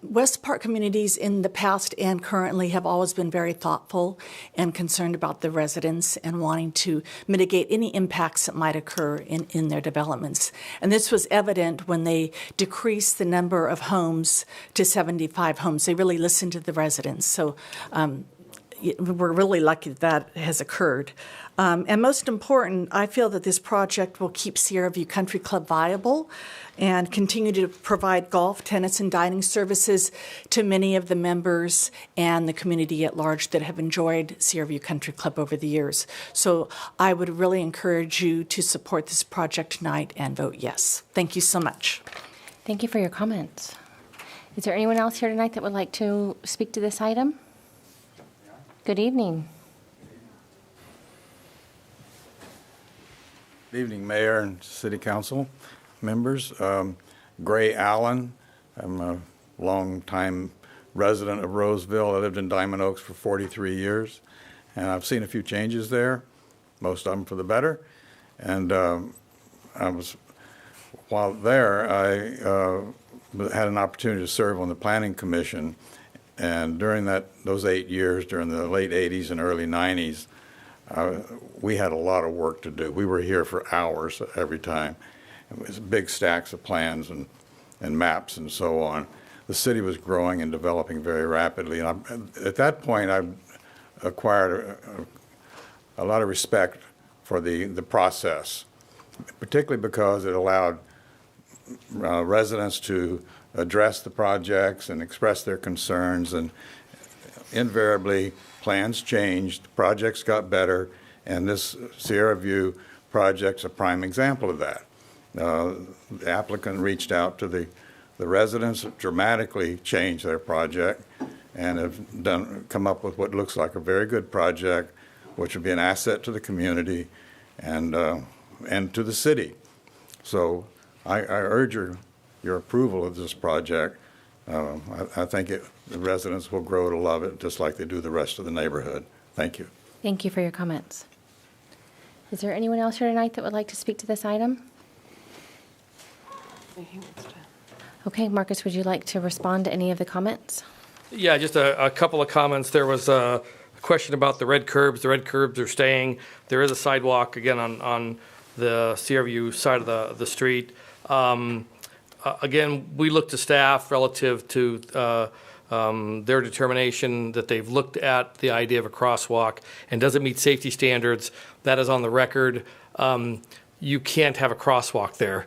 West Park Communities in the past and currently have always been very thoughtful and concerned about the residents and wanting to mitigate any impacts that might occur in their developments. And this was evident when they decreased the number of homes to 75 homes. They really listened to the residents. So we're really lucky that has occurred. And most important, I feel that this project will keep Sierra View Country Club viable and continue to provide golf, tennis, and dining services to many of the members and the community at large that have enjoyed Sierra View Country Club over the years. So I would really encourage you to support this project tonight and vote yes. Thank you so much.
Thank you for your comments. Is there anyone else here tonight that would like to speak to this item? Good evening.
Good evening, Mayor and City Council members. Gray Allen. I'm a longtime resident of Roseville. I lived in Diamond Oaks for 43 years, and I've seen a few changes there, most of them for the better. And while there, I had an opportunity to serve on the Planning Commission, and during those 8 years, during the late 80s and early 90s, we had a lot of work to do. We were here for hours every time. It was big stacks of plans and maps and so on. The city was growing and developing very rapidly. And at that point, I acquired a lot of respect for the process, particularly because it allowed residents to address the projects and express their concerns, and invariably plans changed, projects got better, and this Sierra View project's a prime example of that. The applicant reached out to the residents, dramatically changed their project, and have come up with what looks like a very good project, which would be an asset to the community and to the city. So I urge your approval of this project. I think the residents will grow to love it just like they do the rest of the neighborhood. Thank you.
Thank you for your comments. Is there anyone else here tonight that would like to speak to this item? Okay, Marcus, would you like to respond to any of the comments?
Yeah, just a couple of comments. There was a question about the red curbs. The red curbs are staying. There is a sidewalk, again, on the Sierra View side of the street. Again, we look to staff relative to their determination that they've looked at the idea of a crosswalk and doesn't meet safety standards. That is on the record. You can't have a crosswalk there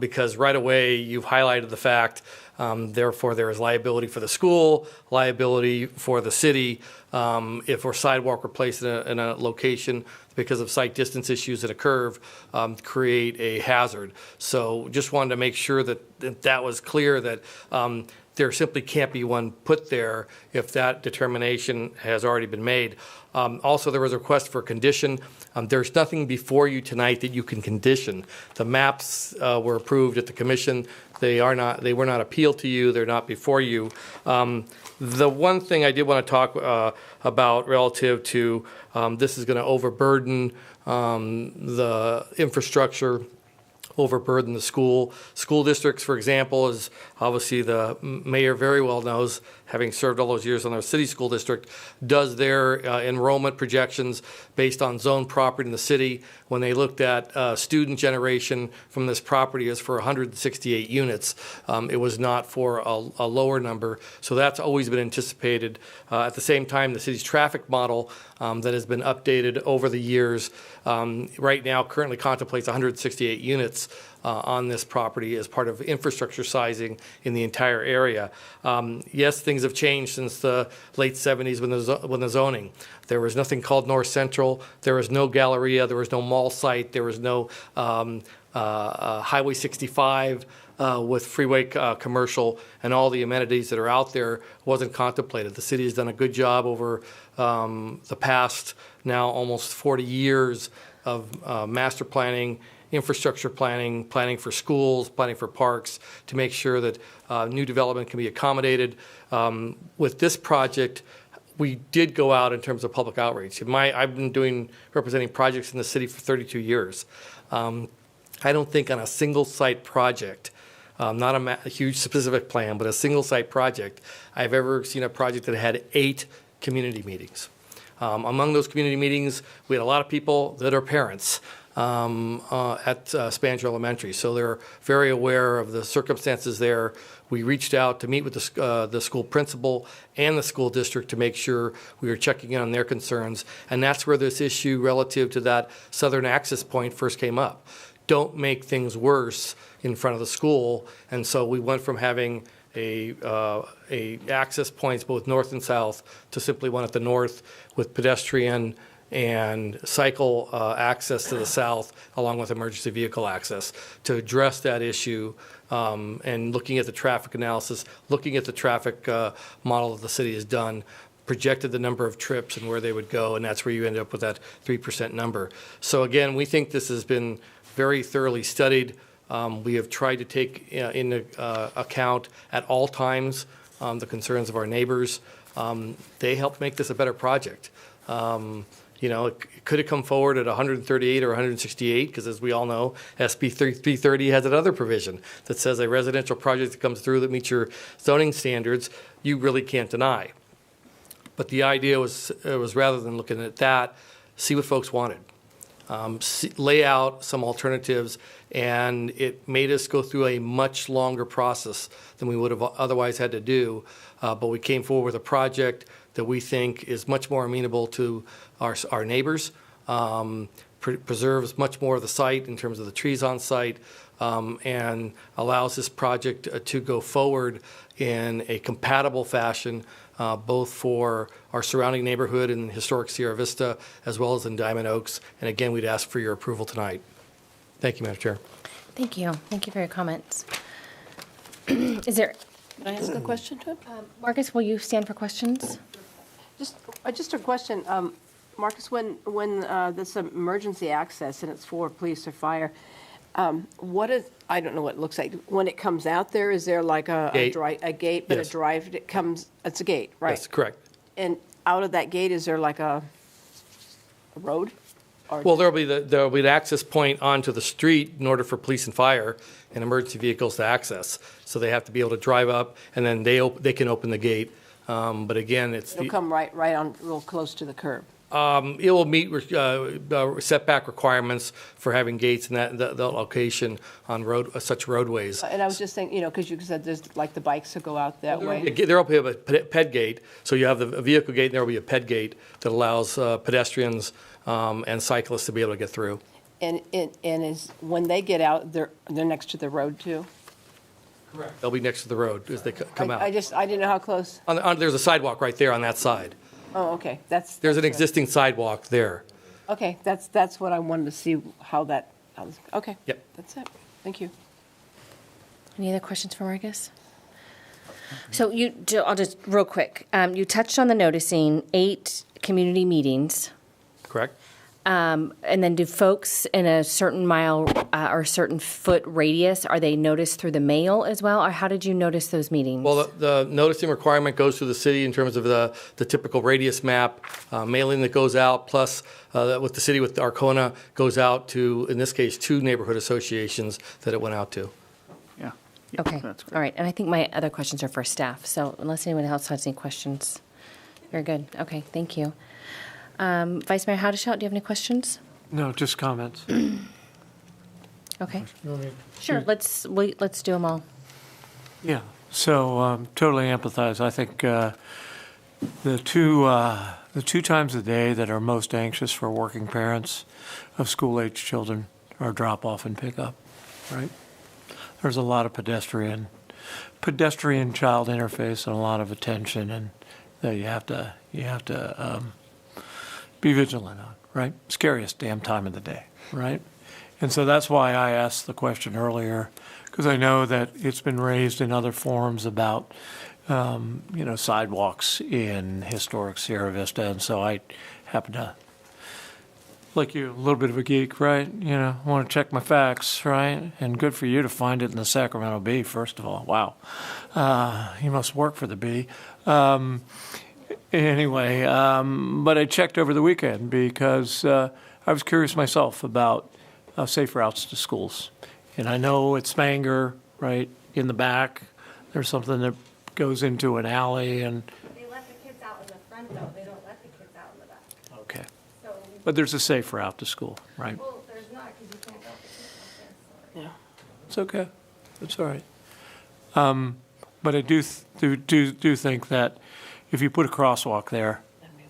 because right away you've highlighted the fact, therefore there is liability for the school, liability for the city if a sidewalk were placed in a location because of sight distance issues at a curve, create a hazard. So just wanted to make sure that was clear, that there simply can't be one put there if that determination has already been made. Also, there was a request for a condition. There's nothing before you tonight that you can condition. The maps were approved at the commission. They were not appealed to you. They're not before you. The one thing I did want to talk about relative to this is going to overburden the infrastructure, overburden the school districts. For example, as obviously the mayor very well knows, having served all those years on our city school district, does their enrollment projections based on zone property in the city. When they looked at student generation from this property is for 168 units. It was not for a lower number. So that's always been anticipated. At the same time, the city's traffic model that has been updated over the years right now currently contemplates 168 units on this property as part of infrastructure sizing in the entire area. Yes, things have changed since the late 70s when the zoning. There was nothing called North Central. There was no Galleria. There was no mall site. There was no Highway 65 with freeway commercial, and all the amenities that are out there wasn't contemplated. The city has done a good job over the past now almost 40 years of master planning, infrastructure planning, planning for schools, planning for parks, to make sure that new development can be accommodated. With this project, we did go out in terms of public outreach. I've been representing projects in the city for 32 years. I don't think on a single site project, not a huge specific plan, but a single site project, I've ever seen a project that had 8 community meetings. Among those community meetings, we had a lot of people that are parents at Spanish Elementary, so they're very aware of the circumstances there We reached out to meet with the school principal and the school district to make sure we were checking in on their concerns. And that's where this issue relative to that southern access point first came up. Don't make things worse in front of the school. And so we went from having a access points both north and south to simply one at the north with pedestrian and cycle access to the south, along with emergency vehicle access, to address that issue. And looking at the traffic analysis, looking at the traffic model that the city has done, projected the number of trips and where they would go, and that's where you end up with that 3% number. So again, we think this has been very thoroughly studied. We have tried to take into account at all times the concerns of our neighbors. They helped make this a better project. It could have come forward at 138 or 168, because as we all know, SB 330 has another provision that says a residential project that comes through that meets your zoning standards, you really can't deny. But the idea was rather than looking at that, see what folks wanted. Lay out some alternatives, and it made us go through a much longer process than we would have otherwise had to do. But we came forward with a project that we think is much more amenable to our neighbors, preserves much more of the site in terms of the trees on site, and allows this project to go forward in a compatible fashion, both for our surrounding neighborhood in historic Sierra Vista, as well as in Diamond Oaks. And again, we'd ask for your approval tonight. Thank you, Madam Chair.
Thank you. Thank you for your comments. Is there?
Can I ask a question to him?
Marcus, will you stand for questions?
Just a question. Marcus, when this emergency access and it's for police or fire, what is, I don't know what it looks like. When it comes out there, is there like a gate, but
Yes.
a drive, it's a gate, right?
That's correct.
And out of that gate, is there like a road? Or
Well, there'll be the access point onto the street in order for police and fire and emergency vehicles to access. So they have to be able to drive up, and then they can open the gate. But again,
it'll come right on, real close to the curb.
It will meet setback requirements for having gates in that location on such roadways.
And I was just saying, because you said there's like the bikes that go out that way.
There will be a ped gate, so you have the vehicle gate, and there will be a ped gate that allows pedestrians and cyclists to be able to get through.
And is when they get out, they're next to the road too?
Correct. They'll be next to the road as they come out.
I didn't know how close.
There's a sidewalk right there on that side.
Oh, okay.
There's an existing sidewalk there.
Okay, that's what I wanted to see okay.
Yep.
That's it. Thank you.
Any other questions for Marcus? So I'll just real quick. You touched on the noticing 8 community meetings.
Correct.
And then do folks in a certain mile or certain foot radius, are they noticed through the mail as well? Or how did you notice those meetings?
Well, the noticing requirement goes through the city in terms of the typical radius map, mailing that goes out, plus with the city with Arcona goes out to, in this case, 2 neighborhood associations that it went out to.
Yeah.
Okay.
That's great.
All right. And I think my other questions are for staff. So unless anyone else has any questions, you're good. Okay. Thank you. Vice Mayor Howdeshelt, do you have any questions?
No, just comments.
Okay. Sure. Let's do them all.
Yeah, so totally empathize. I think the two times a day that are most anxious for working parents of school-age children are drop-off and pick-up, right? There's a lot of pedestrian child interface and a lot of attention, and that you have to be vigilant on, right? Scariest damn time of the day, right? And so that's why I asked the question earlier, because I know that it's been raised in other forums about, sidewalks in historic Sierra Vista, and so I happen to, like you, a little bit of a geek, right? Want to check my facts, right? And good for you to find it in the Sacramento Bee, first of all. Wow. You must work for the Bee. Anyway, but I checked over the weekend because I was curious myself about safe routes to schools. And I know at Spanger, right, in the back, there's something that goes into an alley and...
They let the kids out in the front, though. They don't let the kids out in the back.
Okay.
So,
But there's a safe route to school, right?
well, there's not, because you can't go.
Yeah.
It's okay. It's all right. But I do think that if you put a crosswalk there,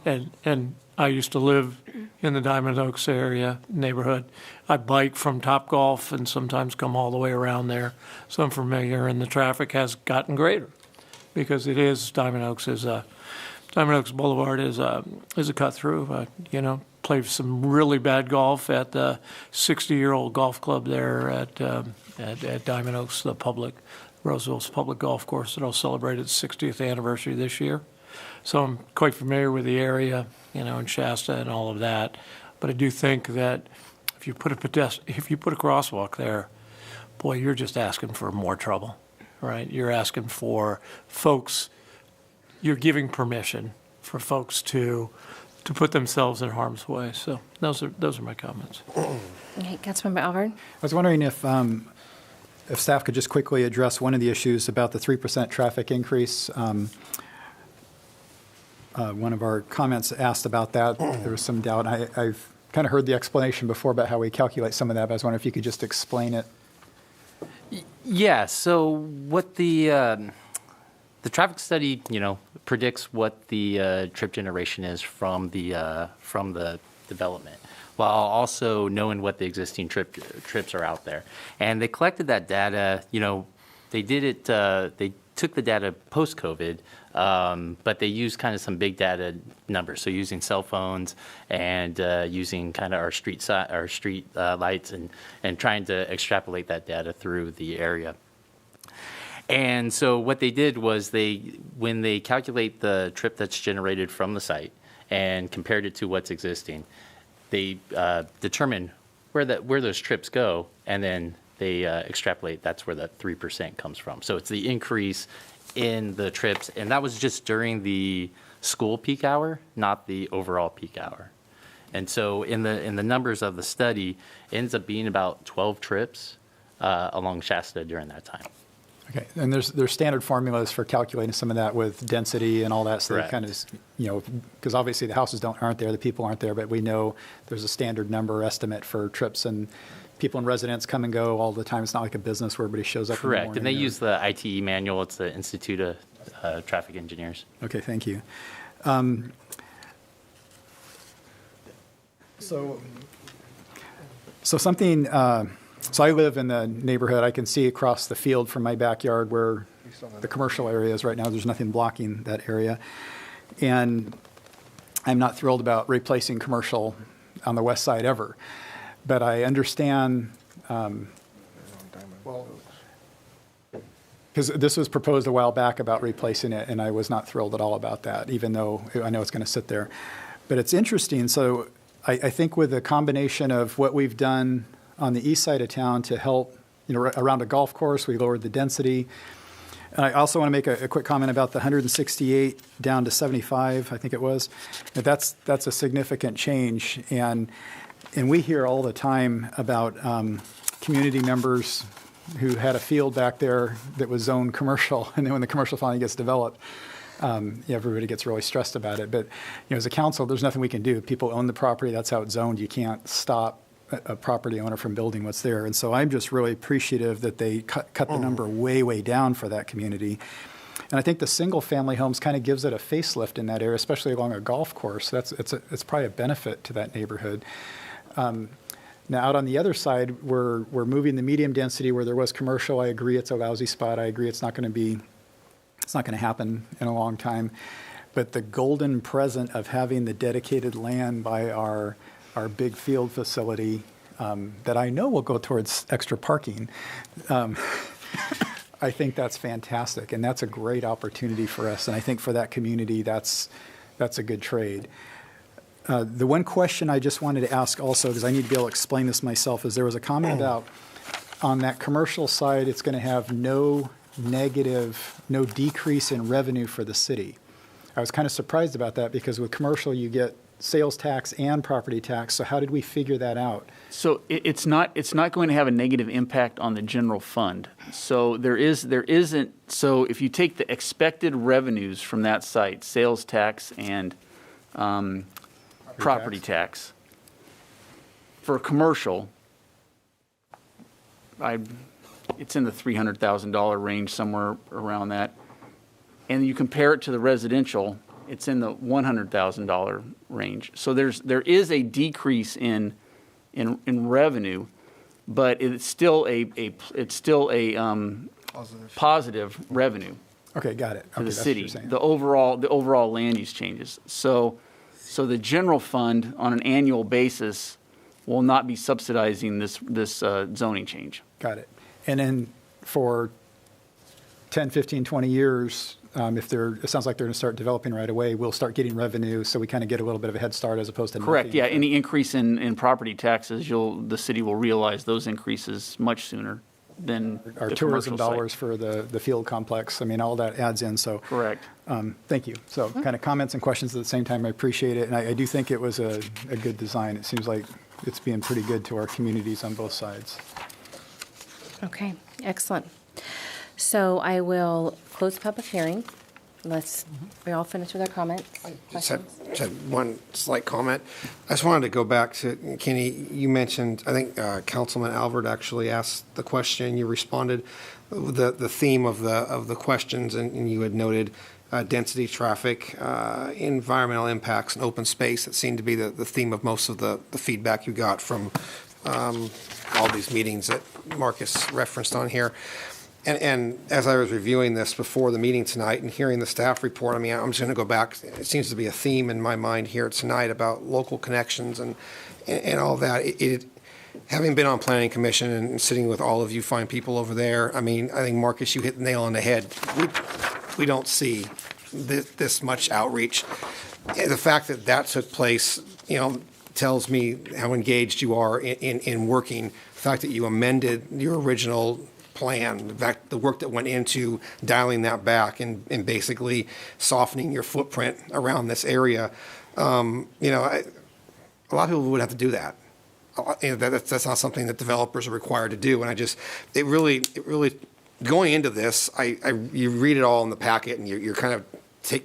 and I used to live in the Diamond Oaks area neighborhood. I bike from Topgolf and sometimes come all the way around there, so I'm familiar. And the traffic has gotten greater because it is Diamond Oaks Boulevard is a cut through. Played some really bad golf at the 60-year-old golf club there at Diamond Oaks, Roseville's public golf course that'll celebrate its 60th anniversary this year. So I'm quite familiar with the area, and Shasta and all of that. But I do think that if you put a crosswalk there, boy, you're just asking for more trouble, right? You're asking for folks, you're giving permission for folks to put themselves in harm's way. So those are my comments.
Okay, Councilmember Alvord.
I was wondering if staff could just quickly address one of the issues about the 3% traffic increase. One of our comments asked about that. There was some doubt. I've kind of heard the explanation before about how we calculate some of that, but I was wondering if you could just explain it.
Yeah, so what the traffic study, predicts what the trip generation is from the development, while also knowing what the existing trips are out there. And they collected that data, they did it, they took the data post-COVID, but they used kind of some big data numbers. So using cell phones and using kind of our street lights and trying to extrapolate that data through the area. And so what they did was when they calculate the trip that's generated from the site and compared it to what's existing, they determine where those trips go, and then they extrapolate that's where that 3% comes from. So it's the increase in the trips, and that was just during the school peak hour, not the overall peak hour. And so in the numbers of the study, it ends up being about 12 trips along Shasta during that time.
Okay, and there's standard formulas for calculating some of that with density and all that. So they kind of, because obviously the houses aren't there, the people aren't there, but we know there's a standard number estimate for trips, and people and residents come and go all the time. It's not like a business where everybody shows up.
Correct,
in the
and they use the ITE manual. It's the Institute of Traffic Engineers.
Okay, thank you. So I live in the neighborhood. I can see across the field from my backyard where the commercial area is right now. There's nothing blocking that area. And I'm not thrilled about replacing commercial on the west side ever. But I understand, because this was proposed a while back about replacing it, and I was not thrilled at all about that, even though I know it's going to sit there. But it's interesting. So I think with a combination of what we've done on the east side of town to help, around a golf course, we lowered the density. And I also want to make a quick comment about the 168 down to 75, I think it was. That's a significant change. And we hear all the time about community members who had a field back there that was zoned commercial, and then when the commercial finally gets developed, everybody gets really stressed about it. But as a council, there's nothing we can do. People own the property. That's how it's zoned. You can't stop a property owner from building what's there. And so I'm just really appreciative that they cut the number way, way down for that community. And I think the single-family homes kind of gives it a facelift in that area, especially along a golf course. It's probably a benefit to that neighborhood. Now, out on the other side, we're moving the medium density where there was commercial. I agree it's a lousy spot. I agree it's not going to happen in a long time. But the golden present of having the dedicated land by our big field facility that I know will go towards extra parking, I think that's fantastic, and that's a great opportunity for us. And I think for that community, that's a good trade. The one question I just wanted to ask also, because I need to be able to explain this myself, is there was a comment about on that commercial side, it's going to have no decrease in revenue for the city. I was kind of surprised about that because with commercial, you get sales tax and property tax. So how did we figure that out?
So it's not going to have a negative impact on the general fund. So there isn't. So if you take the expected revenues from that site, sales tax and property tax for commercial, it's in the $300,000 range, somewhere around that. and you compare it to the residential, it's in the $100,000 range. So there is a decrease in revenue, but it's still a positive revenue.
Okay, got it.
For
Okay,
the
that's what
city,
you're saying.
the overall land use changes. So the general fund on an annual basis will not be subsidizing this zoning change.
Got it. And then for 10, 15, 20 years, it sounds like they're going to start developing right away, we'll start getting revenue, so we kind of get a little bit of a head start as opposed to
Correct,
nothing.
yeah. Any increase in property taxes, the city will realize those increases much sooner than
Our
the
tourism
commercial site.
dollars for the field complex, I mean, all that adds in, so.
Correct.
Thank you. So kind of comments and questions at the same time, I appreciate it, and I do think it was a good design. It seems like it's being pretty good to our communities on both sides.
Okay, excellent. So I will close the public hearing unless we're all finished with our comments.
Just had one slight comment. I just wanted to go back to, Kenny, you mentioned, I think Councilman Albert actually asked the question, you responded, the theme of the questions, and you had noted density, traffic, environmental impacts, and open space. It seemed to be the theme of most of the feedback you got from all these meetings that Marcus referenced on here. And as I was reviewing this before the meeting tonight and hearing the staff report, I mean, I'm just going to go back. It seems to be a theme in my mind here tonight about local connections and all that. Having been on Planning Commission and sitting with all of you fine people over there, I mean, I think, Marcus, you hit the nail on the head. We don't see this much outreach. The fact that took place, tells me how engaged you are in working. The fact that you amended your original plan, in fact, the work that went into dialing that back and basically softening your footprint around this area. A lot of people would have to do that. That's not something that developers are required to do. And it really, going into this, you read it all in the packet and you're kind of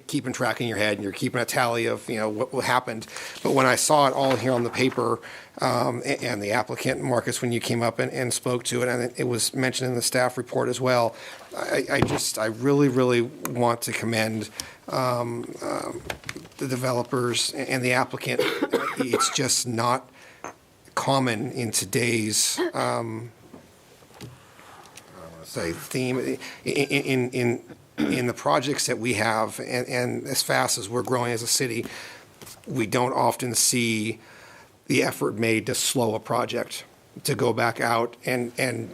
keeping track in your head and you're keeping a tally of, what happened. But when I saw it all here on the paper, and the applicant, Marcus, when you came up and spoke to it, and it was mentioned in the staff report as well, I really, really want to commend the developers and the applicant. It's just not common in today's theme in the projects that we have, and as fast as we're growing as a city, we don't often see the effort made to slow a project, to go back out and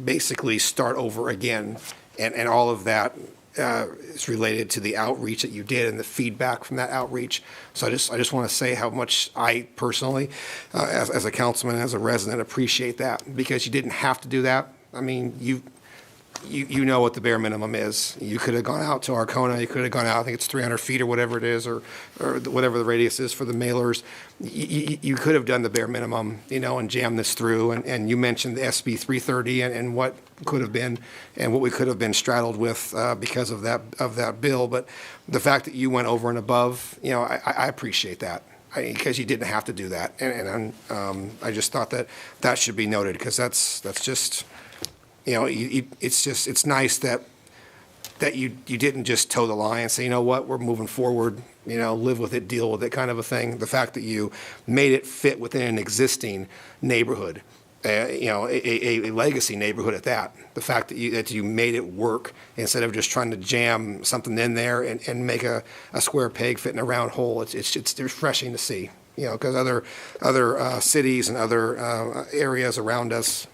basically start over again. And all of that is related to the outreach that you did and the feedback from that outreach. So I just want to say how much I personally, as a councilman, as a resident, appreciate that, because you didn't have to do that. I mean, you know what the bare minimum is. You could have gone out to Arcona. You could have gone out, I think it's 300 feet or whatever it is, or whatever the radius is for the mailers. You could have done the bare minimum, and jammed this through. And you mentioned the SB 330 and what could have been and what we could have been straddled with because of that bill. But the fact that you went over and above, I appreciate that. Because you didn't have to do that. And I just thought that should be noted, because that's just... it's nice that you didn't just toe the line and say, we're moving forward, live with it, deal with it, kind of a thing. The fact that you made it fit within an existing neighborhood, a legacy neyborhood at that. The fact that you made it work instead of just trying to jam something in there and make a square peg fit in a round hole. It's refreshing to see, because other cities and other areas around us,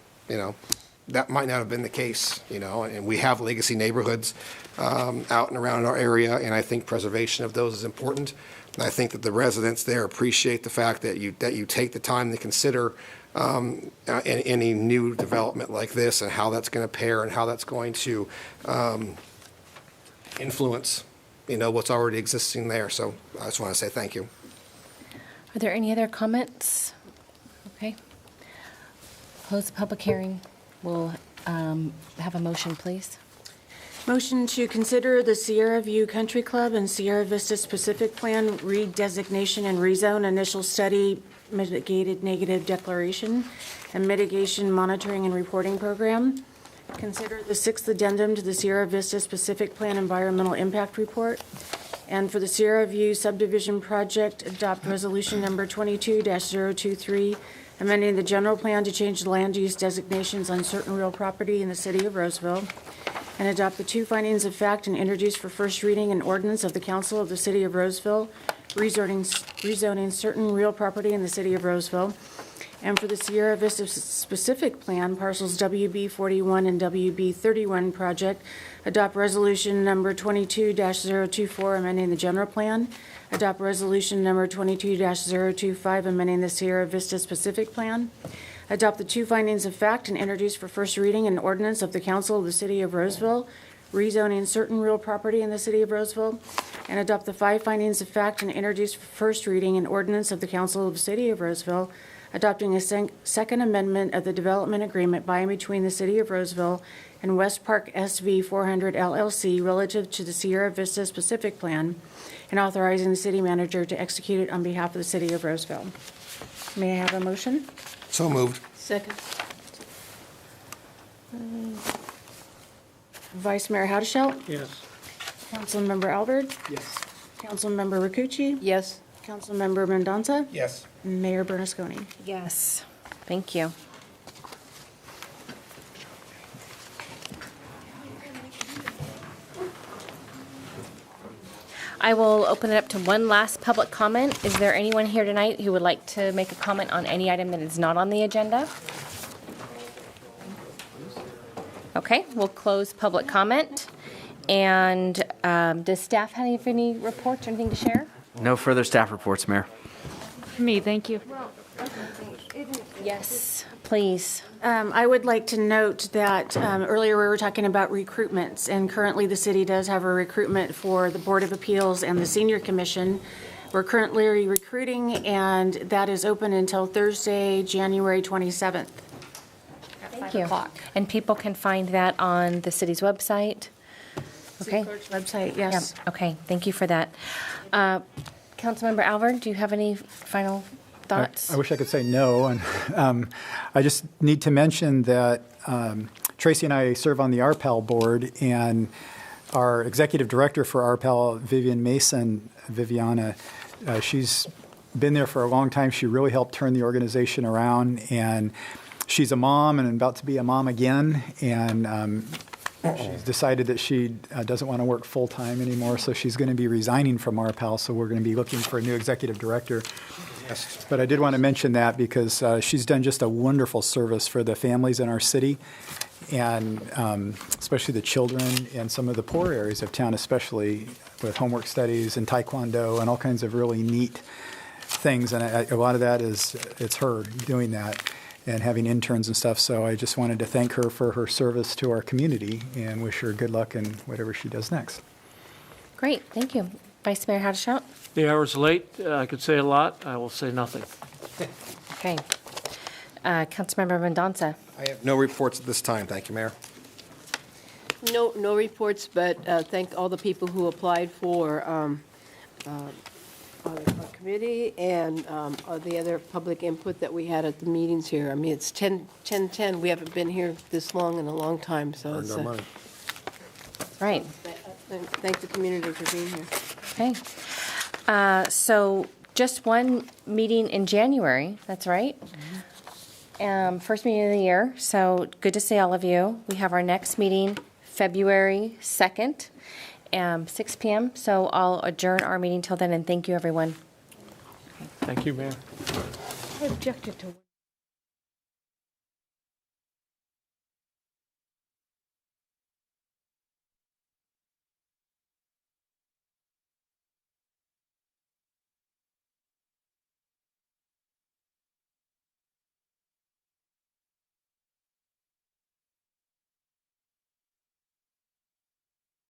that might not have been the case, and we have legacy neighborhoods out and around our area, and I think preservation of those is important. And I think that the residents there appreciate the fact that you take the time to consider any new development like this and how that's going to pair and how that's going to influence, what's already existing there. So I just want to say thank you.
Are there any other comments? Okay. Close the public hearing. We'll have a motion, please.
Motion to consider the Sierra View Country Club and Sierra Vista Specific Plan redesignation and rezone initial study, mitigated negative declaration, and mitigation monitoring and reporting program Consider the 6th addendum to the Sierra Vista Specific Plan Environmental Impact Report. And for the Sierra View subdivision project, adopt resolution number 22-023, amending the general plan to change the land use designations on certain real property in the city of Roseville. And adopt the 2 findings of fact and introduce for first reading an ordinance of the council of the city of Roseville, rezoning certain real property in the city of Roseville. And for the Sierra Vista specific plan, parcels WB 41 and WB 31 project, adopt resolution number 22-024, amending the general plan. Adopt resolution number 22-025, amending the Sierra Vista specific plan. Adopt the 2 findings of fact and introduce for first reading an ordinance of the council of the city of Roseville, rezoning certain real property in the city of Roseville. And adopt the 5 findings of fact and introduce for first reading an ordinance of the council of the city of Roseville, adopting a second amendment of the development agreement by and between the City of Roseville and West Park SV 400 LLC relative to the Sierra Vista specific plan, and authorizing the city manager to execute it on behalf of the City of Roseville. May I have a motion?
So moved.
Second.
Vice Mayor Haudashelt?
Yes.
Councilmember Albert?
Yes.
Councilmember Rakucci?
Yes.
Councilmember Mendonça?
Yes.
Mayor Bernasconi?
Yes, thank you. I will open it up to one last public comment. Is there anyone here tonight who would like to make a comment on any item that is not on the agenda? Okay, we'll close public comment. And does staff have any reports or anything to share?
No further staff reports, Mayor.
Me, thank you.
Yes, please.
I would like to note that earlier we were talking about recruitments, and currently the city does have a recruitment for the Board of Appeals and the Senior Commission. We're currently recruiting, and that is open until Thursday, January 27th.
Thank you. And people can find that on the city's website? Okay.
City Clerk's website, yes.
Yep. Okay, thank you for that. Councilmember Alver, do you have any final thoughts?
I wish I could say no. And I just need to mention that Tracy and I serve on the RPAL board, and our executive director for RPAL, Viviana, she's been there for a long time. She really helped turn the organization around, and she's a mom and about to be a mom again. And she's decided that she doesn't want to work full-time anymore, so she's going to be resigning from RPAL, so we're going to be looking for a new executive director. Yes. But I did want to mention that because she's done just a wonderful service for the families in our city, and especially the children and some of the poor areas of town, especially with homework studies and taekwondo and all kinds of really neat things. And a lot of that it's her doing that and having interns and stuff. So I just wanted to thank her for her service to our community and wish her good luck in whatever she does next.
Great, thank you. Vice Mayor Haudashelt?
The hour's late. I could say a lot. I will say nothing.
Okay. Councilmember Mendonça?
I have no reports at this time. Thank you, Mayor.
No reports, but thank all the people who applied for our committee and all the other public input that we had at the meetings here. I mean, it's 10:10. We haven't been here this long in a long time, so
Earned
it's
our money.
Right.
thank the community for being here.
Okay. So just one meeting in January, that's right? First meeting of the year, so good to see all of you. We have our next meeting February 2nd, 6 p.m. So I'll adjourn our meeting till then, and thank you, everyone.
Thank you, Mayor.
I objected to